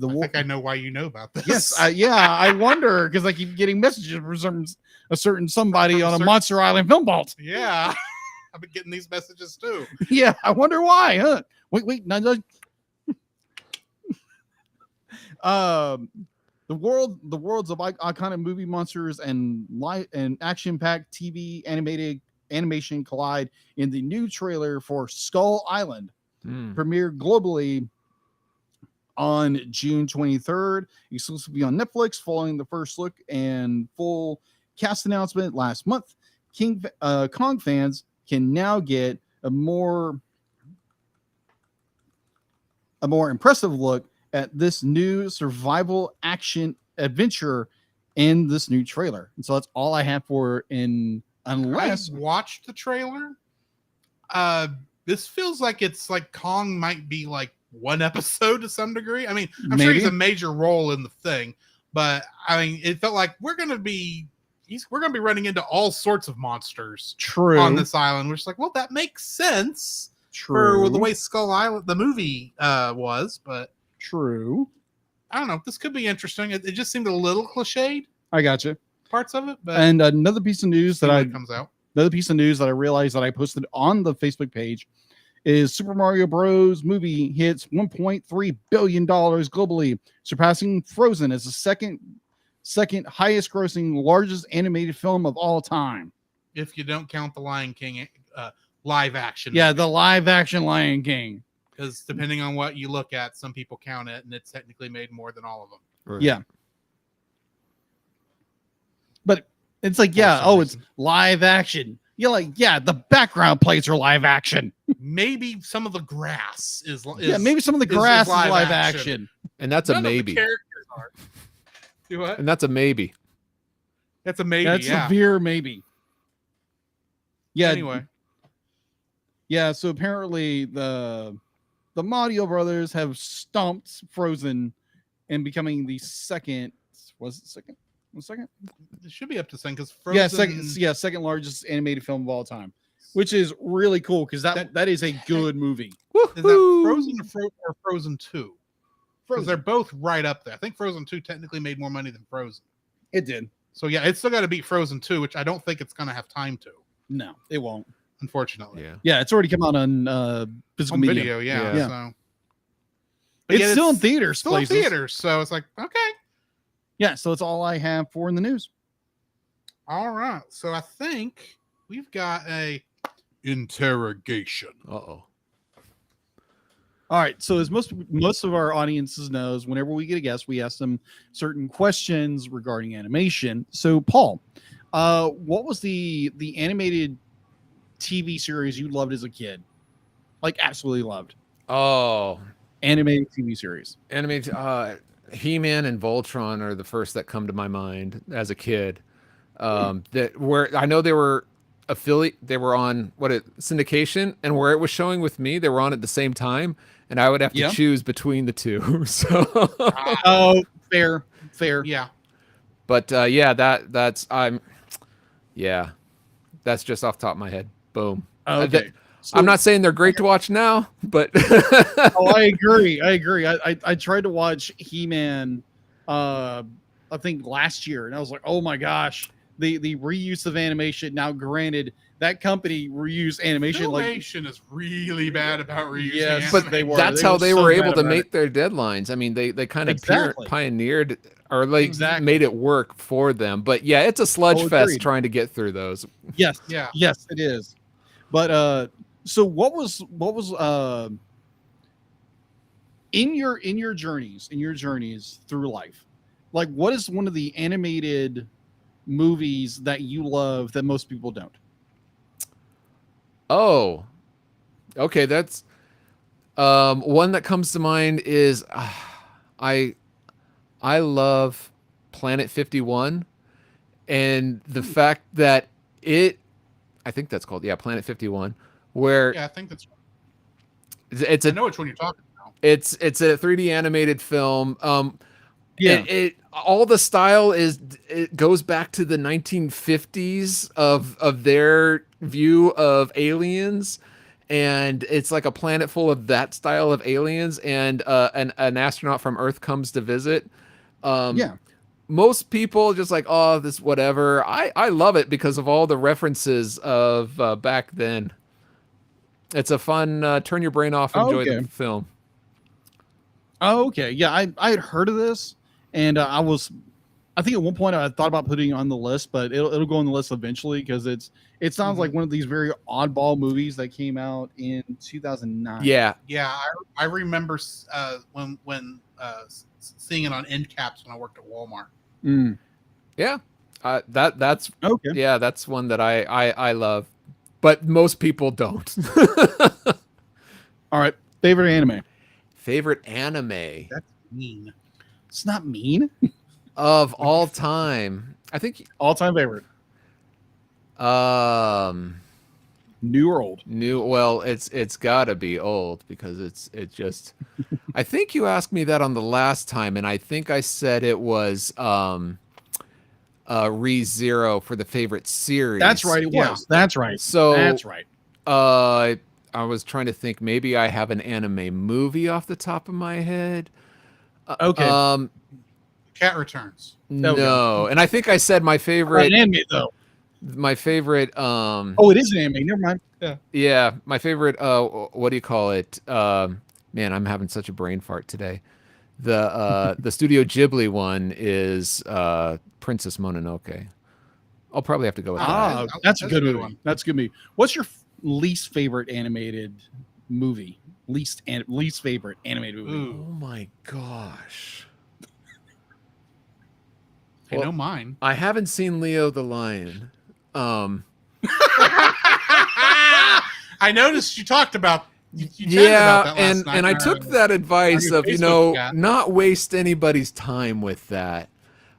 Speaker 1: I think I know why you know about this.
Speaker 2: Yes, I wonder, because I keep getting messages from a certain somebody on a
Speaker 1: certain-
Speaker 2: Monster Island film vault.
Speaker 1: Yeah. I've been getting these messages too.
Speaker 2: Yeah, I wonder why, huh? Wait, no. The worlds of iconic movie monsters and light and action-packed TV animation collide in the new trailer for Skull Island, premiered globally on June 23rd, exclusively on Netflix, following the first look and full cast announcement last month. Kong fans can now get a more impressive look at this new survival action adventure in this new trailer. And so that's all I have for unless
Speaker 1: I watched the trailer. This feels like it's like Kong might be like one episode to some degree. I mean, I'm sure he's a major role in the thing, but I mean, it felt like we're gonna be running into all sorts of monsters
Speaker 2: true
Speaker 1: on this island. Which is like, well, that makes sense
Speaker 2: true
Speaker 1: for the way Skull Island the movie was, but
Speaker 2: true.
Speaker 1: I don't know. This could be interesting. It just seemed a little cliched,
Speaker 2: I got you.
Speaker 1: parts of it, but
Speaker 2: And another piece of news
Speaker 1: see
Speaker 2: that
Speaker 1: when it comes out.
Speaker 2: I realized that I posted on the Facebook page is Super Mario Bros. Movie hits $1.3 billion globally, surpassing Frozen as the second highest grossing, largest animated film of all time.
Speaker 1: If you don't count the Lion King live action.
Speaker 2: Yeah, the live action Lion King.
Speaker 1: Because depending on what you look at, some people count it, and it's technically made more than all of them.
Speaker 3: Right.
Speaker 2: Yeah. But it's like,
Speaker 1: For some
Speaker 2: it's
Speaker 1: reason.
Speaker 2: live action. You're like, yeah, the background plates are live action.
Speaker 1: Maybe some of the grass is
Speaker 2: Maybe some of the
Speaker 1: is
Speaker 2: grass is
Speaker 1: live
Speaker 2: live
Speaker 1: action.
Speaker 2: action.
Speaker 3: And that's a
Speaker 1: None of the
Speaker 3: maybe.
Speaker 1: characters are. Do what?
Speaker 3: And that's a maybe.
Speaker 1: That's a maybe.
Speaker 2: That's
Speaker 1: yeah.
Speaker 2: severe maybe. Yeah.
Speaker 1: Anyway,
Speaker 2: Yeah, so apparently the Mario brothers have stomped Frozen and becoming the second. Was it second? One second.
Speaker 1: it should be up to second because Frozen.
Speaker 2: Second largest animated film of all time, which is really cool because that is a good movie.
Speaker 1: Is that Frozen or Frozen 2? Because they're
Speaker 2: Frozen.
Speaker 1: both right up there. I think Frozen 2 technically made more money than Frozen.
Speaker 2: It did.
Speaker 1: So yeah, it's still got to beat Frozen 2, which I don't think it's going to have time to,
Speaker 2: No, it won't.
Speaker 1: unfortunately.
Speaker 3: Yeah.
Speaker 2: Yeah, it's already come out on physical
Speaker 1: Home
Speaker 2: media.
Speaker 1: video, yeah.
Speaker 2: Yeah.
Speaker 1: So. But
Speaker 2: It's
Speaker 1: yet
Speaker 2: still in theaters.
Speaker 1: Still in
Speaker 2: places.
Speaker 1: theaters, so it's like, okay.
Speaker 2: Yeah, so that's all I have for in the news.
Speaker 1: All right. So I think we've got a interrogation.
Speaker 3: Uh-oh.
Speaker 2: All right. So as most of our audiences knows, whenever we get a guest, we ask them certain questions regarding animation. So Paul, what was the animated TV series you loved as a kid? Like absolutely loved.
Speaker 3: Oh,
Speaker 2: Animated TV series.
Speaker 3: animated He-Man and Voltron are the first that come to my mind as a kid. That where I know they were on syndication, and where it was showing with me, they were on at the same time, and I would have to
Speaker 2: Yeah.
Speaker 3: choose between the two. So
Speaker 2: Oh, fair.
Speaker 1: Yeah.
Speaker 3: but that's just off the top of my head. Boom.
Speaker 2: Okay.
Speaker 3: I'm not saying they're great to watch now, but
Speaker 2: Oh, I agree. I tried to watch He-Man, I think last year, and I was like, oh my gosh, the reuse of animation. Now, granted, that company reused animation like
Speaker 1: Filmation is really bad about reusing.
Speaker 2: Yes,
Speaker 1: animation.
Speaker 2: they were.
Speaker 3: that's
Speaker 2: They
Speaker 3: how
Speaker 2: were
Speaker 3: they
Speaker 2: so
Speaker 3: were
Speaker 2: bad
Speaker 3: able to
Speaker 2: about
Speaker 3: make
Speaker 2: it.
Speaker 3: their deadlines. I mean, they kind of
Speaker 2: Exactly.
Speaker 3: pioneered or like
Speaker 2: Exactly.
Speaker 3: made it work for them. But yeah, it's a sludge
Speaker 2: Oh,
Speaker 3: fest
Speaker 2: agreed.
Speaker 3: trying to get through those.
Speaker 2: Yes,
Speaker 1: Yeah.
Speaker 2: yes, it is. But so what was in your journeys through life, like what is one of the animated movies that you love that most people don't?
Speaker 3: Oh, okay. That's one that comes to mind is I I love Planet 51 and the fact that I think that's called Planet 51 where
Speaker 1: Yeah, I think that's.
Speaker 3: it's
Speaker 1: I
Speaker 3: a
Speaker 1: know which one you're talking about.
Speaker 3: it's a 3D animated film.
Speaker 2: Yeah.
Speaker 3: It all the style it goes back to the 1950s of their view of aliens, and it's like a planet full of that style of aliens, and an astronaut from Earth comes to visit.
Speaker 2: Yeah.
Speaker 3: Most people just like, oh, this whatever. I love it because of all the references of back then. It's a fun turn your brain off,
Speaker 2: Oh,
Speaker 3: enjoy
Speaker 2: okay.
Speaker 3: the film.
Speaker 2: Oh, okay. Yeah, I had heard of this, and I think at one point I thought about putting it on the list, but it'll go on the list eventually because it sounds like one of these very oddball movies that came out in 2009.
Speaker 3: Yeah,
Speaker 1: Yeah, I remember when seeing it on end caps when I worked at Walmart.
Speaker 2: Mm.
Speaker 3: yeah. That's
Speaker 2: Okay.
Speaker 3: yeah, that's one that I love, but most people don't.
Speaker 2: All right. Favorite anime?
Speaker 3: Favorite anime
Speaker 1: That's mean.
Speaker 2: It's not mean.
Speaker 3: of all time. I think
Speaker 2: All time favorite. New or old?
Speaker 3: well, it's got to be old because it just I think you asked me that on the last time and I think I said it was ReZero for the favorite series.
Speaker 2: That's right. It
Speaker 1: Yeah.
Speaker 2: was. That's right.
Speaker 3: So
Speaker 2: That's right.
Speaker 3: I was trying to think maybe I have an anime movie off the top of my head.
Speaker 2: Okay.
Speaker 1: Cat Returns.
Speaker 3: No. And I think I said my
Speaker 2: Right,
Speaker 3: favorite
Speaker 2: an anime though.
Speaker 3: my favorite
Speaker 2: Oh, it is an anime. Never mind. Yeah.
Speaker 3: yeah, my favorite what do you call it? Man, I'm having such a brain fart today. The Studio Ghibli one is Princess Mononoke. I'll probably have to go with that.
Speaker 2: That's a good movie. That's a good movie. What's your least favorite animated movie? Least favorite animated movie.
Speaker 3: Oh my gosh.
Speaker 1: I know mine.
Speaker 3: I haven't seen Leo the Lion.
Speaker 1: I noticed you talked about. You chatted
Speaker 3: Yeah,
Speaker 1: about that last night
Speaker 3: and I
Speaker 1: in
Speaker 3: took
Speaker 1: our-
Speaker 3: that advice
Speaker 1: your
Speaker 3: of
Speaker 1: Facebook chat.
Speaker 3: not waste anybody's time with that.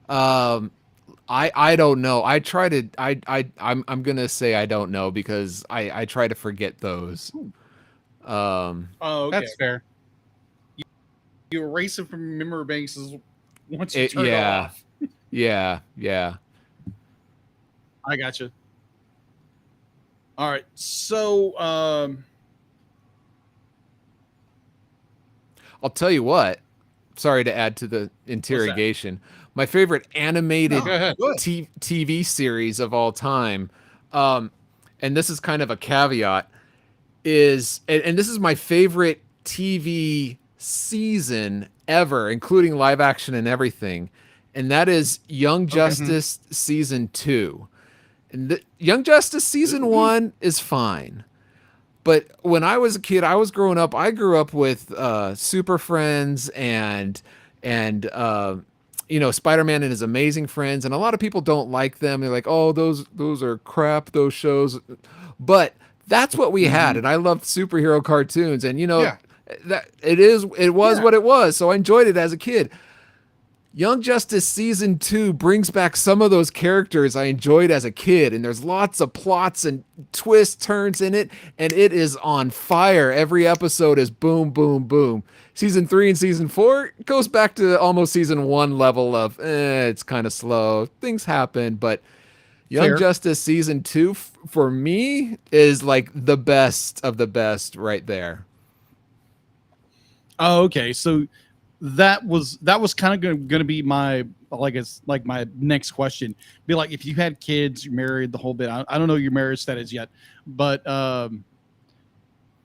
Speaker 3: I don't know. I try to I'm gonna say I don't know because I try to forget those.
Speaker 2: Oh, okay.
Speaker 1: That's fair.
Speaker 2: You erase it from memory banks once you turn it
Speaker 3: yeah,
Speaker 2: off.
Speaker 3: yeah.
Speaker 2: I got you. All right. So,
Speaker 3: I'll tell you what. Sorry to add to the interrogation. My favorite animated
Speaker 1: Go ahead.
Speaker 3: TV series of all time, and this is kind of a caveat, is and this is my favorite TV season ever, including live action and everything, and that is Young Justice season 2. And Young Justice season 1 is fine. But when I was a kid, I was growing up. I grew up with Super Friends and Spider-Man and His Amazing Friends, and a lot of people don't like them. They're like, "Oh, those are crap. Those shows," but that's what we had, and I loved superhero cartoons. And that it was what it was. So I enjoyed it as a kid. Young Justice season 2 brings back some of those characters I enjoyed as a kid, and there's lots of plots and twists, turns in it, and it is on fire. Every episode is boom, boom, boom. Season 3 and season 4 goes back to almost season 1 level of it's kind of slow. Things happen, but Young
Speaker 2: Fair.
Speaker 3: Justice season 2 for me is like the best of the best right there.
Speaker 2: Oh, okay. So that was kind of going to be my it's like my next question. Be like, if you had kids, you're married, the whole bit. I don't know your marriage status yet, but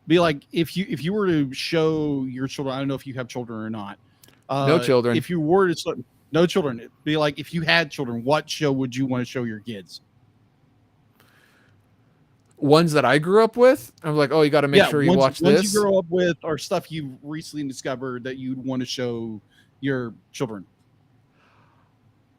Speaker 2: be like, if you were to show your children, I don't know if you have children or not.
Speaker 3: No children.
Speaker 2: If you were to no children, it'd be like, if you had children, what show would you want to show your kids?
Speaker 3: Ones that I grew up with, I'm like, oh, you got to make sure you watch
Speaker 2: ones
Speaker 3: this.
Speaker 2: you grow up with, or stuff you've recently discovered that you'd want to show your children.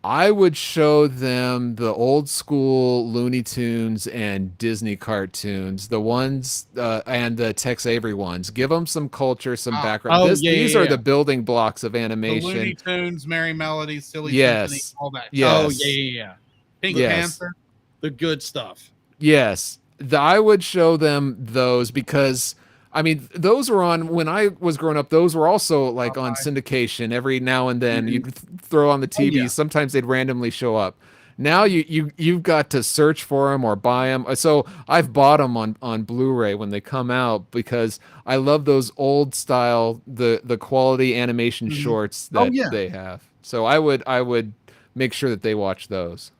Speaker 3: I would show them the old school Looney Tunes and Disney cartoons, the ones and the Tex Avery ones. Give them some culture, some background. These are the building blocks of animation.
Speaker 1: The Looney Tunes, Merry Melodies, Silly
Speaker 3: Yes.
Speaker 1: Symphony, all that.
Speaker 3: Yes.
Speaker 2: Oh yeah.
Speaker 1: Pink
Speaker 3: Yes.
Speaker 1: Panther.
Speaker 2: The good stuff.
Speaker 3: Yes. I would show them those because, I mean, those were on, when I was growing up, those were also like on syndication every now and then. You'd throw on the TV.
Speaker 2: yeah.
Speaker 3: Sometimes they'd randomly show up. Now you've got to search for them or buy them. So I've bought them on Blu-ray when they come out because I love those old style, the quality animation shorts that they have. So I would make sure that they watch those.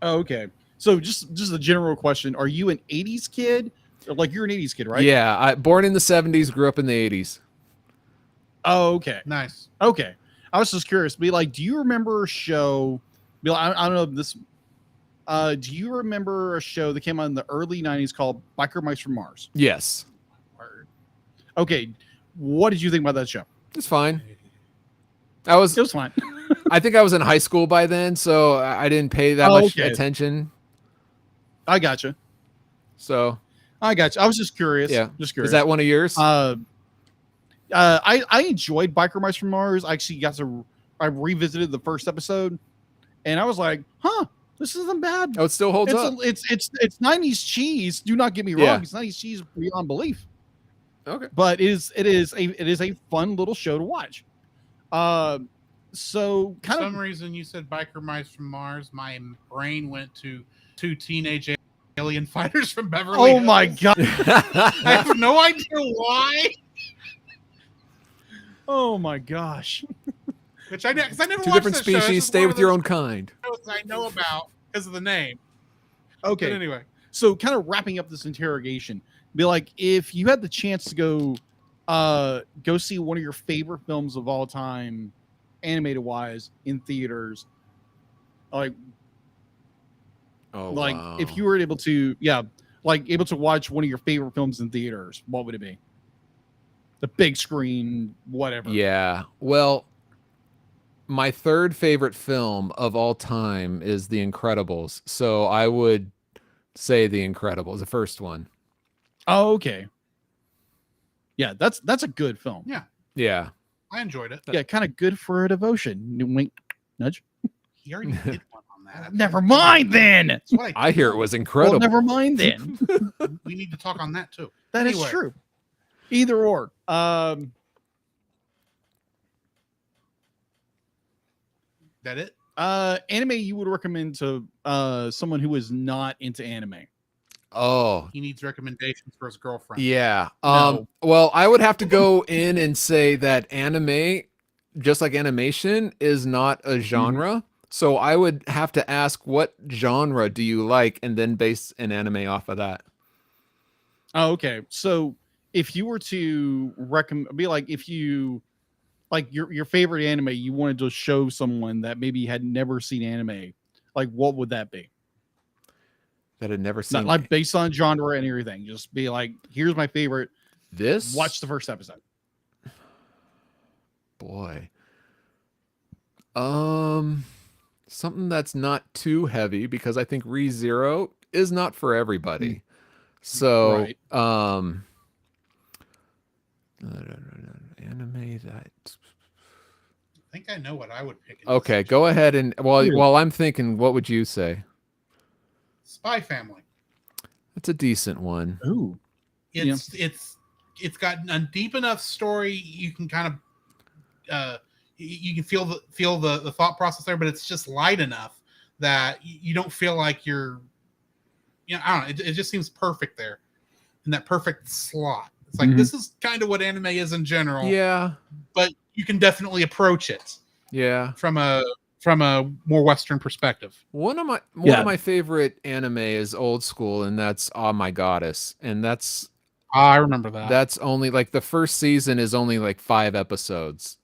Speaker 2: Oh, okay. So just a general question: are you an '80s kid? Like, you're an '80s kid, right?
Speaker 3: Yeah, I born in the 70s, grew up in the 80s.
Speaker 2: Oh, okay.
Speaker 1: Nice.
Speaker 2: Okay. I was just curious. Be like, do you remember a show? Be like, I don't know this. Do you remember a show that came out in the early '90s called Biker Mice from Mars?
Speaker 3: Yes,
Speaker 2: Okay. What did you think about that show?
Speaker 3: it's fine.
Speaker 2: It was fine.
Speaker 3: I think I was in high school by then, so I didn't pay that much attention.
Speaker 2: I gotcha.
Speaker 3: So
Speaker 2: I was just curious.
Speaker 3: yeah,
Speaker 2: Just curious.
Speaker 3: is that one of yours?
Speaker 2: I enjoyed Biker Mice from Mars. I actually I revisited the first episode, and I was like, huh, this isn't bad.
Speaker 3: Oh, it still holds up.
Speaker 2: It's 90s cheese. Do not get me wrong.
Speaker 3: Yeah.
Speaker 2: It's 90s cheese beyond belief.
Speaker 3: Okay.
Speaker 2: But it is a fun little show to watch. So
Speaker 1: For some reason, you said Biker Mice from Mars. My brain went to 2 teenage alien fighters from Beverly Hills.
Speaker 2: Oh my god.
Speaker 1: I have no idea why.
Speaker 2: Oh my gosh.
Speaker 1: Which I never
Speaker 3: Two
Speaker 1: watched
Speaker 3: different
Speaker 1: that show. It's
Speaker 3: species.
Speaker 1: just
Speaker 3: Stay
Speaker 1: one
Speaker 3: with
Speaker 1: of
Speaker 3: your
Speaker 1: those
Speaker 3: own kind.
Speaker 1: shows I know about because of the name.
Speaker 2: Okay.
Speaker 1: But anyway,
Speaker 2: So kind of wrapping up this interrogation, be like, if you had the chance to go see one of your favorite films of all time, animated wise, in theaters, like
Speaker 3: Wow.
Speaker 2: if you were able to able to watch one of your favorite films in theaters, what would it be? The big screen, whatever.
Speaker 3: Yeah. Well, my third favorite film of all time is The Incredibles. So I would say The Incredibles, the first one.
Speaker 2: Oh, okay. Yeah, that's a good film.
Speaker 3: Yeah.
Speaker 1: I enjoyed it.
Speaker 2: Yeah, kind of good for a devotion. Wink, nudge.
Speaker 1: He already did one on that.
Speaker 2: Never mind then.
Speaker 1: That's what
Speaker 3: I hear it was
Speaker 2: Well,
Speaker 3: incredible.
Speaker 2: never mind then.
Speaker 1: we need to talk on that too.
Speaker 2: That is
Speaker 1: Anyway.
Speaker 2: true. Either or.
Speaker 1: That it?
Speaker 2: Anime you would recommend to someone who is not into anime.
Speaker 3: Oh,
Speaker 1: He needs recommendations for his girlfriend.
Speaker 3: yeah.
Speaker 2: No.
Speaker 3: Well, I would have to go in and say that anime, just like animation, is not a genre. So I would have to ask, what genre do you like, and then base an anime off of that.
Speaker 2: Oh, okay. So if you were to recommend, be like, if you like your favorite anime, you wanted to show someone that maybe had never seen anime, like what would that be?
Speaker 3: That had never seen
Speaker 2: Not like based on genre and everything. Just be like, here's my favorite.
Speaker 3: this.
Speaker 2: Watch the first episode.
Speaker 3: Boy. Something that's not too heavy, because I think ReZero is not for everybody. So,
Speaker 2: Right.
Speaker 3: Anime that.
Speaker 1: I think I know what I would pick.
Speaker 3: Okay, go ahead and while I'm thinking, what would you say?
Speaker 1: Spy Family.
Speaker 3: That's a decent one.
Speaker 2: Ooh.
Speaker 1: It's got a deep enough story. You can kind of you can feel the thought process there, but it's just light enough that you don't feel like you're, I don't know. It just seems perfect there in that perfect slot. It's like, this is kind of what anime is in general.
Speaker 3: Yeah.
Speaker 1: But you can definitely approach it.
Speaker 3: Yeah.
Speaker 1: From a more Western perspective.
Speaker 3: One of my favorite anime is old school, and that's Oh My Goddess. And that's
Speaker 1: I remember that.
Speaker 3: That's only like the first season is only like 5 episodes.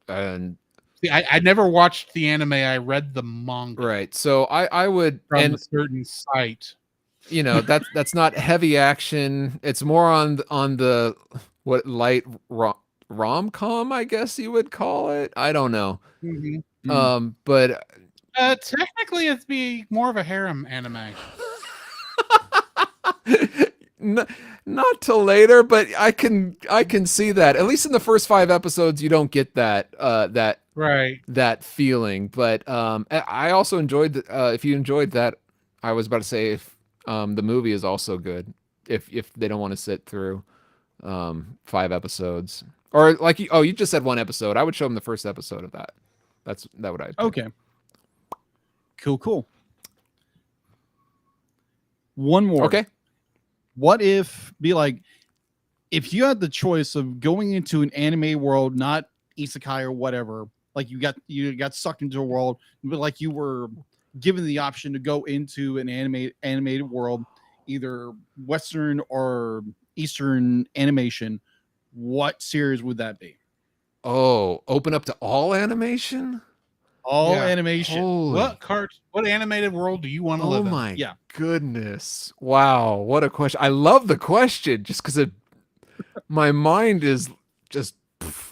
Speaker 3: And
Speaker 1: see, I never watched the anime, I read the manga.
Speaker 3: Right. So I would
Speaker 1: from a certain site.
Speaker 3: That's not heavy action. It's more on the what light rom-com, I guess you would call it. I don't know. But
Speaker 1: technically it'd be more of a harem anime.
Speaker 3: Not till later, but I can see that. At least in the first 5 episodes, you don't get that that feeling. But I also enjoyed if you enjoyed that, I was about to say if the movie is also good if they don't want to sit through 5 episodes, or like you just said 1 episode. I would show them the first episode of that. That would I pick.
Speaker 2: Okay. Cool. One more.
Speaker 3: Okay.
Speaker 2: What if if you had the choice of going into an anime world, not isekai or whatever, like you got sucked into a world, but like you were given the option to go into an animated world, either Western or Eastern animation, what series would that be?
Speaker 3: Oh, open up to all animation?
Speaker 2: All animation.
Speaker 3: Holy.
Speaker 1: What animated world do you want to live in?
Speaker 3: Oh my goodness. Wow, what a question. I love the question just because my mind is just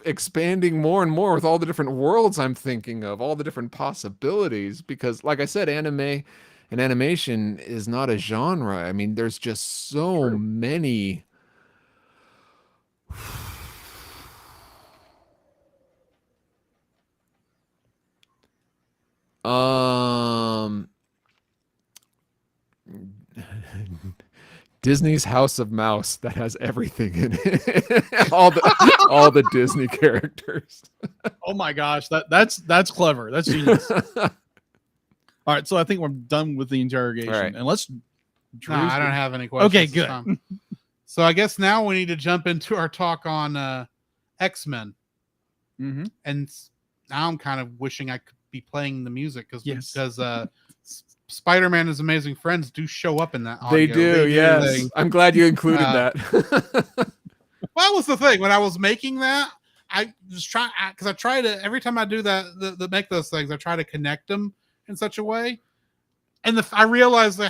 Speaker 3: expanding more and more with all the different worlds I'm thinking of, all the different possibilities. Because like I said, anime and animation is not a genre. I mean, there's just so many. Disney's House of Mouse that has everything in it. all the Disney characters.
Speaker 2: Oh my gosh, that's clever. That's genius. All right, so I think we're done with the interrogation, and let's.
Speaker 1: No, I don't have any questions.
Speaker 2: Okay, good.
Speaker 1: So I guess now we need to jump into our talk on X-Men. And now I'm kind of wishing I could be playing the music because Spider-Man and His Amazing Friends do show up in that audio.
Speaker 3: They do, yes. I'm glad you included that.
Speaker 1: Well, that was the thing. When I was making that, I just try, because I try to, every time I do that, make those things, I try to connect them in such a way. And I realized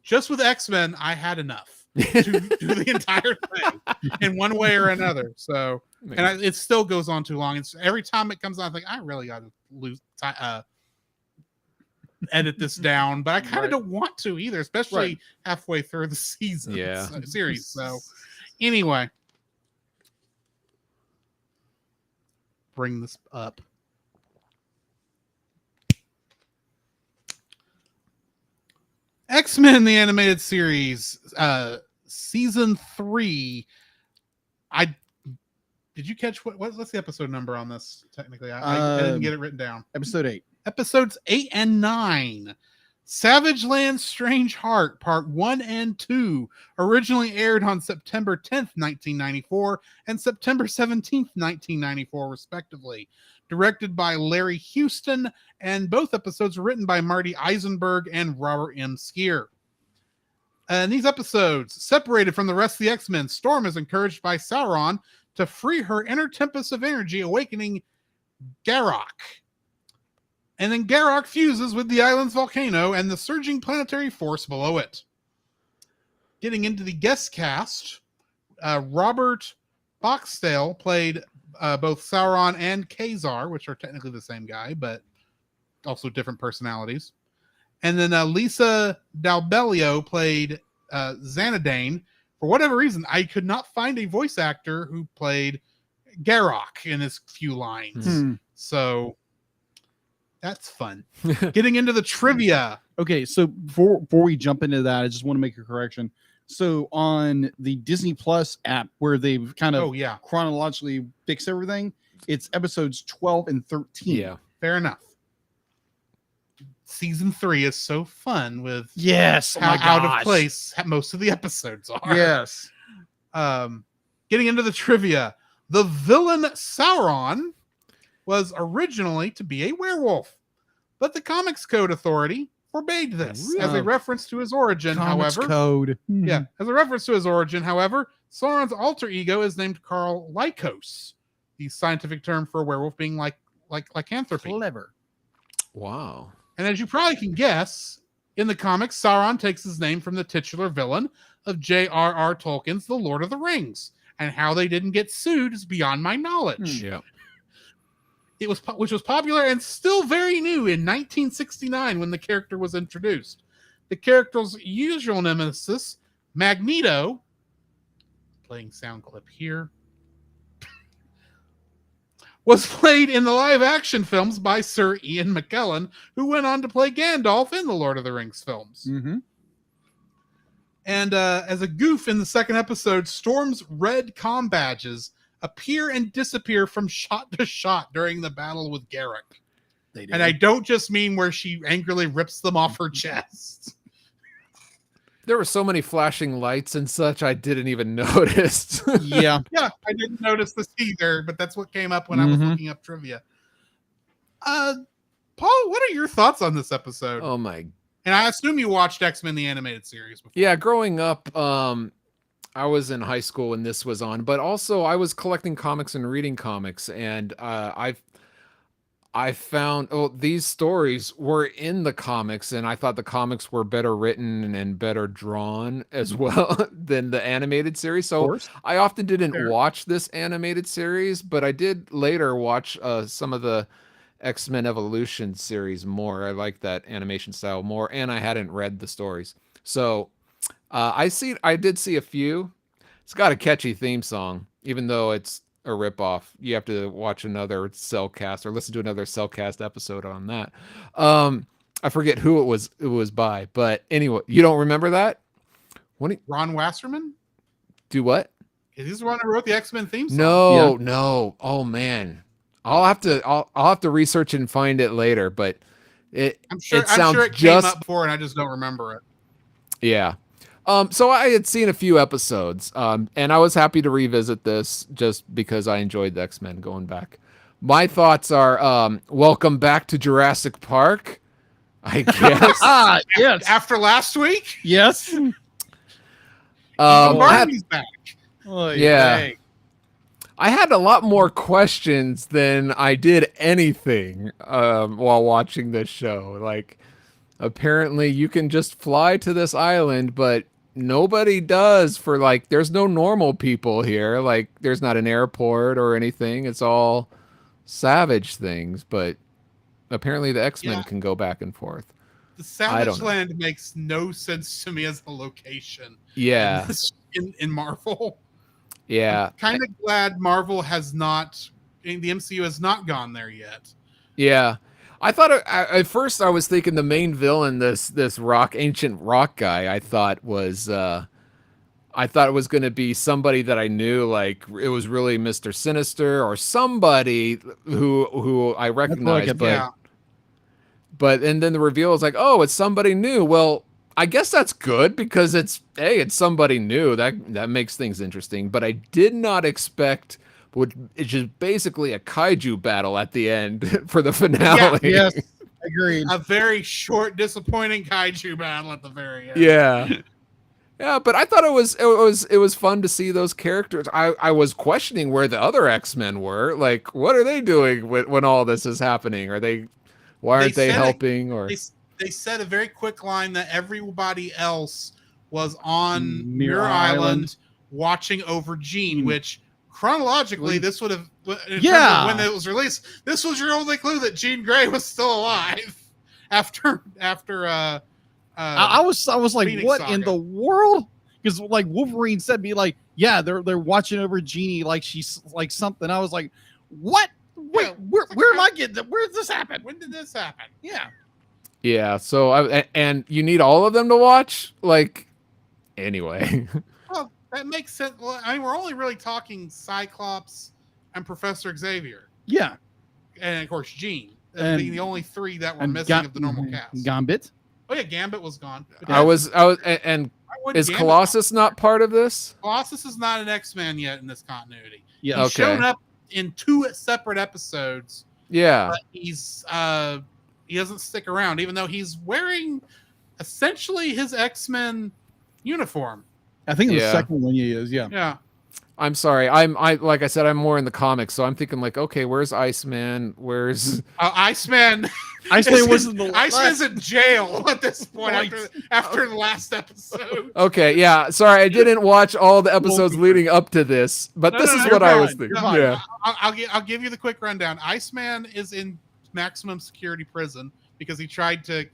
Speaker 1: just with X-Men, I had enough to do the entire thing in one way or another. So, and it still goes on too long. It's every time it comes on, I think I really got to edit this down, but I kind of don't want to either, especially halfway through the season series. So anyway, bring this up. X-Men the animated series, season 3. Did you catch what's the episode number on this? Technically, I didn't get it written down.
Speaker 2: Episode 8.
Speaker 1: Episodes 8 and 9. Savage Land Strange Heart, Part 1 and 2, originally aired on September 10th, 1994, and September 17th, 1994, respectively. Directed by Larry Houston, and both episodes were written by Marty Eisenberg and Robert M. Skier. And these episodes, separated from the rest of the X-Men, Storm is encouraged by Sauron to free her inner tempest of energy, awakening Garrock. And then Garrock fuses with the island's volcano and the surging planetary force below it. Getting into the guest cast, Robert Boxdale played both Sauron and Khazar, which are technically the same guy, but also different personalities. And then Lisa Dalbelio played Xanadane. For whatever reason, I could not find a voice actor who played Garrock in his few lines. So that's fun. Getting into the trivia.
Speaker 2: Okay, so before we jump into that, I just want to make a correction. So on the Disney Plus app, where they've kind of chronologically fixed everything, it's episodes 12 and 13.
Speaker 3: Yeah,
Speaker 1: fair enough. season 3 is so fun with
Speaker 2: Yes. Oh
Speaker 1: how
Speaker 2: my
Speaker 1: out of
Speaker 2: gosh.
Speaker 1: place most of the episodes are.
Speaker 2: Yes.
Speaker 1: Getting into the trivia, the villain Sauron was originally to be a werewolf, but the Comics Code Authority forbade this as a reference to his origin.
Speaker 2: Comics
Speaker 1: However,
Speaker 2: code.
Speaker 1: yeah, as a reference to his origin. However, Sauron's alter ego is named Carl Lycos, the scientific term for a werewolf being like lycanthropy.
Speaker 2: Clever.
Speaker 3: Wow.
Speaker 1: And as you probably can guess, in the comics, Sauron takes his name from the titular villain of J.R.R. Tolkien's The Lord of the Rings, and how they didn't get sued is beyond my knowledge.
Speaker 3: Yeah.
Speaker 1: Which was popular and still very new in 1969 when the character was introduced. The character's usual nemesis, Magneto, playing sound clip here, was played in the live-action films by Sir Ian McKellen, who went on to play Gandalf in the Lord of the Rings films.
Speaker 2: Mm-hmm.
Speaker 1: And as a goof in the second episode, Storm's red comm badges appear and disappear from shot to shot during the battle with Garrick. And I don't just mean where she angrily rips them off her chest.
Speaker 3: There were so many flashing lights and such, I didn't even notice.
Speaker 2: Yeah.
Speaker 1: Yeah, I didn't notice this either, but that's what came up when I was looking up trivia. Paul, what are your thoughts on this episode?
Speaker 3: Oh my.
Speaker 1: And I assume you watched X-Men the animated series before.
Speaker 3: Yeah, growing up, I was in high school when this was on, but also I was collecting comics and reading comics, and I found these stories were in the comics, and I thought the comics were better written and better drawn as well than the animated series. So I often didn't watch this animated series, but I did later watch some of the X-Men Evolution series more. I like that animation style more, and I hadn't read the stories. So I did see a few. It's got a catchy theme song, even though it's a ripoff. You have to watch another Cellcast or listen to another Cellcast episode on that. I forget who it was by, but anyway, you don't remember that?
Speaker 1: Ron Wasserman?
Speaker 3: Do what?
Speaker 1: Is he the one who wrote the X-Men theme song?
Speaker 3: No. Oh man, I'll have to research and find it later. But
Speaker 1: I'm sure it came up before, and I just don't remember it.
Speaker 3: Yeah. So I had seen a few episodes, and I was happy to revisit this just because I enjoyed the X-Men going back. My thoughts are, welcome back to Jurassic Park, I guess.
Speaker 2: Yes.
Speaker 1: After last week?
Speaker 2: Yes.
Speaker 1: Barney's back.
Speaker 3: Yeah. Hey. I had a lot more questions than I did anything while watching this show. Like, apparently you can just fly to this island, but nobody does there's no normal people here. Like, there's not an airport or anything. It's all savage things, but apparently the X-Men can go back and forth.
Speaker 1: The Savage Land makes no sense to me as a location.
Speaker 3: Yeah.
Speaker 1: In Marvel.
Speaker 3: Yeah.
Speaker 1: I'm kind of glad Marvel has not, the MCU has not gone there yet.
Speaker 3: Yeah. I thought at first I was thinking the main villain, this ancient rock guy, I thought it was going to be somebody that I knew, like it was really Mr. Sinister or somebody who I recognized, but and then the reveal is like, oh, it's somebody new. Well, I guess that's good because it's somebody new. That makes things interesting. But I did not expect it's just basically a kaiju battle at the end for the finale.
Speaker 2: Yeah, yes, agreed.
Speaker 1: A very short, disappointing kaiju battle at the very end.
Speaker 3: Yeah. Yeah, but I thought it was fun to see those characters. I was questioning where the other X-Men were. Like, what are they doing when all this is happening? Why aren't they helping?
Speaker 1: They said a very quick line that everybody else was on Muir Island watching over Jean, which chronologically this would have when it was released. This was your only clue that Jean Grey was still alive after.
Speaker 2: I was like,
Speaker 1: Phoenix
Speaker 2: what
Speaker 1: Saga.
Speaker 2: in the world? Because like Wolverine said, be like, yeah, they're watching over Jeannie like she's like something. I was like, what? Wait, where am I getting? Where did this happen?
Speaker 1: When did this happen?
Speaker 2: Yeah.
Speaker 3: Yeah. So and you need all of them to watch. Like, anyway.
Speaker 1: Well, that makes sense. Well, I mean, we're only really talking Cyclops and Professor Xavier.
Speaker 2: Yeah.
Speaker 1: And of course, Jean. being the only 3 that were missing of the normal cast.
Speaker 2: Gambit.
Speaker 1: Oh yeah, Gambit was gone.
Speaker 3: I was, and
Speaker 1: Why wouldn't
Speaker 3: is
Speaker 1: Gambit-
Speaker 3: Colossus not part of this?
Speaker 1: Colossus is not an X-Man yet in this continuity.
Speaker 2: Yeah.
Speaker 1: He's shown up in 2 separate episodes,
Speaker 3: Yeah.
Speaker 1: but he doesn't stick around, even though he's wearing essentially his X-Men uniform.
Speaker 2: I think in the
Speaker 3: Yeah.
Speaker 2: second one he is. Yeah.
Speaker 1: Yeah.
Speaker 3: I'm sorry. I like I said, I'm more in the comics, so I'm thinking like, okay, where's Iceman? Where's
Speaker 1: Iceman?
Speaker 2: Iceman was in the
Speaker 1: Iceman's in jail at this point
Speaker 2: Right.
Speaker 1: after the last episode.
Speaker 3: Okay, yeah. Sorry, I didn't watch all the episodes leading up to this, but
Speaker 1: No,
Speaker 3: this
Speaker 1: no,
Speaker 3: is
Speaker 1: you're
Speaker 3: what I
Speaker 2: fine.
Speaker 3: was thinking.
Speaker 2: You're fine.
Speaker 3: Yeah.
Speaker 1: I'll give you the quick rundown. Iceman is in maximum security prison because he tried to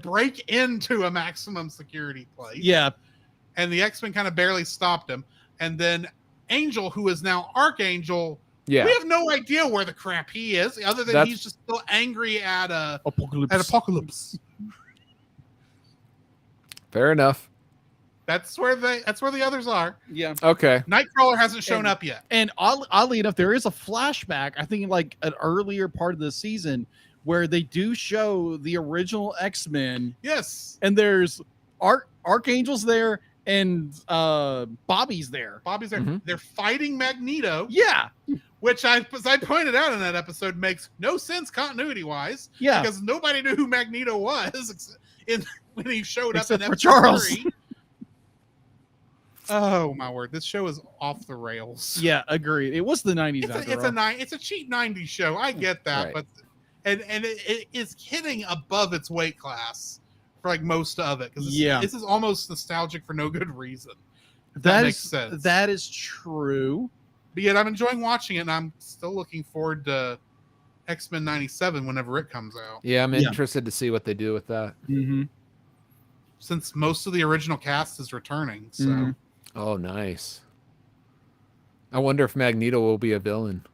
Speaker 1: break into a maximum security place.
Speaker 2: Yeah.
Speaker 1: And the X-Men kind of barely stopped him. And then Angel, who is now Archangel,
Speaker 3: Yeah.
Speaker 1: we have no idea where the crap he is, other than
Speaker 3: That's-
Speaker 1: he's just still angry at
Speaker 2: Apocalypse.
Speaker 1: Apocalypse.
Speaker 3: Fair enough.
Speaker 1: That's where the others are.
Speaker 2: Yeah.
Speaker 3: Okay.
Speaker 1: Nightcrawler hasn't shown up yet.
Speaker 2: And oddly enough, there is a flashback, I think like an earlier part of the season, where they do show the original X-Men,
Speaker 1: Yes.
Speaker 2: and there's Archangel's there and Bobby's there.
Speaker 1: Bobby's there.
Speaker 3: Mhm.
Speaker 1: They're fighting Magneto,
Speaker 2: Yeah.
Speaker 1: which as I pointed out in that episode, makes no sense continuity-wise.
Speaker 2: Yeah.
Speaker 1: Because nobody knew who Magneto was when he showed up
Speaker 2: Except
Speaker 1: in
Speaker 2: for
Speaker 1: episode
Speaker 2: Charles.
Speaker 1: 3. Oh my word! This show is off the rails.
Speaker 2: Yeah, agreed. It was the 90s after all.
Speaker 1: It's a cheap '90s show. I get that,
Speaker 3: Right.
Speaker 1: but it is hitting above its weight class for like most of it. Because
Speaker 2: Yeah.
Speaker 1: this is almost nostalgic for no good reason.
Speaker 2: That
Speaker 1: makes
Speaker 2: is-
Speaker 1: sense.
Speaker 2: That is true.
Speaker 1: But yet I'm enjoying watching it, and I'm still looking forward to X-Men '97 whenever it comes out.
Speaker 3: Yeah, I'm
Speaker 2: Yeah.
Speaker 3: interested to see what they do with that.
Speaker 2: Mm-hmm.
Speaker 1: Since most of the original cast is returning, so
Speaker 2: Mhm.
Speaker 3: Oh, nice. I wonder if Magneto will be a villain.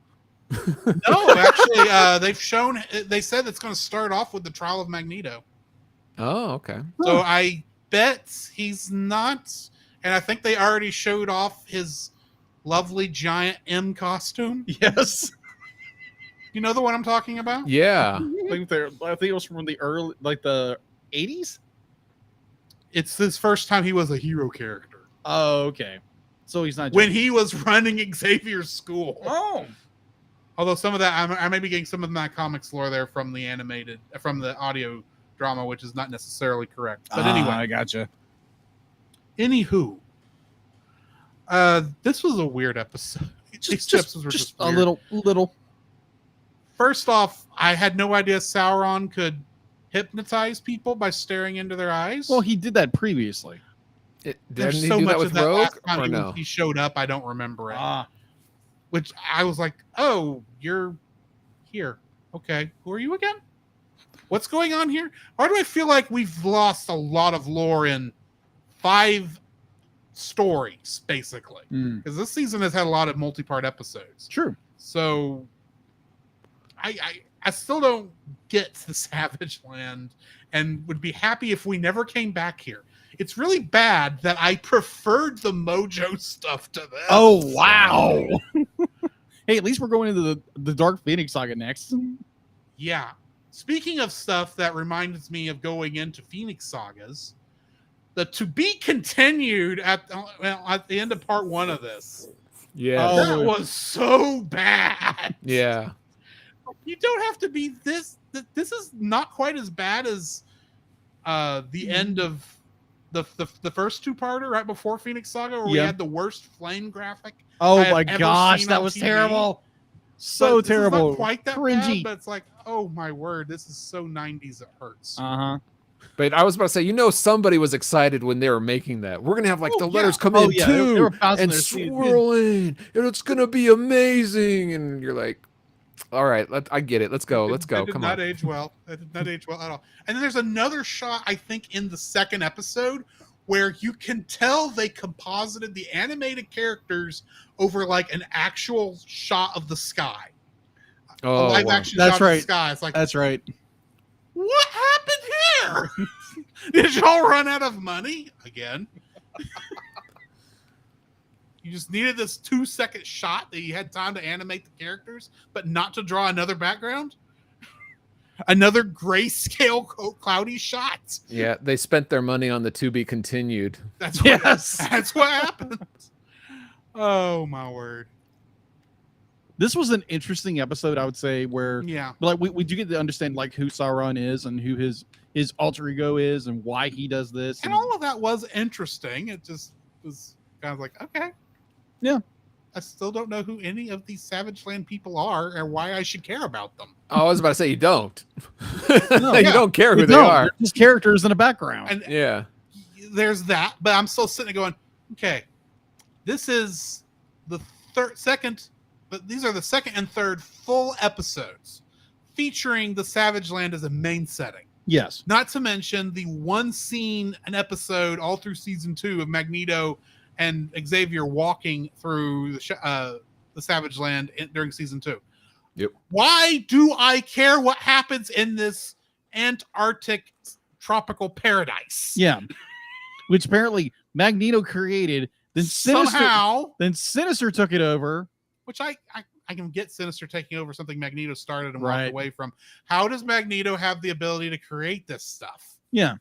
Speaker 1: no, actually, they said it's going to start off with the trial of Magneto.
Speaker 3: Oh, okay.
Speaker 1: So I bet he's not, and I think they already showed off his lovely giant M costume.
Speaker 2: Yes.
Speaker 1: You know the one I'm talking about?
Speaker 3: Yeah.
Speaker 2: I think it was from the early, like the 80s.
Speaker 1: It's his first time he was a hero character.
Speaker 2: Oh, okay. So he's not
Speaker 1: When he was running Xavier's school.
Speaker 2: Oh.
Speaker 1: Although some of that, I may be getting some of my comics lore there from the audio drama, which is not necessarily correct. But anyway,
Speaker 2: I gotcha.
Speaker 1: anywho, this was a weird episode. These
Speaker 2: Just
Speaker 1: episodes were
Speaker 2: a
Speaker 1: weird.
Speaker 2: little.
Speaker 1: First off, I had no idea Sauron could hypnotize people by staring into their eyes.
Speaker 2: Well, he did that previously.
Speaker 1: There's
Speaker 3: Didn't he
Speaker 1: so
Speaker 3: do
Speaker 1: much
Speaker 3: that with
Speaker 1: of that
Speaker 3: Rogue
Speaker 1: last time
Speaker 3: or no?
Speaker 1: he showed up, I don't remember it.
Speaker 2: Ah.
Speaker 1: Which I was like, oh, you're here. Okay. Who are you again? What's going on here? Why do I feel like we've lost a lot of lore in 5 stories, basically? Because this season has had a lot of multi-part episodes.
Speaker 2: True.
Speaker 1: So I still don't get the Savage Land and would be happy if we never came back here. It's really bad that I preferred the Mojo stuff to this.
Speaker 2: Oh wow. Hey, at least we're going into the Dark Phoenix saga next.
Speaker 1: Yeah. Speaking of stuff that reminds me of going into Phoenix sagas, the to be continued at the end of part 1 of this.
Speaker 3: Yeah.
Speaker 2: Oh.
Speaker 1: That was so bad.
Speaker 3: Yeah.
Speaker 1: You don't have to be this. This is not quite as bad as the end of the first 2-parter right before Phoenix Saga, where we
Speaker 2: Yeah.
Speaker 1: had the worst flame graphic.
Speaker 2: Oh
Speaker 1: I have
Speaker 2: my
Speaker 1: ever
Speaker 2: gosh,
Speaker 1: seen
Speaker 2: that
Speaker 1: on
Speaker 2: was
Speaker 1: TV.
Speaker 2: terrible.
Speaker 1: But
Speaker 2: So
Speaker 1: this is not
Speaker 2: terrible.
Speaker 1: quite that
Speaker 2: Cringy.
Speaker 1: bad, but it's like, oh my word, this is so 90s it hurts.
Speaker 2: Uh-huh.
Speaker 3: But I was about to say, somebody was excited when they were making that. We're gonna have like
Speaker 1: Oh,
Speaker 3: the
Speaker 1: yeah.
Speaker 3: letters come
Speaker 2: Oh,
Speaker 3: in
Speaker 2: yeah, they
Speaker 3: too
Speaker 2: were bouncing
Speaker 3: and
Speaker 2: their seats.
Speaker 3: swirling, and it's gonna be amazing. And you're like, all right, I get it. Let's go. Let's go.
Speaker 1: That did
Speaker 3: Come
Speaker 1: not
Speaker 3: on.
Speaker 1: age well. That did not age well at all. And then there's another shot, I think, in the second episode where you can tell they composited the animated characters over like an actual shot of the sky. A
Speaker 3: Oh,
Speaker 1: live
Speaker 3: wow.
Speaker 1: action
Speaker 2: That's
Speaker 1: shot of
Speaker 2: right.
Speaker 1: the sky. It's like,
Speaker 2: That's right.
Speaker 1: what happened here? Did y'all run out of money again? You just needed this 2-second shot that you had time to animate the characters, but not to draw another background. Another grayscale cloudy shot.
Speaker 3: Yeah, they spent their money on the to be continued.
Speaker 1: That's what, that's what happened. Oh my word.
Speaker 2: This was an interesting episode, I would say, where
Speaker 1: Yeah.
Speaker 2: like we do get to understand like who Sauron is and who his alter ego is and why he does this.
Speaker 1: And all of that was interesting. It just was kind of like, okay.
Speaker 2: Yeah.
Speaker 1: I still don't know who any of these Savage Land people are and why I should care about them.
Speaker 3: Oh, I was about to say you don't.
Speaker 2: No,
Speaker 3: You
Speaker 1: yeah.
Speaker 3: don't care who they are.
Speaker 2: They're just characters in the background.
Speaker 1: And
Speaker 3: Yeah.
Speaker 1: there's that, but I'm still sitting there going, okay, this is the these are the second and third full episodes featuring the Savage Land as a main setting.
Speaker 2: Yes.
Speaker 1: Not to mention the one scene, an episode all through season 2 of Magneto and Xavier walking through the Savage Land during season 2.
Speaker 3: Yep.
Speaker 1: Why do I care what happens in this Antarctic tropical paradise?
Speaker 2: Yeah. Which apparently Magneto created. Then Sinister took it over.
Speaker 1: Which I can get Sinister taking over something Magneto started and
Speaker 2: Right.
Speaker 1: walked away from. How does Magneto have the ability to create this stuff?
Speaker 2: Yeah.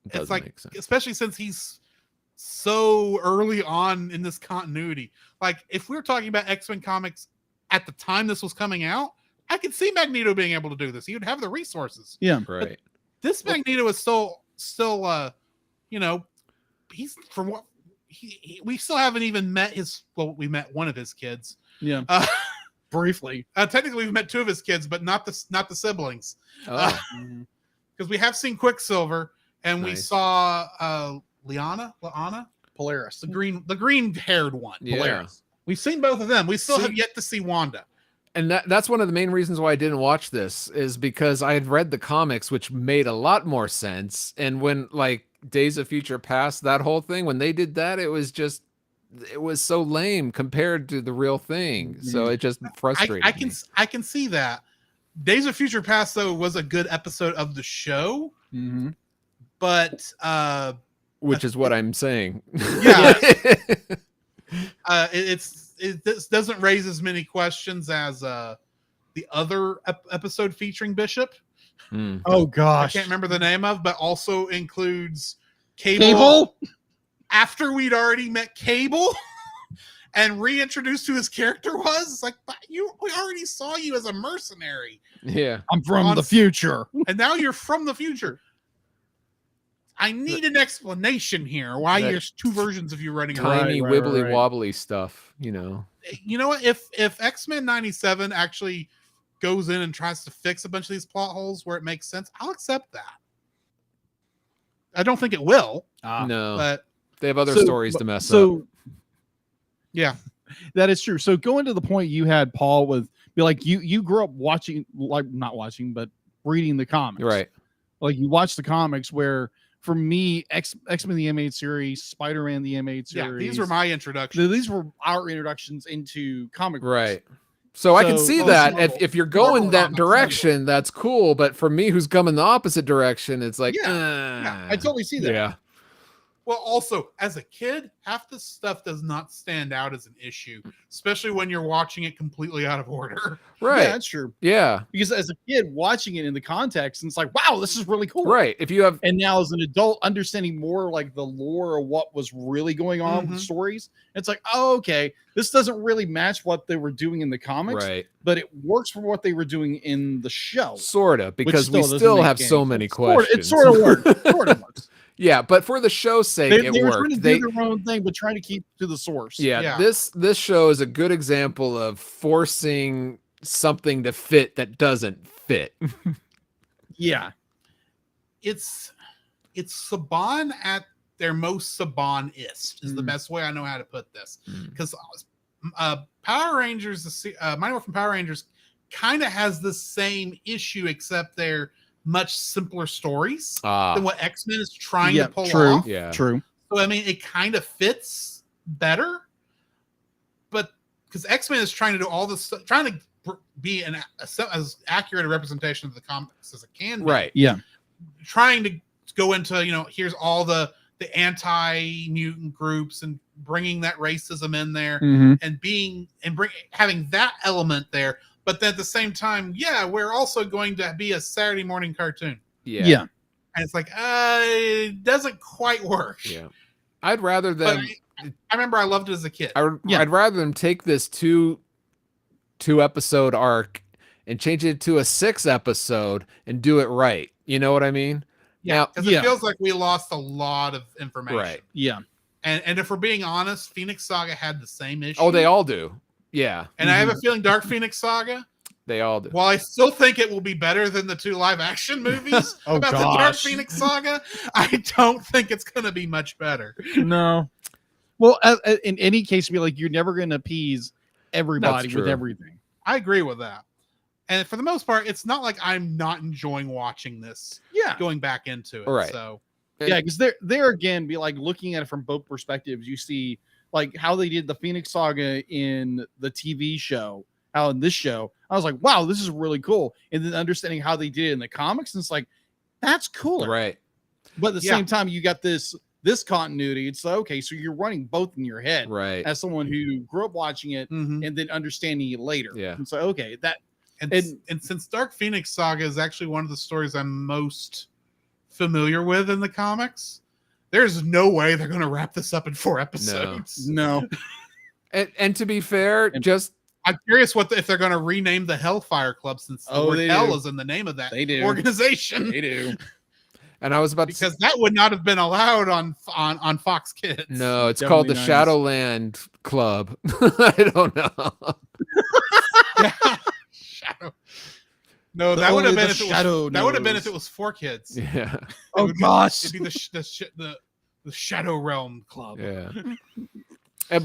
Speaker 3: It doesn't
Speaker 1: It's like,
Speaker 3: make sense.
Speaker 1: especially since he's so early on in this continuity. Like, if we're talking about X-Men comics at the time this was coming out, I could see Magneto being able to do this. He would have the resources.
Speaker 2: Yeah.
Speaker 3: Right.
Speaker 1: This Magneto is still he's from what we still haven't even met we met one of his kids.
Speaker 2: Yeah. Briefly.
Speaker 1: Technically we've met 2 of his kids, but not the siblings.
Speaker 3: Oh,
Speaker 1: Because we have seen Quicksilver and we
Speaker 3: Nice.
Speaker 1: saw Lana,
Speaker 2: Polaris.
Speaker 1: the green haired one.
Speaker 3: yeah.
Speaker 1: Polaris. We've seen both of them. We still
Speaker 3: See-
Speaker 1: have yet to see Wanda.
Speaker 3: And that's one of the main reasons why I didn't watch this is because I had read the comics, which made a lot more sense. And when like Days of Future Past, that whole thing, when they did that, it was so lame compared to the real thing. So it just frustrated me.
Speaker 1: I can see that. Days of Future Past though was a good episode of the show,
Speaker 2: Mm-hmm.
Speaker 1: but
Speaker 3: Which is what I'm saying.
Speaker 1: Yeah. This doesn't raise as many questions as the other episode featuring Bishop.
Speaker 3: Hmm.
Speaker 2: Oh
Speaker 1: I
Speaker 2: gosh.
Speaker 1: can't remember the name of, but also includes Cable.
Speaker 2: Cable?
Speaker 1: After we'd already met Cable and reintroduced who his character was. It's like, but we already saw you as a mercenary,
Speaker 3: Yeah.
Speaker 2: I'm from the future.
Speaker 1: and now you're from the future. I need an explanation here why
Speaker 3: That
Speaker 1: there's 2 versions of you running around.
Speaker 3: Tiny
Speaker 2: Right,
Speaker 3: wibbly
Speaker 2: right.
Speaker 3: wobbly stuff, you know.
Speaker 1: You know what? If X-Men 97 actually goes in and tries to fix a bunch of these plot holes where it makes sense, I'll accept that. I don't think it will,
Speaker 3: No,
Speaker 1: but
Speaker 3: they have other
Speaker 2: So-
Speaker 3: stories to mess up.
Speaker 2: So
Speaker 1: yeah.
Speaker 2: that is true. So going to the point you had, Paul, with be like you grew up watching, like not watching, but reading the comics.
Speaker 3: Right.
Speaker 2: Like you watch the comics where for me, X-Men the animated series, Spider-Man the animated
Speaker 1: Yeah,
Speaker 2: series.
Speaker 1: these were my introduction.
Speaker 2: These were our introductions into comic books.
Speaker 3: Right. So I can
Speaker 2: So-
Speaker 3: see
Speaker 2: well,
Speaker 3: that
Speaker 1: Marvel.
Speaker 3: if you're going
Speaker 1: Marvel
Speaker 3: that
Speaker 1: comics,
Speaker 3: direction, that's cool. But for me, who's coming the opposite direction, it's like,
Speaker 2: Yeah, I totally see that.
Speaker 3: Yeah.
Speaker 1: Well, also, as a kid, half this stuff does not stand out as an issue, especially when you're watching it completely out of order.
Speaker 3: Right.
Speaker 2: Yeah, that's true.
Speaker 3: Yeah.
Speaker 2: Because as a kid watching it in the context, and it's like, wow, this is really cool.
Speaker 3: Right. If you have
Speaker 2: And now as an adult, understanding more like the lore of what was really going on with the stories, it's like, oh, okay, this doesn't really match what they were doing in the comics,
Speaker 3: right,
Speaker 2: but it works for what they were doing in the show.
Speaker 3: sorta, because we
Speaker 2: still doesn't
Speaker 3: still
Speaker 2: make
Speaker 3: have
Speaker 2: any
Speaker 3: so
Speaker 2: sense.
Speaker 3: many
Speaker 2: Sort-
Speaker 3: questions.
Speaker 2: It sort of works. Sort of works.
Speaker 3: Yeah, but for the show's sake,
Speaker 2: They
Speaker 3: it
Speaker 2: were trying
Speaker 3: worked.
Speaker 2: to do their own thing, but trying to keep to the source.
Speaker 3: Yeah,
Speaker 1: Yeah.
Speaker 3: this show is a good example of forcing something to fit that doesn't fit.
Speaker 2: Yeah.
Speaker 1: It's Saban at their most Saban-ist is the
Speaker 2: Mm.
Speaker 1: best way I know how to put this.
Speaker 3: Mm.
Speaker 1: Because Power Rangers, Mighty Morphin Power Rangers, kind of has the same issue, except they're much simpler stories than what X-Men is trying to pull
Speaker 2: true.
Speaker 1: off.
Speaker 3: Yeah.
Speaker 2: True.
Speaker 1: So I mean, it kind of fits better, but because X-Men is trying to do all this, trying to be as accurate a representation of the comics as it can be.
Speaker 3: Right.
Speaker 2: Yeah.
Speaker 1: Trying to go into, here's all the the anti-mutant groups and bringing that racism in there
Speaker 2: Mhm.
Speaker 1: and having that element there. But then at the same time, yeah, we're also going to be a Saturday morning cartoon.
Speaker 2: Yeah.
Speaker 1: And it's like, it doesn't quite work.
Speaker 3: Yeah. I'd rather
Speaker 1: But
Speaker 3: them.
Speaker 1: I remember I loved it as a kid.
Speaker 3: I'd rather them take this two episode arc and change it to a 6 episode and do it right. You know what I mean?
Speaker 1: Yeah, because
Speaker 2: Yeah.
Speaker 1: it feels like we lost a lot of information.
Speaker 3: Right.
Speaker 2: Yeah.
Speaker 1: And if we're being honest, Phoenix Saga had the same issue.
Speaker 3: Oh, they all do. Yeah,
Speaker 1: And I have a feeling Dark Phoenix Saga,
Speaker 3: they all do.
Speaker 1: while I still think it will be better than the 2 live action movies
Speaker 2: Oh,
Speaker 1: about the Dark
Speaker 2: gosh.
Speaker 1: Phoenix Saga, I don't think it's going to be much better.
Speaker 2: No. Well, in any case, be like, you're never going to appease everybody
Speaker 3: That's
Speaker 2: with
Speaker 3: true.
Speaker 2: everything.
Speaker 1: I agree with that. And for the most part, it's not like I'm not enjoying watching this,
Speaker 2: Yeah.
Speaker 1: going back into it.
Speaker 3: Right.
Speaker 1: So
Speaker 2: Yeah, because there again, be like looking at it from both perspectives. You see like how they did the Phoenix Saga in the TV show, how in this show, I was like, wow, this is really cool. And then understanding how they did it in the comics, and it's like, that's cooler.
Speaker 3: Right.
Speaker 2: But at the
Speaker 1: Yeah.
Speaker 2: same time, you got this continuity. It's like, okay, so you're running both in your head
Speaker 3: Right.
Speaker 2: as someone who grew up watching it
Speaker 1: mhm.
Speaker 2: and then understanding it later.
Speaker 3: Yeah.
Speaker 2: It's like, okay, that
Speaker 1: And since Dark Phoenix Saga is actually one of the stories I'm most familiar with in the comics, there's no way they're going to wrap this up in 4 episodes.
Speaker 2: no.
Speaker 3: And to be fair,
Speaker 2: And-
Speaker 3: just
Speaker 1: I'm curious if they're going to rename the Hellfire Club, since the
Speaker 2: Oh,
Speaker 1: word
Speaker 2: they
Speaker 1: hell
Speaker 2: do.
Speaker 1: is in the name of that
Speaker 2: They do.
Speaker 1: organization.
Speaker 2: They do.
Speaker 3: and I was about to say,
Speaker 1: Because that would not have been allowed on Fox Kids.
Speaker 3: no, it's called the
Speaker 2: Definitely nice.
Speaker 3: Shadowland Club. I don't know.
Speaker 1: Shadow. No, that would have been if it
Speaker 2: shadow.
Speaker 1: was. That would have been if it was 4 kids.
Speaker 3: Yeah.
Speaker 2: Oh gosh.
Speaker 1: It'd be the Shadow Realm Club.
Speaker 3: Yeah.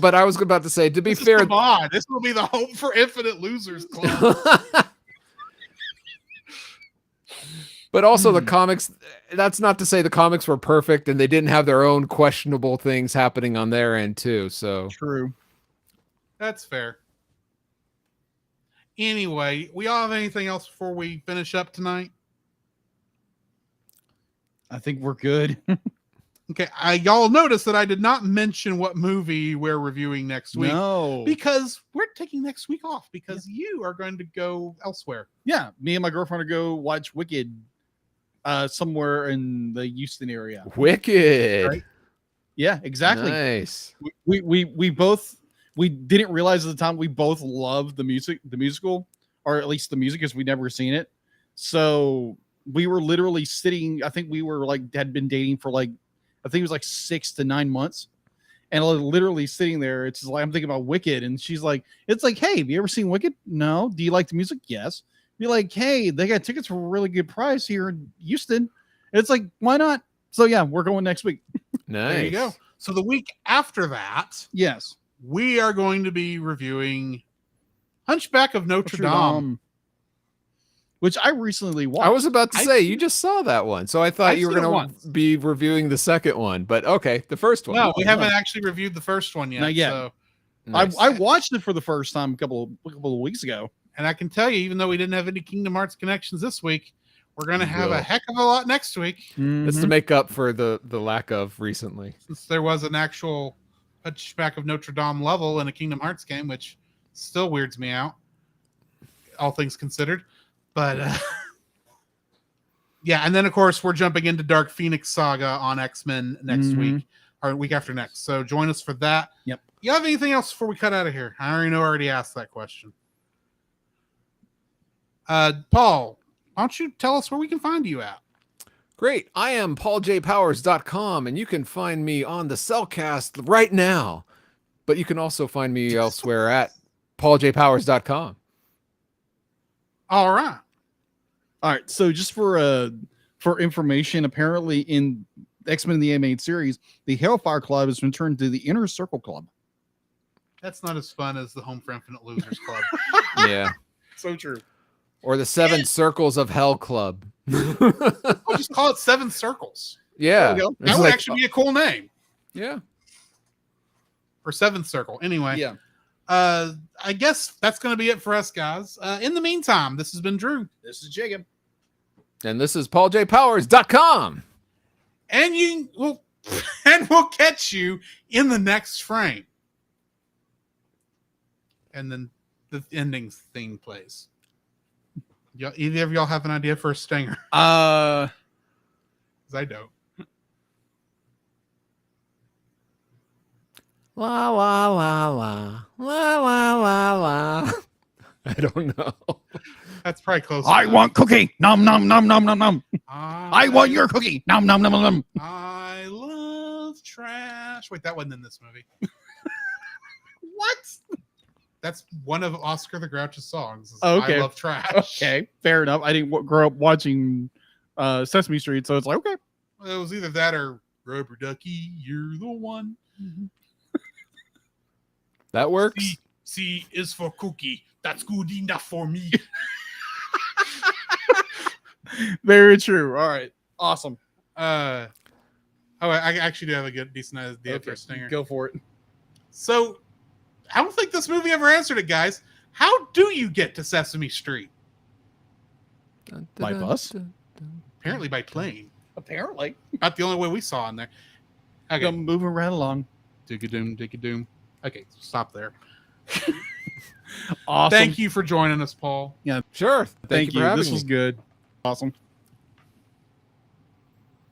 Speaker 3: But I was about to say, to be
Speaker 1: This is
Speaker 3: fair,
Speaker 1: come on. This will be the Hope for Infinite Losers Club.
Speaker 3: but also the comics, that's not to say the comics were perfect and they didn't have their own questionable things happening on their end too. So
Speaker 2: True.
Speaker 1: That's fair. Anyway, we all have anything else before we finish up tonight?
Speaker 2: I think we're good.
Speaker 1: Okay, y'all notice that I did not mention what movie we're reviewing next week
Speaker 2: No.
Speaker 1: because we're taking next week off because you are going to go elsewhere.
Speaker 2: Yeah, me and my girlfriend will go watch Wicked somewhere in the Houston area.
Speaker 3: Wicked.
Speaker 1: Right.
Speaker 2: Yeah, exactly.
Speaker 3: Nice.
Speaker 2: We both didn't realize at the time we both loved the musical, or at least the music, because we'd never seen it. So we were literally sitting, I think we were like had been dating for like, I think it was like 6 to 9 months. And literally sitting there, it's like I'm thinking about Wicked, and she's like, it's like, hey, have you ever seen Wicked? No. Do you like the music? Yes. Be like, hey, they got tickets for a really good price here in Houston. And it's like, why not? So yeah, we're going next week.
Speaker 3: Nice.
Speaker 1: There you go. So the week after that,
Speaker 2: Yes.
Speaker 1: we are going to be reviewing Hunchback of Notre Dame.
Speaker 2: Which I recently watched.
Speaker 3: I was about to
Speaker 1: I've
Speaker 3: say,
Speaker 1: seen-
Speaker 3: you just saw that one. So I thought
Speaker 1: I've
Speaker 3: you were
Speaker 1: seen it
Speaker 3: going
Speaker 1: once.
Speaker 3: to be reviewing the second one. But okay, the first one.
Speaker 1: No, we
Speaker 2: no.
Speaker 1: haven't actually reviewed the first one yet.
Speaker 2: Not yet.
Speaker 1: So,
Speaker 3: Nice.
Speaker 2: I watched it for the first time a couple of weeks ago.
Speaker 1: and I can tell you, even though we didn't have any Kingdom Hearts connections this week, we're going to
Speaker 3: You
Speaker 1: have
Speaker 3: will.
Speaker 1: a heck of a lot next week,
Speaker 3: It's to make up for the lack of recently.
Speaker 1: since there was an actual Hunchback of Notre Dame level in a Kingdom Hearts game, which still weirds me out, all things considered. But yeah, and then of course we're jumping into Dark Phoenix Saga on X-Men next
Speaker 2: Mhm.
Speaker 1: week, or week after next. So join us for that.
Speaker 2: Yep.
Speaker 1: You have anything else before we cut out of here? I already asked that question. Paul, why don't you tell us where we can find you at?
Speaker 3: Great. I am pauljpowers.com, and you can find me on the Cellcast right now. But you can also find me elsewhere at pauljpowers.com.
Speaker 1: All right.
Speaker 2: All right. So just for information, apparently in X-Men the Animated Series, the Hellfire Club has been turned to the Inner Circle Club.
Speaker 1: That's not as fun as the Home for Infinite Losers Club.
Speaker 3: Yeah.
Speaker 2: So true.
Speaker 3: Or the 7 Circles of Hell Club.
Speaker 1: I'll just call it Seven Circles.
Speaker 3: Yeah.
Speaker 2: There we go.
Speaker 3: It's
Speaker 1: That would
Speaker 3: like-
Speaker 1: actually be a cool name.
Speaker 3: Yeah.
Speaker 1: Or Seventh Circle. Anyway.
Speaker 2: Yeah.
Speaker 1: I guess that's going to be it for us, guys. In the meantime, this has been Drew.
Speaker 2: This is Jacob.
Speaker 3: And this is pauljpowers.com.
Speaker 1: And you well, and and we'll catch you in the next frame. And then the ending theme plays. Either of y'all have an idea for a stinger? Because I don't.
Speaker 3: La la la la la la la la. I don't know.
Speaker 1: That's probably close.
Speaker 2: I
Speaker 1: enough.
Speaker 2: want cookie. Nom nom nom nom nom nom. I want your cookie. Nom nom nom nom nom.
Speaker 1: I love trash. Wait, that wasn't in this movie.
Speaker 2: What?
Speaker 1: That's one of Oscar the Grouch's songs. Is
Speaker 2: Okay.
Speaker 1: I love trash.
Speaker 2: Okay, fair enough. I didn't grow up watching Sesame Street, so it's like, okay.
Speaker 1: It was either that or Rubber Ducky, you're the one.
Speaker 3: That works.
Speaker 1: C is for cookie. That's good enough for me.
Speaker 2: Very true. All right. Awesome.
Speaker 1: I actually do have a good, decent idea for a stinger.
Speaker 2: Go for it.
Speaker 1: So, I don't think this movie ever answered it, guys. How do you get to Sesame Street?
Speaker 2: By bus?
Speaker 1: Apparently by plane.
Speaker 2: Apparently.
Speaker 1: Not the only way we saw in there. Okay.
Speaker 2: I'm moving right along.
Speaker 1: Dig-a-doom, dig-a-doom. Okay, stop there.
Speaker 2: Awesome.
Speaker 1: Thank you for joining us, Paul.
Speaker 3: Sure.
Speaker 2: Thank
Speaker 3: you
Speaker 2: you.
Speaker 3: for having
Speaker 2: This
Speaker 3: me.
Speaker 2: was good. Awesome.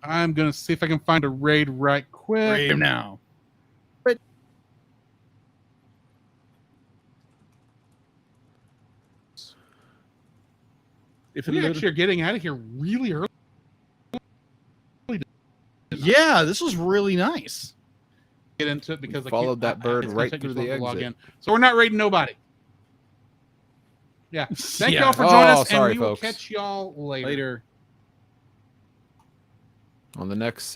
Speaker 1: I'm going to see if I can find a raid right quick.
Speaker 2: Right now. If
Speaker 1: We
Speaker 2: it
Speaker 1: actually are getting out of here really early.
Speaker 2: yeah, this was really nice.
Speaker 1: Get into it because
Speaker 3: We
Speaker 1: I can't-
Speaker 3: followed that bird
Speaker 1: it's gonna
Speaker 3: right
Speaker 1: take me
Speaker 3: through
Speaker 1: so long
Speaker 3: the
Speaker 1: to log
Speaker 3: exit.
Speaker 1: in. So we're not raiding nobody. Yeah. Thank
Speaker 2: Yeah.
Speaker 1: y'all for joining
Speaker 3: Oh,
Speaker 1: us,
Speaker 3: sorry,
Speaker 1: and we will
Speaker 3: folks.
Speaker 1: catch y'all later.
Speaker 2: Later.
Speaker 3: On the next